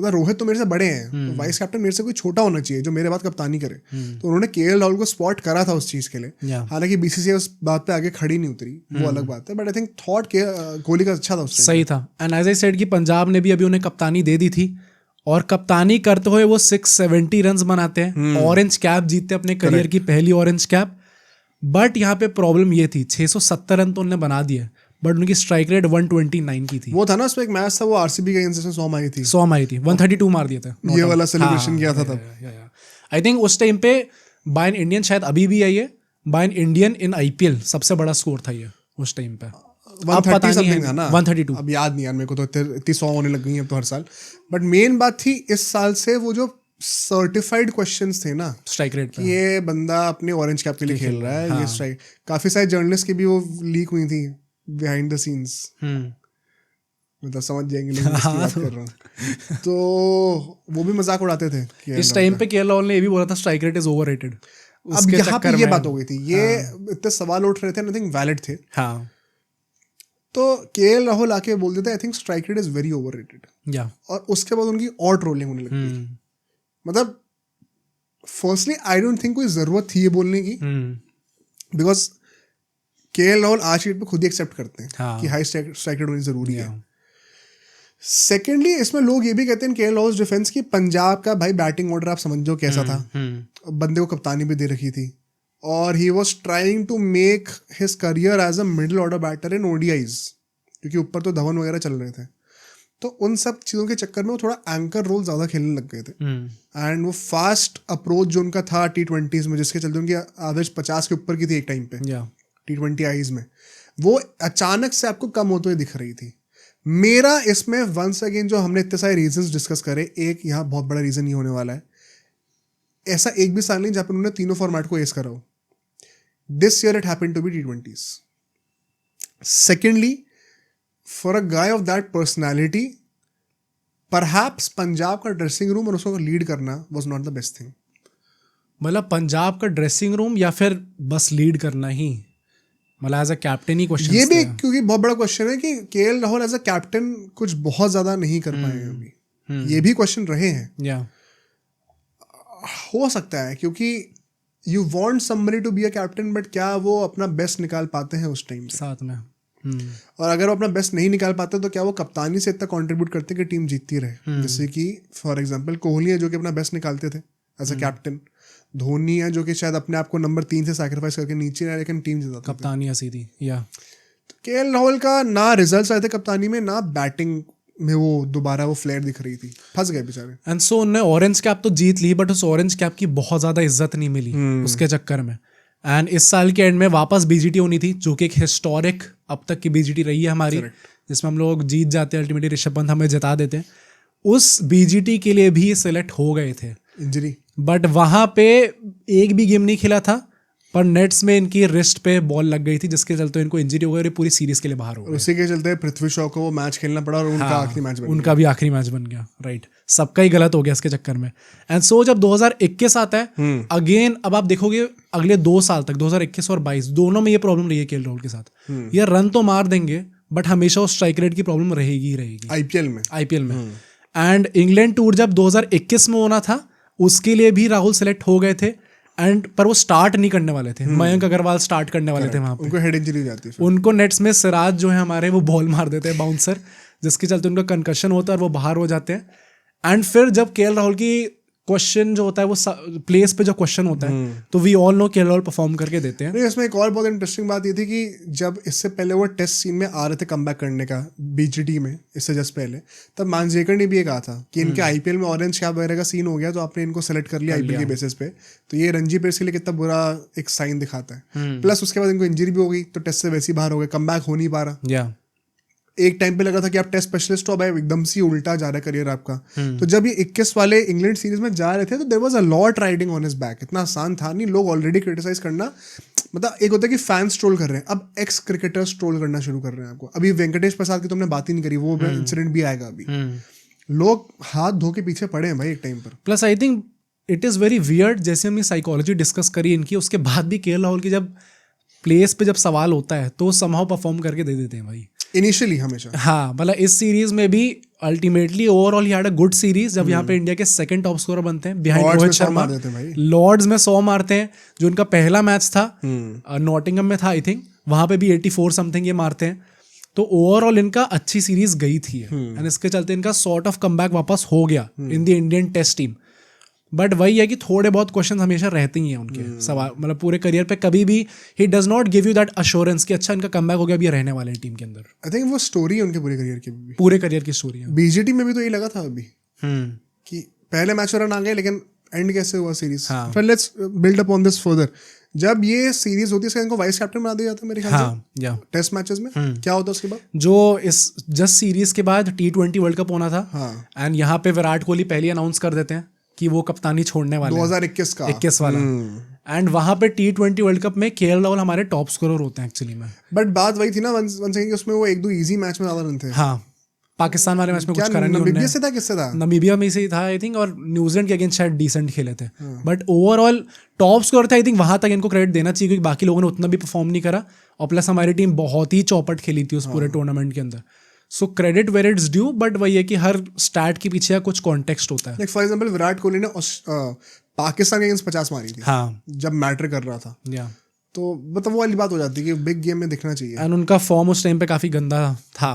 रोहित तो मेरे से बड़े हैं, तो वाइस कैप्टन मेरे से कोई छोटा होना चाहिए जो मेरे बाद कप्तानी करे। तो उन्होंने केएल राहुल को स्पॉट करा था उस चीज के लिए। हालांकि बीसीसीआई उस बात पे आगे खड़ी नहीं उतरी, वो अलग बात है, but I think thought Kohli का अच्छा था उससे। सही था। एंड एज आई सेड कि पंजाब ने भी अभी उन्हें कप्तानी दे दी थी, और कप्तानी करते हुए वो 670 रन बनाते हैं, ऑरेंज कैप जीतते अपने करियर की पहली ऑरेंज कैप। बट यहाँ पे प्रॉब्लम ये थी, 670 रन तो उन्होंने बना दिए, बट उनकी स्ट्राइक रेट 129 की थी। वो था ना उसमें एक मैच था, वो आरसीबी के अगेंस्ट 100 मारी थी, 132 मार दिए थे, ये वाला सेलिब्रेशन किया था तब। आई थिंक उस टाइम पे बाय एन इंडियन, शायद अभी भी है ये, by an Indian in IPL सबसे बड़ा स्कोर था ये उस टाइम पे। 130 समथिंग था ना, 132। अब याद नहीं यार मेरे को, तो इतनी 100 होने लग गई अब तो हर साल। बट मेन बात थी इस साल से वो जो सर्टिफाइड क्वेश्चंस थे ना स्ट्राइक रेट कि ये बंदा अपने ऑरेंज कैप के लिए खेल रहा है, ये स्ट्राइक, काफी सारे जर्नलिस्ट की भी वो लीक हुई थी बिहाइंड द सीन्स, मतलब समझ जाएंगे लेकिन इसकी बात कर रहा हूँ। तो वो भी मजाक उड़ाते थे कि इस टाइम पे केएल राहुल ने ये भी बोला था स्ट्राइक रेट इज ओवररेटेड। अब यहाँ पे ये बात हो गई थी, ये इतने सवाल उठ रहे थे, नथिंग वैलिड थे। हाँ, तो केएल राहुल आके बोल देते I think strike rate is very overrated, और उसके बाद उनकी और ट्रोलिंग होने लगती। मतलब फर्स्टली आई डोंट थिंक कोई जरूरत थी ये बोलने की, बिकॉज केएल राहुल आज की डेट पे खुद ही एक्सेप्ट करते हैं कि हाई स्ट्राइक रेट होनी जरूरी है। सेकेंडली इसमें लोग ये भी कहते हैं केएल राहुल डिफेंस की, पंजाब का भाई बैटिंग ऑर्डर आप समझो कैसा था, बंदे को कप्तानी भी दे रखी थी, और he was trying to make his career as a middle order batter in ODIs, क्योंकि ऊपर तो धवन वगैरह चल रहे थे। तो उन सब चीज़ों के चक्कर में वो थोड़ा एंकर रोल ज़्यादा खेलने लग गए थे, एंड वो फास्ट अप्रोच जो उनका था T20s में, जिसके चलते उनकी एवरेज 50 के ऊपर की थी एक टाइम पे T20Is में, वो अचानक से आपको कम होते हुए दिख रही थी। मेरा इसमें वंस अगेन जो हमने इतने सारे रीजंस डिस्कस करे, एक यहाँ बहुत बड़ा रीजन ये होने वाला है, ऐसा एक भी साल नहीं जहाँ पर उन्होंने तीनों फॉर्मेट को एस करा हो। This year it happened to be T20s। Secondly, for a guy of that personality, perhaps Punjab का ड्रेसिंग रूम और उसको लीड करना was not the best thing. मतलब पंजाब का ड्रेसिंग रूम या फिर बस लीड करना ही, मतलब एज अ कैप्टन ही क्वेश्चन। ये भी क्योंकि बहुत बड़ा क्वेश्चन है कि KL Rahul as a captain कुछ बहुत ज्यादा नहीं कर पाए हैं अभी, ये भी क्वेश्चन रहे हैं। या हो सकता है क्योंकि you want somebody to be a captain, but क्या वो अपना बेस्ट निकाल पाते हैं उस टाइम साथ में। और अगर वो अपना बेस्ट नहीं निकाल पाते तो क्या वो कप्तानी से इतना कंट्रीब्यूट करते कि टीम जीतती रहे। जैसे कि फॉर एग्जांपल कोहली है जो कि अपना बेस्ट निकालते थे एज अ कैप्टन, धोनी है जो कि शायद अपने आप को नंबर 3 से सैक्रिफाइस करके नीचे रहा लेकिन टीम जीता। कप्तानी ऐसी थी। या केएल राहुल का ना रिजल्ट्स आए थे कप्तानी में, ना बैटिंग में वो दोबारा वो फ्लेयर दिख रही थी, फंस गए बेचारे। एंड सो उन्होंने ऑरेंज कैप तो जीत ली, बट उस ऑरेंज कैप की बहुत ज़्यादा इज्जत नहीं मिली उसके चक्कर में। एंड इस साल के एंड में वापस बीजीटी होनी थी, जो कि एक हिस्टोरिक अब तक की बीजीटी रही है हमारी, जिसमें हम लोग जीत जाते हैं, अल्टीमेटली ऋषभ पंत हमें जिता देते हैं। उस बीजीटी के लिए भी सिलेक्ट हो गए थे, इंजरी, बट वहाँ पे एक भी गेम नहीं खेला था, पर नेट्स में इनकी रिस्ट पे बॉल लग गई थी, जिसके चलते इनको इंजरी हो गई और पूरी सीरीज के लिए बाहर हो गए। उसी के चलते पृथ्वी शॉ को वो मैच खेलना पड़ा और उनका आखिरी मैच बन गया। उनका भी आखिरी मैच बन गया, राइट। सबका ही गलत हो गया इसके चक्कर में। एंड सो जब 2021 आता है अगेन, अब आप देखोगे अगले 2 साल तक 2021 और 22 दोनों में ये प्रॉब्लम रही है केएल राहुल के साथ। ये रन तो मार देंगे बट हमेशा उस स्ट्राइक रेट की प्रॉब्लम रहेगी ही रहेगी आईपीएल में। एंड इंग्लैंड टूर जब 2021 में होना था उसके लिए भी राहुल सेलेक्ट हो गए थे, एंड पर वो स्टार्ट नहीं करने वाले थे। मयंक अग्रवाल स्टार्ट करने वाले थे वहां पे, उनको हेड इंजरी हो जाती है। उनको नेट्स में सिराज जो है हमारे वो बॉल मार देते हैं बाउंसर, जिसके चलते उनका कंकशन होता है और वो बाहर हो जाते हैं। एंड फिर जब केएल राहुल की क्वेश्चन जो होता है वो प्लेस पे जो क्वेश्चन होता है तो we all know KL Rahul perform करके देते हैं। नहीं, इसमें एक और बहुत इंटरेस्टिंग बात ये थी कि जब इससे पहले वो टेस्ट सीन में आ रहे थे कमबैक करने का बीजीटी में, इससे जस्ट पहले, तब मांजरेकर ने भी ये कहा था कि इनके आईपीएल में ऑरेंज कैप वगैरह का सीन हो गया तो आपने इनको सेलेक्ट कर लिया आईपीएल के बेसिस पे, तो ये रणजी प्लेयर्स के लिए कितना बुरा एक साइन दिखाता है। प्लस उसके बाद इनको इंजरी भी हो गई तो टेस्ट से वैसे ही बाहर हो गए, कमबैक हो नहीं पा रहा। एक टाइम पे लगा था कि आप टेस्ट स्पेशलिस्ट हो, अब एकदम से उल्टा जा रहा है करियर आपका। तो जब ये 21 वाले इंग्लैंड सीरीज में जा रहे थे तो there was a lot riding on his back. इतना आसान था नहीं, लोग ऑलरेडी क्रिटिसाइज करना, मतलब एक होता है कि फैंस ट्रोल कर रहे हैं, अब एक्स क्रिकेटर्स ट्रोल करना शुरू कर रहे हैं आपको। अभी वेंकटेश प्रसाद की तुमने बात ही नहीं करी, वो इंसिडेंट भी आएगा अभी। लोग हाथ धो के पीछे पड़े हैं भाई एक टाइम पर। Plus I think it is very weird, जैसे हमने साइकोलॉजी डिस्कस करी इनकी, उसके बाद भी केएल राहुल की जब प्लेस पे जब सवाल होता है तो समहाउ परफॉर्म करके दे देते हैं भाई इनिशियली हमेशा। हाँ, मतलब इस सीरीज में भी ultimately overall he had a good series. जब यहाँ पे इंडिया के सेकंड टॉप स्कोरर बनते हैं बिहाइंड रोहित शर्मा, लॉर्ड्स में 100 मारते हैं, जो उनका पहला मैच था नॉटिंघम में था आई थिंक, वहां पे भी 84 समथिंग ये मारते हैं। तो ओवरऑल इनका अच्छी सीरीज गई थी एंड इसके चलते इनका सॉर्ट ऑफ कमबैक वापस हो गया in the Indian test team. But वही है कि थोड़े बहुत क्वेश्चन हमेशा रहते ही हैं उनके सवाल, मतलब पूरे करियर पे कभी भी he does not give you that assurance कि अच्छा इनका कमबैक हो गया, अभी रहने वाले हैं टीम के अंदर। आई थिंक वो स्टोरी है उनके पूरे करियर की, पूरे करियर की स्टोरी है। बीजीटी में भी तो ये लगा था अभी कि पहले मैच रन आ गए लेकिन एंड कैसे हुआ सीरीज। फिर let's build up on this further. जब ये सीरीज होती है इसका इनको वाइस कैप्टन बना दिया जाता है मेरे ख्याल से टेस्ट मैचेस में। क्या होता है उसके बाद? जो इस जस्ट सीरीज के बाद T20 वर्ल्ड कप होना था एंड यहाँ पे विराट कोहली पहले अनाउंस कर देते हैं कि वो कप्तानी छोड़ने वाले 2021 का 21 वाला। एंड वहां पे T20 वर्ल्ड कप में केएल राहुल हमारे टॉप स्कोरर होते हैं एक्चुअली में। बट बात वही थी ना वन सेकंड, उसमें वो 1-2 इजी मैच में ज्यादा रन थे। हाँ, पाकिस्तान वाले मैच में कुछ करा नहीं उन्होंने। नमीबिया से था, किससे था? नमीबिया में से ही था आई थिंक, और न्यूजीलैंड के अगेंस्ट शायद डिसेंट खेले थे। बट ओवरऑल टॉप स्कोर था आई थिंक, वहां तक इनको क्रेडिट देना चाहिए क्योंकि बाकी लोगों ने उतना भी परफॉर्म नहीं करा, और प्लस हमारी टीम बहुत ही चौपट खेली थी उस पूरे टूर्नामेंट के अंदर। So credit where it's due, but वही है कि हर स्टैट के पीछे कुछ कॉन्टेक्स्ट होता है। फॉर एग्जांपल विराट कोहली ने पाकिस्तान के अगेंस्ट 50 मारी थी जब मैटर कर रहा था, तो मतलब वो वाली बात हो जाती है कि बिग गेम में दिखना चाहिए। एंड उनका फॉर्म उस टाइम पे काफी गंदा था,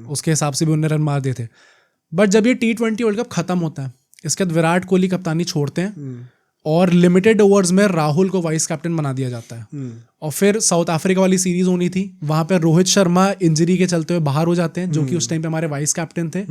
उसके हिसाब से भी उन्हें रन मार दिए थे। बट जब ये T20 वर्ल्ड कप खत्म होता है, इसके बाद विराट कोहली कप्तानी छोड़ते हैं और लिमिटेड ओवर्स में राहुल को वाइस कैप्टन बना दिया जाता है। और फिर साउथ अफ्रीका वाली सीरीज होनी थी, वहां पे रोहित शर्मा इंजरी के चलते हुए बाहर हो जाते हैं, जो कि उस टाइम पे हमारे वाइस कैप्टन थे।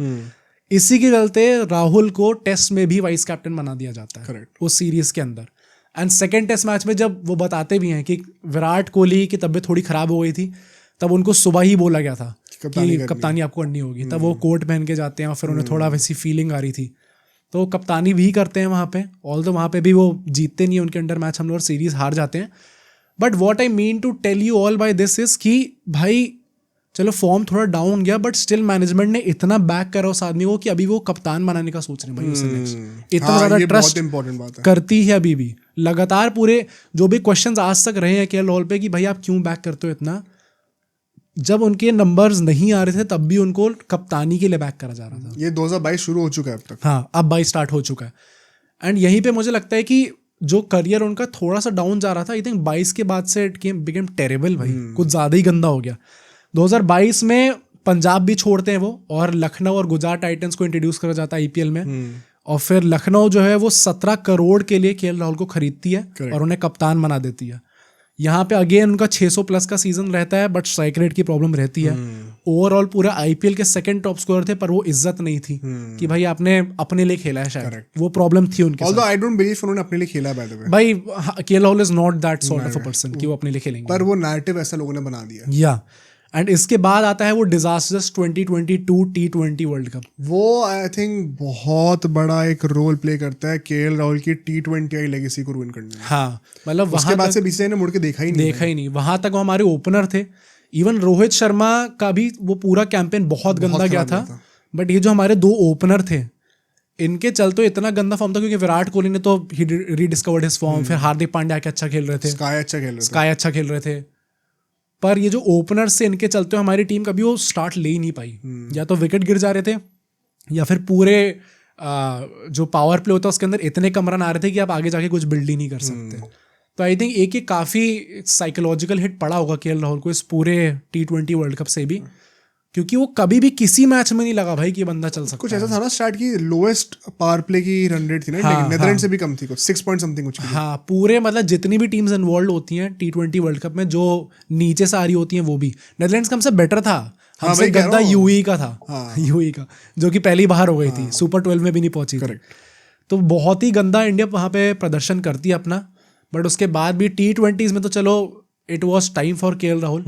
इसी के चलते राहुल को टेस्ट में भी वाइस कैप्टन बना दिया जाता है उस सीरीज के अंदर। एंड सेकेंड टेस्ट मैच में जब वो बताते भी हैं कि विराट कोहली की तबीयत थोड़ी खराब हो गई थी, तब उनको सुबह ही बोला गया था कि कप्तानी आपको करनी होगी। तब वो कोट पहन के जाते हैं और फिर उन्हें थोड़ा वैसी फीलिंग आ रही थी, तो कप्तानी भी करते हैं वहाँ पे। ऑल्दो वहाँ पे भी वो जीतते नहीं, उनके अंडर मैच हम लोग सीरीज हार जाते हैं। But what I mean to tell you all by this is कि भाई चलो फॉर्म थोड़ा डाउन गया, बट स्टिल मैनेजमेंट ने इतना बैक करा उस आदमी को कि अभी वो कप्तान बनाने का सोच रहे हैं भाई उसे नेक्स्ट। इतना ज्यादा ट्रस्ट करती है अभी भी लगातार। पूरे जो भी क्वेश्चंस आज तक रहे हैं केएल राहुल पे कि भाई आप क्यों बैक करते हो इतना, जब उनके नंबर्स नहीं आ रहे थे तब भी उनको कप्तानी के लिए बैक करा जा रहा था। ये 2022 शुरू हो चुका है अब तक। हाँ, अब 22 स्टार्ट हो चुका है। एंड यहीं पे मुझे लगता है कि जो करियर उनका थोड़ा सा डाउन जा रहा था, आई थिंक 22 के बाद से इट बिकेम टेरेबल भाई, कुछ ज़्यादा ही गंदा हो गया। 2022 में पंजाब भी छोड़ते हैं वो, और लखनऊ और गुजरात टाइटंस को इंट्रोड्यूस करा जाता है आईपीएल में। और फिर लखनऊ जो है वो 17 करोड़ के लिए केएल राहुल को खरीदती है और उन्हें कप्तान बना देती है। यहाँ पे अगेन उनका 600 प्लस का सीजन रहता है, बट स्ट्राइक रेट की प्रॉब्लम रहती है। ओवरऑल पूरा आईपीएल के सेकंड टॉप स्कोरर थे, पर वो इज्जत नहीं थी कि भाई आपने अपने लिए खेला है, शायद वो प्रॉब्लम थी उनके साथ। आई डोंट बिलीव उन्होंने अपने लिए खेला है, बाय द वे। भाई KL Rahul is not that sort of a person कि वो अपने लिए खेलेंगे, पर वो नैरेटिव ऐसा लोगों ने बना दिया। या एंड इसके बाद आता है वो डिजास्टर्स 2022 T20 वर्ल्ड कप। वो आई थिंक बहुत बड़ा एक रोल प्ले करता है केएल राहुल की T20 लेगेसी को रुइन करने में। हाँ, मतलब उसके बाद से बीसीसीआई ने मुड़ के देखा ही नहीं। वहां तक वो हमारे ओपनर थे। इवन रोहित शर्मा का भी वो पूरा कैंपेन बहुत गंदा गया था। बट ये जो हमारे 2 ओपनर थे, इनके चलते इतना गंदा फॉर्म था, क्योंकि विराट कोहली ने तो रीडिस्कवर्ड हिज फॉर्म, फिर हार्दिक पांड्या के अच्छा खेल रहे थे, स्काई अच्छा खेल रहे थे। पर ये जो ओपनर से इनके चलते हमारी टीम कभी वो स्टार्ट ले ही नहीं पाई। या तो विकेट गिर जा रहे थे, या फिर पूरे जो पावर प्ले होता है उसके अंदर इतने कम रन आ रहे थे कि आप आगे जाके कुछ बिल्ड ही नहीं कर सकते। तो आई थिंक एक काफ़ी साइकोलॉजिकल हिट पड़ा होगा केएल राहुल को इस पूरे T20 वर्ल्ड कप से भी, क्योंकि वो कभी भी किसी मैच में नहीं लगा भाई कि बंदा चल सकता। कुछ ऐसा था ना स्टार्ट की लोएस्ट पावर प्ले की रन रेट थी ना, नेदरलैंड से भी कम थी, कुछ 6 पॉइंट समथिंग कुछ। हाँ, पूरे मतलब जितनी भी टीम्स इन्वॉल्व होती हैं T20 वर्ल्ड कप में, जो नीचे से आ रही होती हैं, वो भी नेदरलैंड्स का हमसे बेटर था। हमसे गंदा यूएई का था, यूएई का, जो कि पहली बाहर हो गई थी, सुपर 12 में भी नहीं पहुंची थी। तो बहुत ही गंदा इंडिया वहाँ पे प्रदर्शन करती है अपना। बट उसके बाद भी T20s में तो चलो it was time for KL Rahul.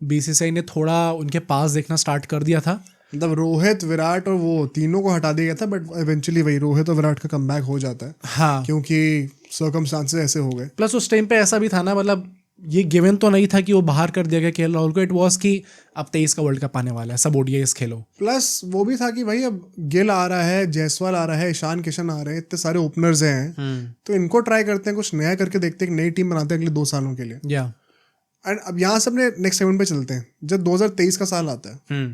BCCI ने थोड़ा उनके पास देखना स्टार्ट कर दिया था। मतलब रोहित, विराट और वो तीनों को हटा दिया गया था, बट इवेंचुअली वही रोहित और विराट का कमबैक हो जाता है। हाँ, क्योंकि सर्कमस्टांसेस ऐसे हो गए। प्लस उस टाइम पे ऐसा भी था ना, मतलब ये गिवन तो नहीं था कि वो बाहर कर दिया गया केएल राहुल को। इट वॉज कि अब 23 का वर्ल्ड कप आने वाला है, सब ओडीआईस खेलो। प्लस वो भी था कि भाई अब गिल आ रहा है, जायसवाल आ रहा है, ईशान किशन आ रहे हैं, इतने सारे ओपनर्स हैं, तो इनको ट्राई करते हैं, कुछ नया करके देखते हैं, एक नई टीम बनाते हैं अगले 2 सालों के लिए। एंड अब यहाँ से अपने नेक्स्ट सेगमेंट पे चलते हैं। जब 2023 का साल आता है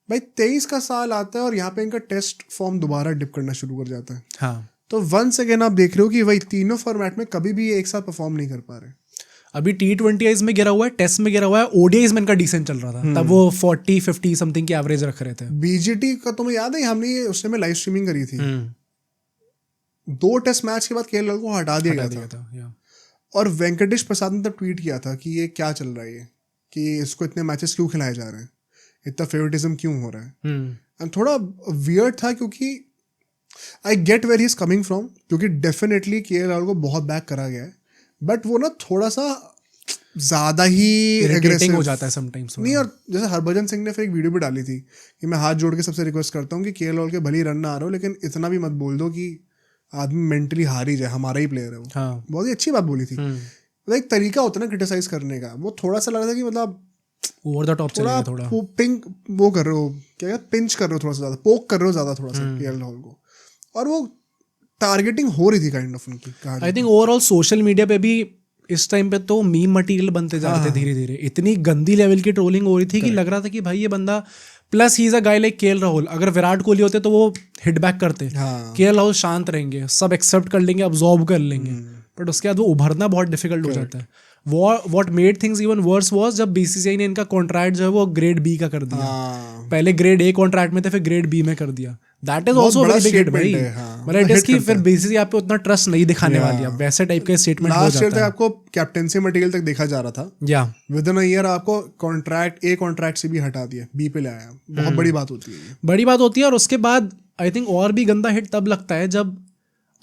भाई, 23 का साल आता है और यहाँ पे इनका टेस्ट फॉर्म दोबारा डिप करना शुरू कर जाता है। हाँ, तो वंस अगेन आप देख रहे हो कि भाई तीनों फॉर्मेट में कभी भी एक साथ परफॉर्म नहीं कर पा रहे। अभी T20 में गिरा हुआ है, टेस्ट में गिरा हुआ है, ओडीआईस में इनका डिसेंट चल रहा था। तब वो 40-50 समथिंग की एवरेज रख रहे थे। बीजीटी का तुम्हें याद है, हमने ये उसमें लाइव स्ट्रीमिंग करी थी। 2 टेस्ट मैच के बाद केएल राहुल को हटा दिया गया था। और वेंकटेश प्रसाद ने तब ट्वीट किया था कि ये क्या चल रहा है, कि इसको इतने मैचेस क्यों खिलाए जा रहे हैं, इतना फेवरेटिज्म क्यों हो रहा है। एंड थोड़ा वियर्ड था, क्योंकि I get where he is coming from, क्योंकि डेफिनेटली केएल राहुल को बहुत बैक करा गया है, बट वो ना थोड़ा सा ज्यादा ही एग्रेसिव हो जाता है समटाइम्स। नहीं, और जैसे हरभजन सिंह ने फिर एक वीडियो भी डाली थी कि मैं हाथ जोड़ के सबसे रिक्वेस्ट करता हूँ कि केएल राहुल के भले ही रन ना आ रहा हो, लेकिन इतना भी मत बोल दो कि आदमी मेंटली हार ही जाए, हमारा ही प्लेयर है वो। हाँ, बहुत ही अच्छी बात बोली थी। मतलब एक तरीका होता है ना क्रिटिसाइज करने का, वो थोड़ा सा लग रहा था कि मतलब ओवर द टॉप चलेगा थोड़ा। पिंक वो कर रहे हो, क्या पिंच कर रहे हो, थोड़ा सा ज्यादा पोक कर रहे हो ज्यादा थोड़ा सा केएल राहुल को, और वो टारगेटिंग हो रही थी काइंड ऑफ उनकी। I think overall social media पे भी इस टाइम पे तो मीम मटेरियल बनते जा रहे थे धीरे धीरे। इतनी गंदी लेवल की ट्रोलिंग हो रही थी कि लग रहा था कि भाई ये बंदा, plus he is a guy like KL Rahul, अगर विराट कोहली होते तो वो हिट बैक करते। केएल राहुल शांत रहेंगे, सब एक्सेप्ट कर लेंगे, अब्जॉर्ब कर लेंगे, बट उसके बाद वो उभरना बहुत डिफिकल्ट हो जाता है। What made things even worse was जब बीसीसीआई ने इनका कॉन्ट्रैक्ट जो है वो ग्रेड बी का कर दिया। पहले ग्रेड ए कॉन्ट्रैक्ट में थे, फिर ग्रेड बी में कर दिया। That is also very big hit भाई। मतलब इट इज कि फिर बीसीसीआई आप पे उतना ट्रस्ट नहीं दिखाने वाली है, वैसे टाइप का स्टेटमेंट हो जाता है। लास्ट ईयर तक आपको कैप्टेंसी मटेरियल तक देखा जा रहा था, या विद इन अ ईयर आपको कॉन्ट्रैक्ट ए कॉन्ट्रैक्ट से भी हटा दिया, बी पे ले आया। बहुत बड़ी बात होती है, बड़ी बात होती है। और उसके बाद आई थिंक और भी गंदा हिट तब लगता है जब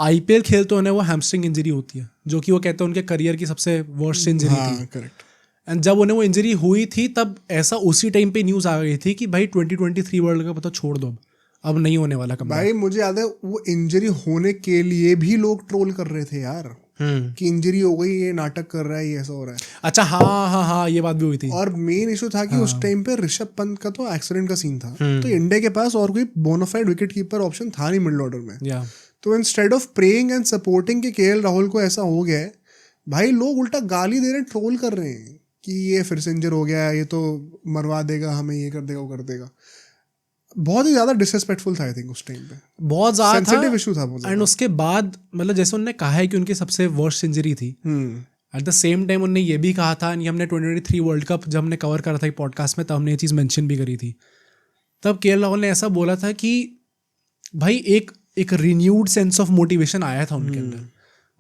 आईपीएल खेलते उन्हें वो हैमस्ट्रिंग इंजरी होती है, जो कि वो कहते हैं उनके करियर की सबसे वर्स्ट इंजरी थी। करेक्ट। एंड जब उन्हें वो इंजरी हुई थी तब ऐसा उसी टाइम पे न्यूज़ आ गई थी कि भाई 2023 वर्ल्ड कप तो छोड़ दो, अब नहीं होने वाला कम। भाई मुझे याद है वो इंजरी होने के लिए भी लोग ट्रोल कर रहे थे यार, कि इंजरी हो गई, ये नाटक कर रहा है, ये ऐसा हो रहा है। अच्छा, हाँ, ये बात भी हुई थी। और मेन इशू था कि उस टाइम पे ऋषभ पंत का तो एक्सीडेंट का सीन था, तो इंडिया के पास और कोई बोनाफाइड विकेट कीपर ऑप्शन था नहीं मिडिल ऑर्डर में। तो instead of praying and supporting कि केएल राहुल को ऐसा हो गया है, भाई लोग उल्टा गाली दे रहे हैं, ट्रोल कर रहे हैं कि ये फिर से इंजर हो गया है, ये तो मरवा देगा हमें, ये कर देगा, वो कर देगा। बहुत ही ज्यादा डिसरिस्पेक्टफुल था आई थिंक उस टाइम पे, बहुत ज्यादा सेंसिटिव इशू था बहुत। एंड उसके बाद मतलब जैसे उन्होंने कहा है कि उनकी सबसे वर्स्ट इंजरी थी, एट द सेम टाइम उन्होंने ये भी कहा था, हमने 2023 वर्ल्ड कप जब हमने कवर करा था पॉडकास्ट में, तब हमने ये चीज़ मेंशन भी करी थी। तब केएल राहुल ने ऐसा बोला था कि भाई एक रिन्यूड सेंस ऑफ मोटिवेशन आया था उनके अंदर।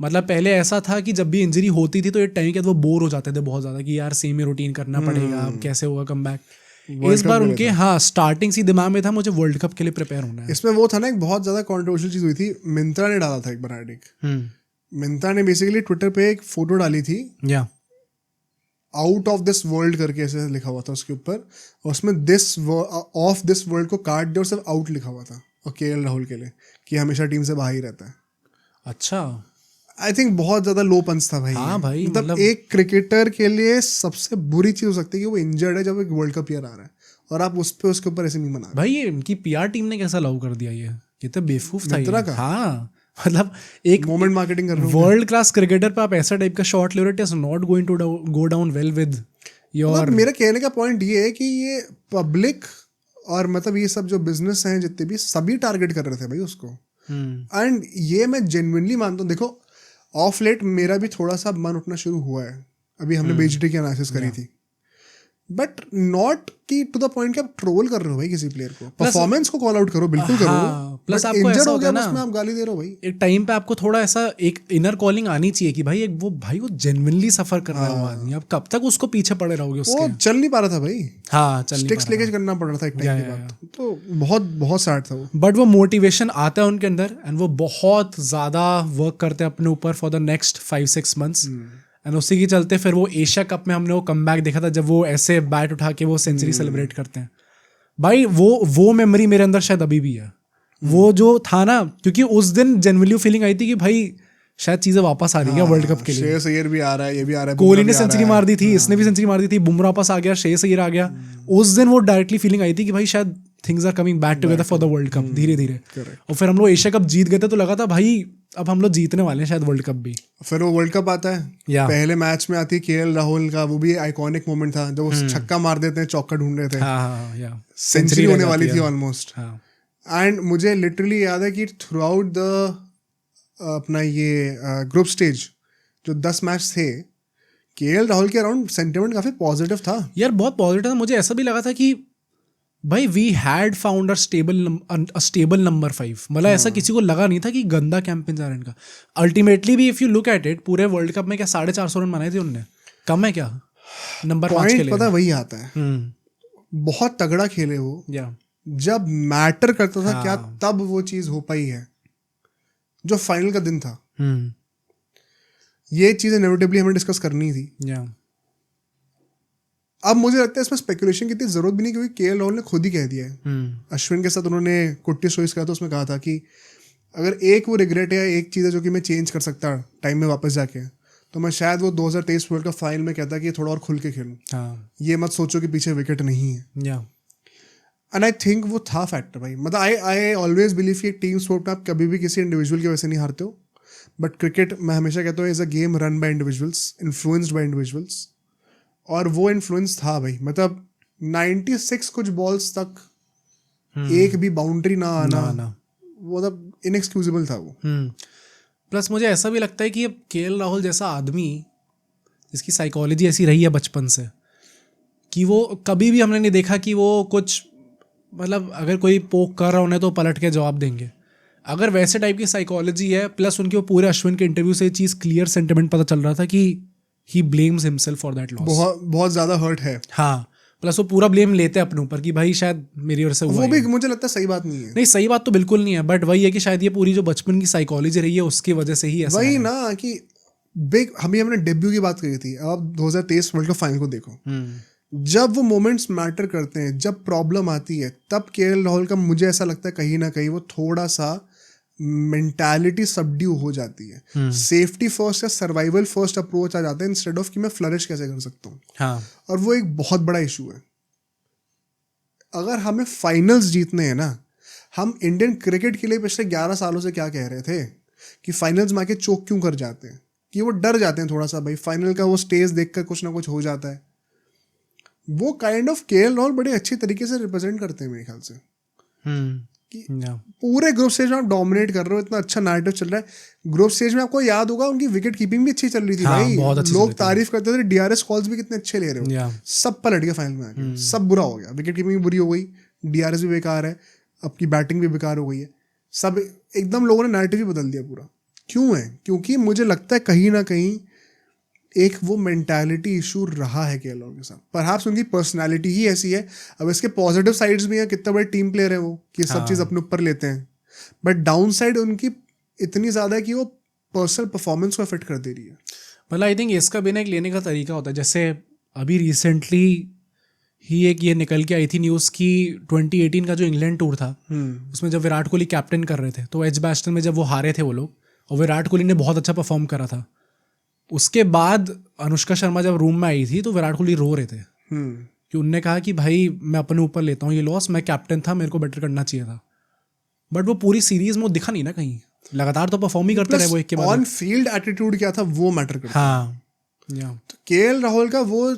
मतलब पहले ऐसा था कि जब भी इंजरी होती थी तो एक टाइम के बाद वो बोर हो जाते थे बहुत ज़्यादा कि यार सेम ही रूटीन करना पड़ेगा, अब कैसे होगा कम बैक। इस बार उनके स्टार्टिंग से दिमाग में था मुझे वर्ल्ड कप के लिए प्रिपेयर होना है। इसमें वो था ना, एक बहुत ज्यादा कंट्रोवर्शियल चीज हुई थी, मिंत्रा ने डाला था एक बार मिंत्रा ने बेसिकली ट्विटर पे एक फोटो डाली थी, आउट ऑफ दिस वर्ल्ड करके ऐसे लिखा हुआ था उसके ऊपर, और उसमें दिस ऑफ दिस वर्ल्ड को काट दिया और सिर्फ आउट लिखा हुआ था, और केएल राहुल के लिए कि हमेशा टीम से बाहर ही रहता है। अच्छा, आई थिंक बहुत ज्यादा लो पंच था भाई। हाँ भाई, मतलब एक क्रिकेटर के लिए सबसे बुरी चीज हो सकती है कि वो इंजर्ड है जब एक वर्ल्ड कप ईयर आ रहा है, और आप उस पे उसके ऊपर ऐसे नहीं मना रहे। भाई ये इनकी पीआर टीम ने कैसा लाउ कर दिया, ये तो बेवकूफ था मिंत्रा का। हाँ, मतलब एक मोमेंट मार्केटिंग कर रहे हो, वर्ल्ड क्लास क्रिकेटर पे आप ऐसा टाइप का शॉट ले रहे हो, it is not going to go down well with your. मेरा कहने का पॉइंट ये है कि ये पब्लिक और मतलब ये सब जो बिजनेस हैं जितने भी, सभी टारगेट कर रहे थे भाई उसको। एंड ये मैं जेन्युइनली मानता हूँ। देखो ऑफ लेट मेरा भी थोड़ा सा मन उठना शुरू हुआ है, अभी हमने बीजीटी की एनालिसिस करी थी, बट नॉट कि टू द पॉइंट कि आप ट्रोल कर रहे हो भाई किसी प्लेयर को। परफॉर्मेंस को कॉल आउट करो, बिल्कुल करो, प्लस आपको इंजर्ड ऐसा हो गया ना, उसमें आप गाली दे रहे हो भाई। एक टाइम पे आपको थोड़ा ऐसा एक इनर कॉलिंग आनी चाहिए कि भाई वो जेन्युइनली सफर कर रहा है वो आदमी, अब कब तक उसको पीछे पड़े रहोगे उसके। वो चल नहीं पा रहा था भाई, हाँ, चल स्टिक्स लेके करना पड़ रहा था एक टाइम के बाद, तो बहुत सैड था वो। बट वो मोटिवेशन आता है उनके अंदर, एंड वो बहुत ज्यादा वर्क करते हैं अपने ऊपर for the next 5-6 months, and उसी के चलते फिर वो एशिया कप में हमने वो कमबैक देखा था जब वो ऐसे बैट उठा के वो सेंचुरी सेलिब्रेट करते हैं। भाई वो मेमोरी मेरे अंदर शायद अभी भी है, वो जो था ना, क्योंकि उस दिन जेन्युइनली फीलिंग आई थी कि भाई शायद चीजें वापस आ रही है वर्ल्ड कप के लिए। श्रेयस अय्यर भी आ रहा है, ये भी आ रहा है, कोहली ने सेंचुरी मार दी थी, इसने भी सेंचुरी मार दी थी, बुमराह वापस आ गया, श्रेयस अय्यर आ गया। उस दिन वो डायरेक्टली फीलिंग आई थी कि भाई शायद things are coming back together for the world cup धीरे धीरे। और फिर हम लोग एशिया कप जीत गए थे, तो लगा था भाई अब हम लोग जीतने वाले हैं शायद वर्ल्ड कप भी। फिर वो वर्ल्ड कप आता है, पहले मैच में आती है केएल राहुल का, वो भी आइकॉनिक मोमेंट था जब वो छक्का मार देते हैं, चौका ढूंढ रहे थे, सेंचुरी होने वाली थी ऑलमोस्ट। एंड मुझे लिटरली याद है कि थ्रू आउट द अपना ये ग्रुप स्टेज जो 10 मैच थे, केएल राहुल के अराउंड सेंटिमेंट काफी पॉजिटिव था यार, बहुत पॉजिटिव था। मुझे ऐसा भी लगा था कि भाई we had found a stable number 5। मतलब ऐसा किसी को लगा नहीं था कि गंदा कैंपेन जा रहा है इनका। अल्टीमेटली भी if you look at it, पूरे वर्ल्ड कप में क्या 450 रन बनाए थे उनने, कम है क्या नंबर 5 के लिए? पता वही आता है, बहुत तगड़ा खेले वो, जब मैटर करता था क्या तब वो चीज हो पाई है जो फाइनल का दिन था। ये चीज इनेविटेबली हमें डिस्कस करनी थी। अब मुझे लगता है इसमें स्पेकुलेशन की इतनी जरूरत भी नहीं, क्योंकि केएल राहुल ने खुद ही कह दिया है। अश्विन के साथ उन्होंने कुट्टी स्टोरीज कहा था, उसमें कहा था कि अगर एक वो रिग्रेट है, एक चीज़ है जो कि मैं चेंज कर सकता टाइम में वापस जाके, तो मैं शायद वो 2023 वर्ल्ड कप फाइनल में कहता कि थोड़ा और खुल के खेलूँ। ये मत सोचो कि पीछे विकेट नहीं है। एंड आई थिंक वो था फैक्टर भाई। मतलब आई ऑलवेज बिलीव कि टीम स्पोर्ट में आप कभी भी किसी इंडिविजुअल की वजह से नहीं हारते हो, बट क्रिकेट मैं हमेशा कहता हूँ is a game run by individuals, influenced by individuals, और वो इन्फ्लुएंस था भाई। मतलब 96 कुछ बॉल्स तक एक भी बाउंड्री ना आना, वो मतलब इनएक्सक्यूजेबल था वो। प्लस मुझे ऐसा भी लगता है कि अब केएल राहुल जैसा आदमी जिसकी साइकोलॉजी ऐसी रही है बचपन से कि वो कभी भी हमने नहीं देखा कि वो कुछ मतलब अगर कोई पोक कर रहा उन्हें तो पलट के जवाब देंगे। अगर वैसे टाइप की साइकोलॉजी है, प्लस उनके वो पूरे अश्विन के इंटरव्यू से ये चीज़ क्लियर सेंटिमेंट पता चल रहा था कि he blames himself for that loss. बहुत ज़्यादा हर्ट है। हाँ, प्लस वो पूरा ब्लेम लेते हैं अपने ऊपर कि भाई शायद मेरी वजह से हुआ। वो भी मुझे लगता है सही बात नहीं है। नहीं, सही बात तो बिल्कुल नहीं है, बट वही है कि शायद ये पूरी जो बचपन की साइकोलॉजी रही है उसकी वजह से ही ऐसा वही ना कि बिग हमने डेब्यू की बात करी थी। अब 2023 वर्ल्ड कप फाइनल को देखो, जब वो मोमेंट्स मैटर करते हैं, जब प्रॉब्लम आती है, तब केएल राहुल का मुझे ऐसा लगता है कहीं ना कहीं वो थोड़ा सा मेंटालिटी सबड्यू हो जाती है, सेफ्टी फर्स्ट या सर्वाइवल फर्स्ट अप्रोच आ जाता है इंस्टेड ऑफ कि मैं फ्लरिश कैसे कर सकता हूँ। हाँ. और वो एक बहुत बड़ा इशू है। अगर हमें फाइनल्स जीतने हैं ना, हम इंडियन क्रिकेट के लिए पिछले 11 सालों से क्या कह रहे थे कि फाइनल्स में आके चोक क्यों कर जाते हैं, कि वो डर जाते हैं थोड़ा सा, भाई फाइनल का वो स्टेज देखकर कुछ ना कुछ हो जाता है। वो काइंड ऑफ केएल राहुल बड़े अच्छी तरीके से रिप्रेजेंट करते हैं मेरे ख्याल से, कि पूरे ग्रुप स्टेज में आप डोमिनेट कर रहे हो, इतना अच्छा नैरेटिव चल रहा है। ग्रुप स्टेज में आपको याद होगा उनकी विकेट कीपिंग भी अच्छी चल रही थी। हाँ, भाई लोग तारीफ करते थे, डीआरएस कॉल्स भी कितने अच्छे ले रहे हो, सब पलट गया फाइनल में आके, सब बुरा हो गया, विकेट कीपिंग भी बुरी हो गई, डीआरएस भी बेकार है, आपकी बैटिंग भी बेकार हो गई है, सब एकदम लोगों ने नैरेटिव ही बदल दिया पूरा। क्यों है? क्योंकि मुझे लगता है कहीं ना कहीं एक वो मेंटालिटी इशू रहा है केएल राहुल के साथ। परहैप्स उनकी पर्सनालिटी ही ऐसी है। अब इसके पॉजिटिव साइड्स भी हैं, कितना बड़े टीम प्लेयर है वो, कि सब चीज़ अपने ऊपर लेते हैं, बट डाउन साइड उनकी इतनी ज़्यादा है कि वो पर्सनल परफॉर्मेंस को अफेक्ट कर दे रही है। मतलब आई थिंक इसका भी ना एक लेने का तरीका होता है। जैसे अभी रिसेंटली ही एक ये निकल के आई थी न्यूज़ की 2018 का जो इंग्लैंड टूर था, उसमें जब विराट कोहली कैप्टन कर रहे थे, तो एजबास्टन में जब वो हारे थे वो लोग, और विराट कोहली ने बहुत अच्छा परफॉर्म करा था, उसके बाद अनुष्का शर्मा जब रूम में आई थी तो विराट कोहली रो रहे थे कि उनने कहा कि भाई मैं अपने ऊपर लेता हूँ ये लॉस, मैं कैप्टन था, मेरे को बेटर करना चाहिए था। बट वो पूरी सीरीज में वो दिखा नहीं ना कहीं, लगातार तो परफॉर्म ही करते रहे वो एक के बाद। ऑन फील्ड एटीट्यूड क्या था वो मैटर करता है। हाँ, तो केएल राहुल का वो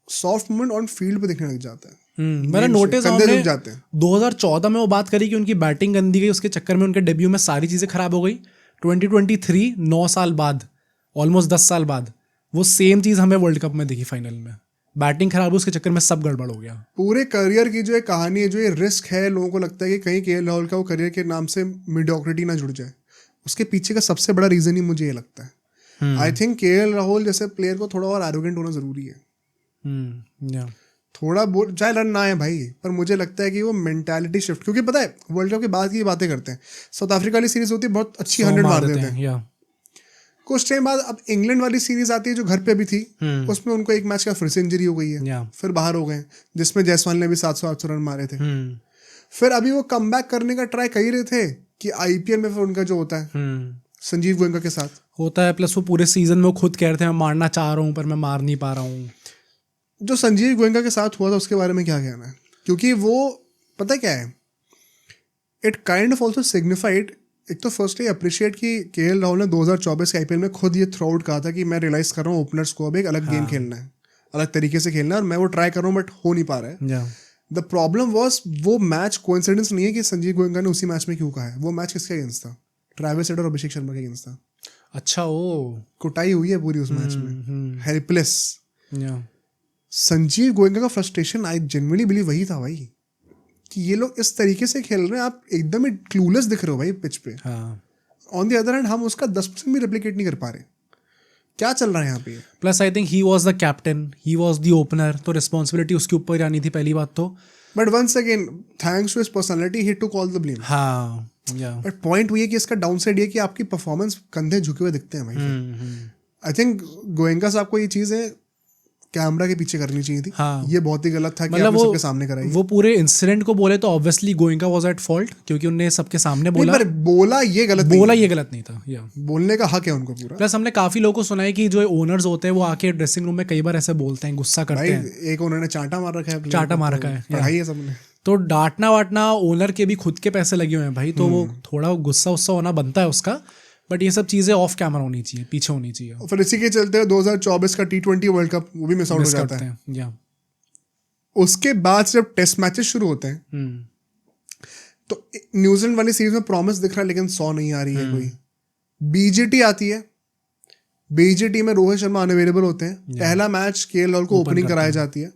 सॉफ्ट मोमेंट ऑन फील्ड पे दिखने लग जाता है। मैंने नोटिस 2014 में वो बात करी कि उनकी बैटिंग गंदी गई, उसके चक्कर में उनके डेब्यू में सारी चीज़ें खराब हो गई। 2023 9 साल बाद, ऑलमोस्ट 10 साल बाद, वो सेम चीज़ हमें वर्ल्ड कप में दिखी फाइनल में। बैटिंग खराब हुई, उसके चक्कर में सब गड़बड़ हो गया। पूरे करियर की जो एक कहानी है, जो ये रिस्क है, लोगों को लगता है कि कहीं केएल राहुल का वो करियर के नाम से मीडियोक्रिटी ना जुड़ जाए, उसके पीछे का सबसे बड़ा रीज़न ही मुझे ये लगता है। आई थिंक केएल राहुल जैसे प्लेयर को थोड़ा और एरोगेंट होना ज़रूरी है। थोड़ा चाहे रन ना आए भाई, पर मुझे लगता है कि वो मेंटालिटी शिफ्ट, क्योंकि पता है वर्ल्ड कप के बाद की बातें करते हैं, साउथ अफ्रीका वाली सीरीज होती है बहुत अच्छी 100 मार देते हैं, कुछ टाइम बाद अब इंग्लैंड वाली सीरीज आती है जो घर पे भी थी, उसमें उनको एक मैच का फिर से इंजरी हो गई है, फिर बाहर हो गए, जिसमें जायसवाल ने भी 700-800 रन मारे थे। फिर अभी वो कमबैक करने का ट्राई कर ही रहे थे कि आईपीएल में फिर उनका जो होता है संजीव गोयनका के साथ होता है, प्लस वो पूरे सीजन में वो खुद कह रहे थे मैं मारना चाह रहा हूँ पर मैं मार नहीं पा रहा हूँ। जो संजीव गोयनका के साथ हुआ था उसके बारे में क्या कहना है? क्योंकि वो पता क्या है, it kind of also signified, एक तो फर्स्टली अप्रिशिएट कि केएल राहुल ने 2024 के आईपीएल में खुद ये थ्रू आउट कहा था कि मैं रियलाइज कर रहा हूँ ओपनर्स को अब एक अलग गेम खेलना है, अलग तरीके से खेलना है, और मैं वो ट्राई कर रहा हूँ बट हो नहीं पा रहा है। द प्रॉब्लम वॉज वो मैच कोइंसिडेंस नहीं है कि संजीव गोयनका ने उसी मैच में क्यों कहा है। वो मैच किसके अगेंस्ट था? ट्रेविस हेड और अभिषेक शर्मा के अगेंस्ट था। अच्छा, ओ कुटाई हुई है पूरी उस मैच में, हेल्पलेस। संजीव गोयनका का फ्रस्ट्रेशन आई जेन्युइनली बिलीव वही था भाई, कि ये लोग इस तरीके से खेल रहे हैं, आप एकदम ही क्लूलेस दिख रहे हो भाई पिच पे। ऑन द अदर हैंड हम उसका 10% भी रेप्लिकेट नहीं कर पा रहे। क्या चल रहा है यहाँ पे? Plus I think he was the captain, he was the opener, तो रिस्पॉन्सिबिलिटी उसके ऊपर जानी थी पहली बात तो। But once again thanks to his personality he took all the blame. हाँ, बट पॉइंट वो ये कि इसका डाउन साइड ये कि आपकी परफॉर्मेंस कंधे झुके हुए दिखते हैं भाई। आई थिंक गोयनका साहब को ये चीज़ है कैमरा के पीछे करनी चाहिए थी। हाँ, ये बहुत ही गलत था कि मतलब आपने सबके सामने कराई। वो पूरे इंसिडेंट को बोले तो obviously Goenka was at fault, क्योंकि उन्होंने सबके सामने बोला ये गलत नहीं था। या बोलने का हक है उनको पूरा। प्लस हमने काफी लोगों को सुना है कि जो ओनर्स होते हैं वो आके ड्रेसिंग रूम में कई बार ऐसे बोलते हैं, गुस्सा करते हैं। एक उन्होंने चांटा मार रखा है, पढ़ाई है सबने। तो डांटना वाटना, ओनर के भी खुद के पैसे लगे हुए हैं भाई, तो वो थोड़ा गुस्सा होना बनता है उसका। बट ये सब चीजें ऑफ कैमरा होनी चाहिए, पीछे होनी चाहिए। फिर इसी के चलते 2024 का T20 वर्ल्ड कप वो भी मिस आउट हो जाता है। उसके बाद जब टेस्ट मैचेस शुरू होते हैं तो न्यूजीलैंड वाली सीरीज में प्रॉमिस दिख रहा है, लेकिन 100 नहीं आ रही है कोई। बीजीटी आती है, बीजीटी में रोहित शर्मा अनअवेलेबल होते हैं, पहला मैच केएल राहुल को ओपनिंग कराई जाती है,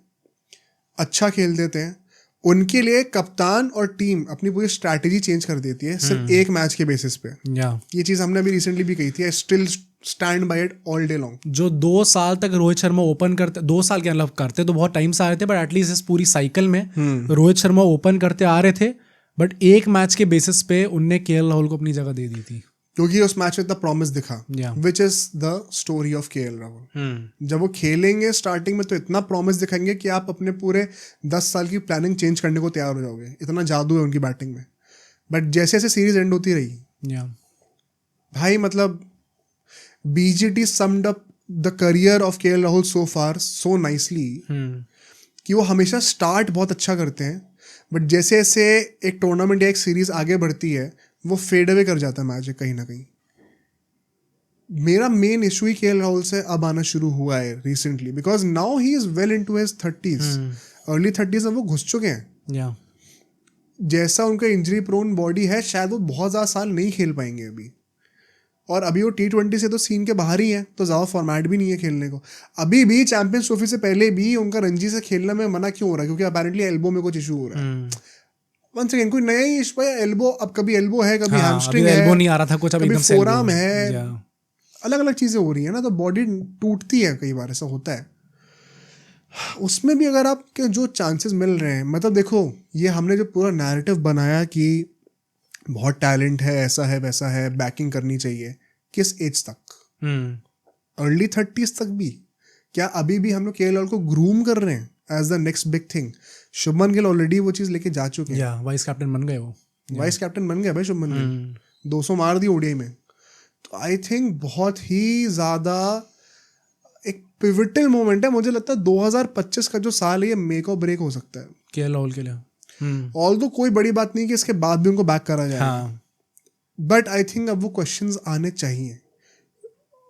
अच्छा खेल देते हैं। उनके लिए कप्तान और टीम अपनी पूरी स्ट्रैटेजी चेंज कर देती है सिर्फ एक मैच के बेसिस पे। ये चीज हमने अभी रिसेंटली भी कही थी, I still stand by it all day long. जो 2 साल तक रोहित शर्मा ओपन करते, 2 साल के मतलब करते तो बहुत टाइम से आ रहे थे, बट एटलीस्ट इस पूरी साइकिल में रोहित शर्मा ओपन करते आ रहे थे, बट एक मैच के बेसिस पे उनने केएल राहुल को अपनी जगह दे दी थी, क्योंकि उस मैच में इतना प्रॉमिस दिखा, which is the story of KL Rahul. जब वो खेलेंगे स्टार्टिंग में तो इतना प्रॉमिस दिखाएंगे कि आप अपने पूरे 10 साल की प्लानिंग चेंज करने को तैयार हो जाओगे, इतना जादू है उनकी बैटिंग में। बट जैसे जैसे सीरीज एंड होती रही भाई मतलब BGT summed up the career of KL Rahul so far so nicely कि वो हमेशा स्टार्ट बहुत अच्छा करते हैं, बट जैसे जैसे एक टूर्नामेंट या एक सीरीज आगे बढ़ती है वो फेड अवे कर जाता है मैच कहीं ना कहीं। मेरा मेन इशू ही केएल राहुल से अब आना शुरू हुआ है recently, because now he is well into his 30s, early 30s में वो घुस चुके हैं। जैसा उनका इंजरी प्रोन बॉडी है शायद वो बहुत ज़्यादा साल नहीं खेल पाएंगे अभी, और अभी वो T20 से तो सीन के बाहर ही है, तो ज़्यादा फॉर्मेट भी नहीं है खेलने को। अभी भी चैंपियंस ट्रॉफी से पहले भी उनका रणजी से खेलने में मना क्यों हो रहा है? क्योंकि अपेरेंटली एल्बो में कुछ इशू हो रहा है। वन सेकेंड, कोई नया ही इशू है एल्बो, अब कभी एल्बो है, कभी हैमस्ट्रिंग है, एल्बो नहीं आ रहा था कुछ, अभी कभी फोरआर्म है, अलग अलग चीज़ें हो रही है ना, तो बॉडी टूटती है, कई बार ऐसा होता है। उसमें भी अगर आपके जो चांसेस मिल रहे हैं, मतलब देखो ये हमने जो पूरा नैरेटिव बनाया कि बहुत टैलेंट है, ऐसा है वैसा है, बैकिंग करनी चाहिए, किस एज तक? अर्ली 30s तक भी? क्या अभी भी हम लोग केएल राहुल को ग्रूम कर रहे हैं as the next big thing? Shubman Gill already वो चीज़ लेके जा चुके हैं, वाइस कैप्टन बन गए, वो वाइस कैप्टन बन गया भाई शुभमन गिल, 200 मार दी ओडीआई में। तो आई थिंक बहुत ही ज़्यादा एक पिवटल मोमेंट है, मुझे लगता है 2025 का जो साल है ये मेक और ब्रेक हो सकता है केएल राहुल के लिए। ऑल तो कोई बड़ी बात नहीं कि इसके बाद भी उनको बैक करा जाए, बट आई थिंक अब वो क्वेश्चंस आने चाहिए।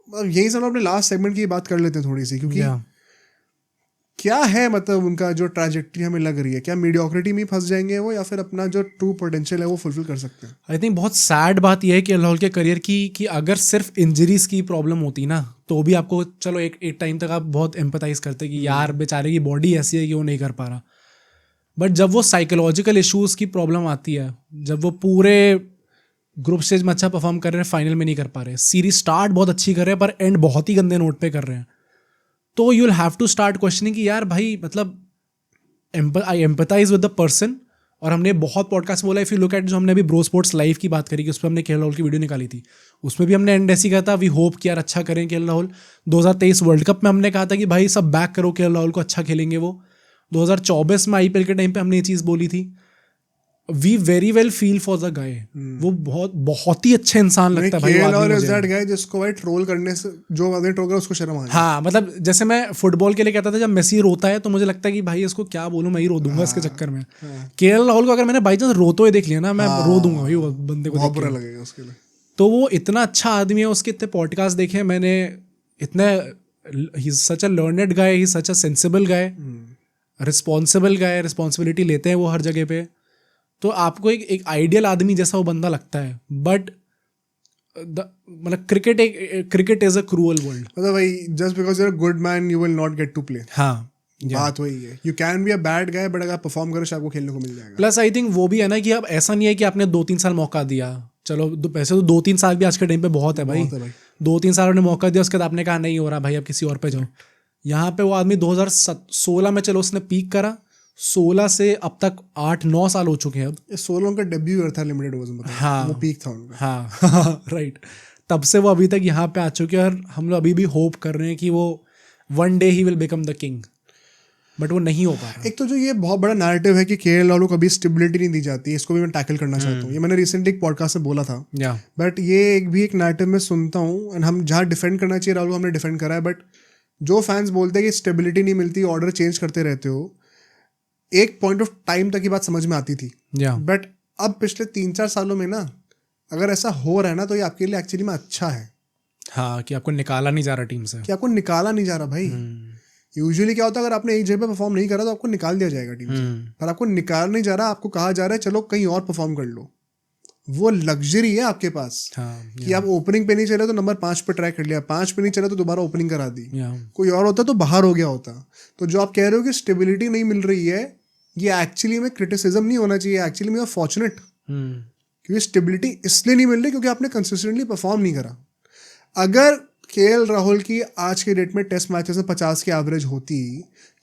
अब यही सब अपने लास्ट सेगमेंट की बात कर लेते हैं थोड़ी सी, क्योंकि क्या है मतलब उनका जो ट्रैजेक्टरी हमें लग रही है, क्या मीडियोक्रिटी में फंस जाएंगे वो, या फिर अपना जो ट्रू पोटेंशियल है वो फुलफिल कर सकते हैं? आई थिंक बहुत सैड बात यह है कि राहुल के करियर की कि अगर सिर्फ इंजरीज की प्रॉब्लम होती ना तो भी आपको चलो एक टाइम तक आप बहुत एम्पैथाइज करते कि यार बेचारे की बॉडी ऐसी है कि वो नहीं कर पा रहा, बट जब वो साइकोलॉजिकल इश्यूज की प्रॉब्लम आती है, जब वो पूरे ग्रुप स्टेज में अच्छा परफॉर्म कर रहे हैं, फाइनल में नहीं कर पा रहे, सीरीज स्टार्ट बहुत अच्छी कर रहे हैं पर एंड बहुत ही गंदे नोट पे कर रहे हैं, तो you will have to start questioning कि यार भाई मतलब I empathise with the person. और हमने बहुत पॉडकास्ट बोला, इफ यू लुक एट जो हमने अभी ब्रो स्पोर्ट्स लाइव की बात करी कि उस पर हमने केएल राहुल की वीडियो निकाली थी, उसमें भी हमने एंड ऐसी कहा था वी होप कि यार अच्छा करें केएल राहुल। 2023 वर्ल्ड कप में हमने कहा था कि भाई सब बैक करो केएल राहुल को, अच्छा खेलेंगे वो। 2024 में आईपीएल के टाइम पे हमने ये चीज़ बोली थी। We very well feel for the guy, वो बहुत ही अच्छा इंसान लगता है भाई। KL Rahul is that guy जिसको भाई ट्रोल करने से जो आदमी ट्रोल करे उसको शर्म आ जाए। हाँ, मतलब जैसे मैं फुटबॉल के लिए कहता था जब मेसी रोता है तो मुझे लगता है कि भाई इसको क्या बोलूं, मैं ही रो दूंगा इसके चक्कर में। केएल राहुल को अगर मैंने बाई चांस रोते हुए देख लिया ना, मैं रो दूंगा भाई वो बंदे को, बहुत बुरा लगेगा उसके लिए। तो वो इतना अच्छा आदमी है, उसके इतने पॉडकास्ट देखे मैंने, इतने he is such a learned guy, he such a sensible guy, responsible guy, responsibility लेते हैं वो हर जगह पे। तो आपको एक आइडियल आदमी जैसा वो बंदा लगता है, बट मतलब cricket is a cruel world. मतलब भाई just because you are a good man you will not get to play. हाँ, बात वही है, you can be a bad guy but अगर परफॉर्म करो शायद आपको खेलने को मिल जाएगा। प्लस आई थिंक वो भी है ना कि अब ऐसा नहीं है कि आपने 2-3 साल मौका दिया, चलो वैसे तो 2-3 साल भी आज के टाइम पे बहुत है भाई। 2-3 साल आपने मौका दिया, उसके बाद आपने कहा नहीं हो रहा भाई अब किसी और पे जाओ। यहाँ पे वो आदमी 2016 में चलो उसने पीक करा, 16 से अब तक 8-9 साल हो चुके हैं। अब 16 का डेब्यू ईयर था लिमिटेड ओवर्स में, हाँ वो पीक था उनका। हाँ राइट, तब से वो अभी तक यहाँ पे आ चुके हैं और हम लोग अभी भी होप कर रहे हैं कि वो one day he will become the king, but वो नहीं हो पा रहा। एक तो जो ये बहुत बड़ा नैरेटिव है कि केएल राहुल को कभी स्टेबिलिटी नहीं दी जाती, इसको भी मैं टैकल करना चाहता हूँ। ये मैंने रिसेंटली एक पॉडकास्ट में बोला था, बट ये एक नैरेटिव में सुनता हूँ, एंड हम जहाँ डिफेंड करना चाहिए राहुल को हमने डिफेंड करा है, बट जो फैंस बोलते हैं कि स्टेबिलिटी नहीं मिलती, ऑर्डर चेंज करते रहते हो, एक पॉइंट ऑफ टाइम तक की बात समझ में आती थी, बट अब पिछले 3-4 सालों में ना अगर ऐसा हो रहा है ना तो ये आपके लिए एक्चुअली में अच्छा है। हाँ, कि आपको निकाला नहीं जा रहा टीम से, कि आपको निकाला नहीं जा रहा भाई। यूजुअली क्या होता है, अगर आपने एक जगह पे परफॉर्म नहीं करा तो आपको निकाल दिया जाएगा टीम से, पर आपको निकाल नहीं जा रहा, आपको कहा जा रहा है चलो कहीं और परफॉर्म कर लो। वो लग्जरी है आपके पास कि आप ओपनिंग पे नहीं चले तो नंबर 5 पे ट्राई कर लिया, 5 पे नहीं चले तो दोबारा ओपनिंग करा दी। कोई और होता तो बाहर हो गया होता। तो जो आप कह रहे हो कि स्टेबिलिटी नहीं मिल रही है, ये एक्चुअली में क्रिटिसिज्म नहीं होना चाहिए, एक्चुअली में फॉर्चुनेट, क्योंकि स्टेबिलिटी इसलिए नहीं मिल रही क्योंकि आपने कंसिस्टेंटली परफॉर्म नहीं करा। अगर केएल राहुल की आज के डेट में टेस्ट मैचेस में 50 की एवरेज होती,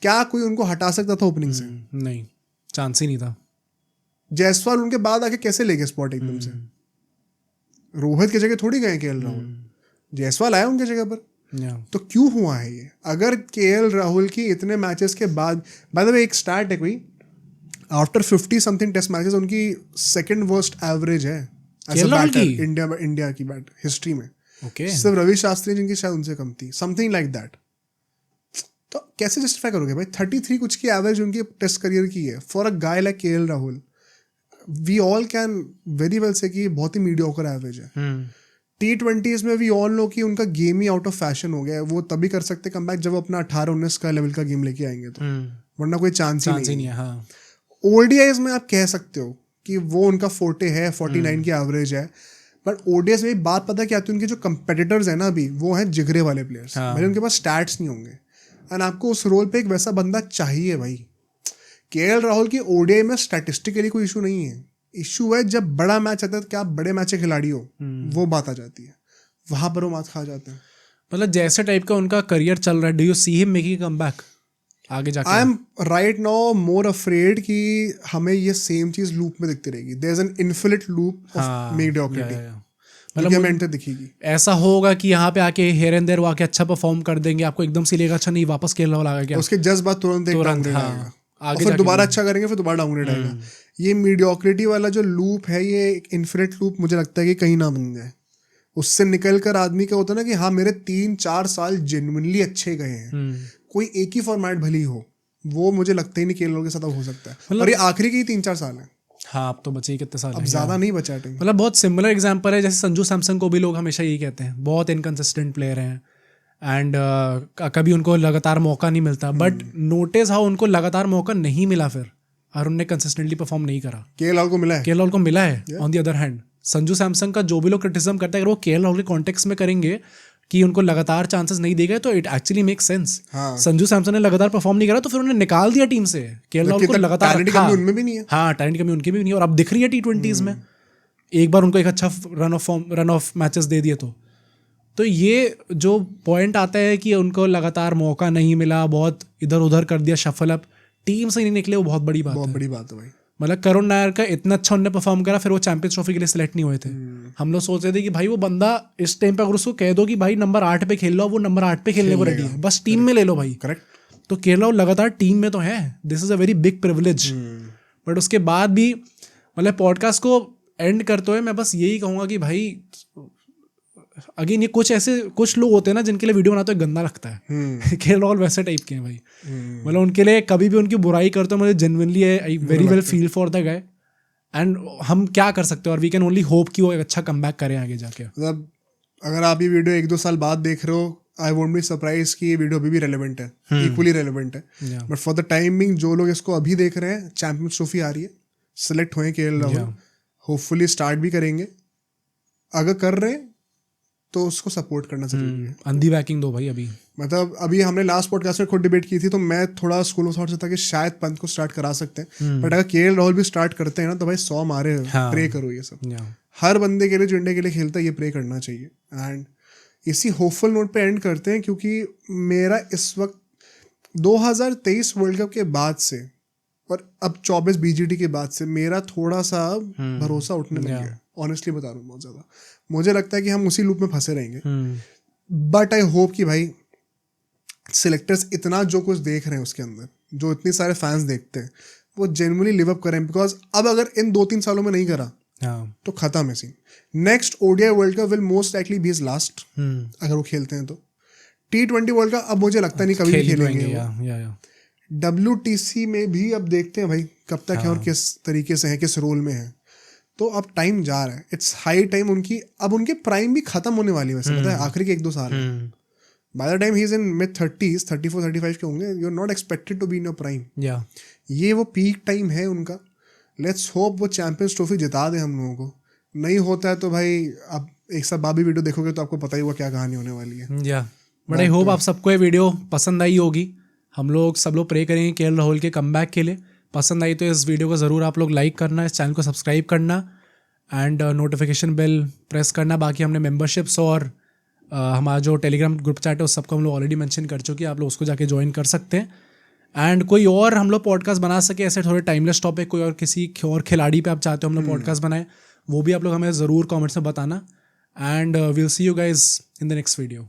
क्या कोई उनको हटा सकता था ओपनिंग से? नहीं, चांस ही नहीं था। जायसवाल उनके बाद आके कैसे ले गए स्पॉट एकदम से? रोहित की जगह थोड़ी गए केएल राहुल, जायसवाल आया उनकी जगह पर। तो क्यों हुआ है ये? अगर केएल राहुल की इतने मैचेस के बाद, बाय द वे एक स्टैट है कोई, आफ्टर 50 समथिंग टेस्ट मैचेस उनकी सेकंड वर्स्ट एवरेज है इंडिया की बैट हिस्ट्री में। सिर्फ रवि शास्त्री जिनकी शायद उनसे कम थी, समथिंग लाइक दैट। तो कैसे जस्टिफाई करोगे भाई 33 कुछ की एवरेज उनकी टेस्ट करियर की है for a guy like KL Rahul. We all can very well say कि बहुत ही मीडियोकर एवरेज है। T20s में वी ऑल नो कि उनका game he out of fashion हो गया है। वो तभी कर सकते कमबैक जब वो अपना 18-19 का लेवल का गेम लेके आएंगे, तो वरना कोई चांस ही नहीं है। हाँ। ODIs में आप कह सकते हो कि वो उनका फोर्टे है, 49 की एवरेज है, बट ODIs में बात पता क्या आती है, उनके जो कंपेटिटर्स है ना अभी वो हैं जिगरे वाले प्लेयर्स। भले उनके पास स्टैट्स नहीं होंगे, एंड आपको उस रोल पे एक वैसा बंदा चाहिए भाई। केएल राहुल की ODI में स्टैटिस्टिकली कोई इशू नहीं है, इशू है जब बड़ा मैच आता है तो क्या आप बड़े मैच के खिलाड़ी हो, वो बात आ जाती है, वहां पर वो मात खा जाते हैं। मतलब जैसे टाइप का उनका करियर चल रहा है, do you see him making comeback आगे जाके? I am right now more afraid कि हमें ये सेम चीज लूप में दिखती रहेगी। There is an infinite loop of mediocrity, मतलब एंड तक दिखेगी। ऐसा होगा कि यहाँ पे आके हेयर एंड देयर वो आके अच्छा परफॉर्म कर देंगे, आपको एकदम से लेगा अच्छा नहीं वापस खेलने वाला आ गया, उसके जस्ट बाद तुरंत आएगा, फिर दोबारा अच्छा करेंगे, फिर दोबारा डाउनग्रेड आएगा। ये मीडियोक्रिटी वाला जो लूप है, ये एक इन्फिनिट लूप मुझे लगता है कि कहीं ना बन जाए। उससे निकल कर आदमी का होता है ना कि हाँ मेरे 3-4 साल जेन्युइनली अच्छे गए हैं, कोई एक ही फॉर्मेट भली हो, वो मुझे लगता ही नहीं केएल राहुल के साथ हो सकता है। और ये आखिरी के ही 3-4 साल है। हाँ, अब तो बचे ही कितने साल, अब ज्यादा नहीं बचा टाइम। मतलब बहुत सिमिलर एग्जांपल है, जैसे संजू सैमसन को भी लोग हमेशा यही कहते हैं, बहुत इनकंसिस्टेंट प्लेयर हैं एंड कभी उनको लगातार मौका नहीं मिलता, बट नोटिस हाउ उनको लगातार मौका नहीं मिला फिर, और उन्होंने कंसिस्टेंटली परफॉर्म नहीं करा। केएल राहुल को मिला है, केएल राहुल को मिला है। On the other hand Sanju Samson का जो भी लोग क्रिटिसिज्म करते हैं, अगर वो केएल राहुल के कॉन्टेक्स्ट में करेंगे कि उनको लगातार चांसेस नहीं दिए गए, तो it actually make sense. Sanju Samson ने लगातार परफॉर्म नहीं करा तो फिर उन्होंने निकाल दिया टीम से। केएल राहुल को लगातार उनमें भी नहीं है। हाँ, टैलेंट कमी उनकी भी नहीं है, और अब दिख रही है T20s में। एक बार उनको एक अच्छा रन ऑफ मैचेस दे दिए तो ये जो पॉइंट आता है कि उनको लगातार मौका नहीं मिला, बहुत इधर उधर कर दिया, शफल अप, टीम से नहीं निकले, वो बहुत बड़ी बात है भाई। मतलब करुण नायर का इतना अच्छा उन्होंने परफॉर्म करा, फिर वो चैंपियंस ट्रॉफी के लिए सिलेक्ट नहीं हुए थे। हम लोग सोच रहे थे कि भाई वो बंदा इस टाइम पे अगर उसको कह दो कि भाई नंबर 8 पे खेल लो, वो नंबर 8 पे खेलने को रेडी है, बस टीम में ले लो भाई। करेक्ट। तो केएल राहुल लगातार टीम में तो है, this is a very big privilege. But उसके बाद भी मतलब पॉडकास्ट को एंड करते हुए मैं बस यही कहूँगा कि भाई अगेन ये कुछ लोग होते हैं ना जिनके लिए वीडियो बनाते हुए गंदा लगता है। केएल राहुल वैसे टाइप के हैं भाई। मतलब उनके लिए कभी भी उनकी बुराई करते हो मुझे genuinely I very well feel for the guy, and हम क्या कर सकते हैं, और वी कैन ओनली होप कि वो एक अच्छा कमबैक करें आगे जाके। मतलब अगर आप ये वीडियो 1-2 साल बाद देख रहे हो, आई वोंट बी सरप्राइज कि ये वीडियो अभी भी रेलेवेंट है, इक्वली रेलेवेंट है। But for the time being जो लोग इसको अभी देख रहे हैं, चैंपियंस ट्रॉफी आ रही है, सिलेक्ट हुए केएल राहुल, होपफुली स्टार्ट भी करेंगे। अगर कर रहे हैं तो उसको सपोर्ट करना जरूरी है। अंधी बैकिंग दो भाई। अभी मतलब अभी हमने लास्ट पॉडकास्ट में खुद डिबेट की थी, तो मैं थोड़ा स्कूल ऑफ थॉट से था कि शायद पंत को स्टार्ट करा सकते हैं, बट अगर केएल राहुल भी स्टार्ट करते हैं ना तो भाई 100 मारे। प्रे करो ये सब, हर बंदे के लिए जो इंडिया के लिए खेलता है ये प्रे करना चाहिए। एंड इसी होपफुल नोट पे एंड करते हैं, क्योंकि मेरा इस वक्त 2023 वर्ल्ड कप के बाद से और अब 24 BGT के बाद से मेरा थोड़ा सा भरोसा उठने लग गया। ऑनेस्टली बता रहा हूँ, बहुत ज्यादा मुझे लगता है कि हम उसी लूप में फंसे रहेंगे। बट आई होप कि भाई सिलेक्टर्स इतना जो कुछ देख रहे हैं उसके अंदर, जो इतने सारे फैंस देखते हैं, वो जेन्युइनली लिव अप करें। बिकॉज अब अगर इन 2-3 सालों में नहीं करा तो खत्म है scene. Next ODI world cup will most likely be his last, अगर वो खेलते हैं तो। T20 वर्ल्ड कप अब मुझे लगता नहीं कभी भी खेलेंगे। WTC में भी अब देखते हैं भाई कब तक है और किस तरीके से है, किस रोल में है। तो अब टाइम जा रहा है, इट्स हाई टाइम। उनकी प्राइम भी खत्म होने वाली है वैसे, पता है, आखिरी के 1-2 साल। By the time he is in mid 30s, 34-35 के होंगे, you are not expected to be in your prime. ये वो पीक टाइम है उनका। लेट्स होप वो चैंपियंस ट्रॉफी जिता दे हम लोगों को। नहीं होता है तो भाई आप एक साथ बाबी वीडियो देखोगे तो आपको पता ही हुआ क्या कहानी होने वाली है। बट आई होप आप सबको ये वीडियो पसंद आई होगी। हम लोग सब लोग प्रे करेंगे केएल राहुल के कमबैक के लिए। पसंद आई तो इस वीडियो को ज़रूर आप लोग लाइक करना, इस चैनल को सब्सक्राइब करना एंड नोटिफिकेशन बेल प्रेस करना। बाकी हमने मेंबरशिप्स और हमारा जो टेलीग्राम ग्रुप चैट है उस सबको हम लोग ऑलरेडी मेंशन कर चुके हैं, आप लोग उसको जाके ज्वाइन कर सकते हैं। एंड कोई और हम लोग पॉडकास्ट बना सके ऐसे थोड़े टाइमलेस टॉपिक, कोई और किसी और खिलाड़ी पे आप चाहते हो हम लोग पॉडकास्ट बनाए, वो भी आप लोग हमें ज़रूर कॉमेंट्स में बताना। And we'll see you guys in the next video.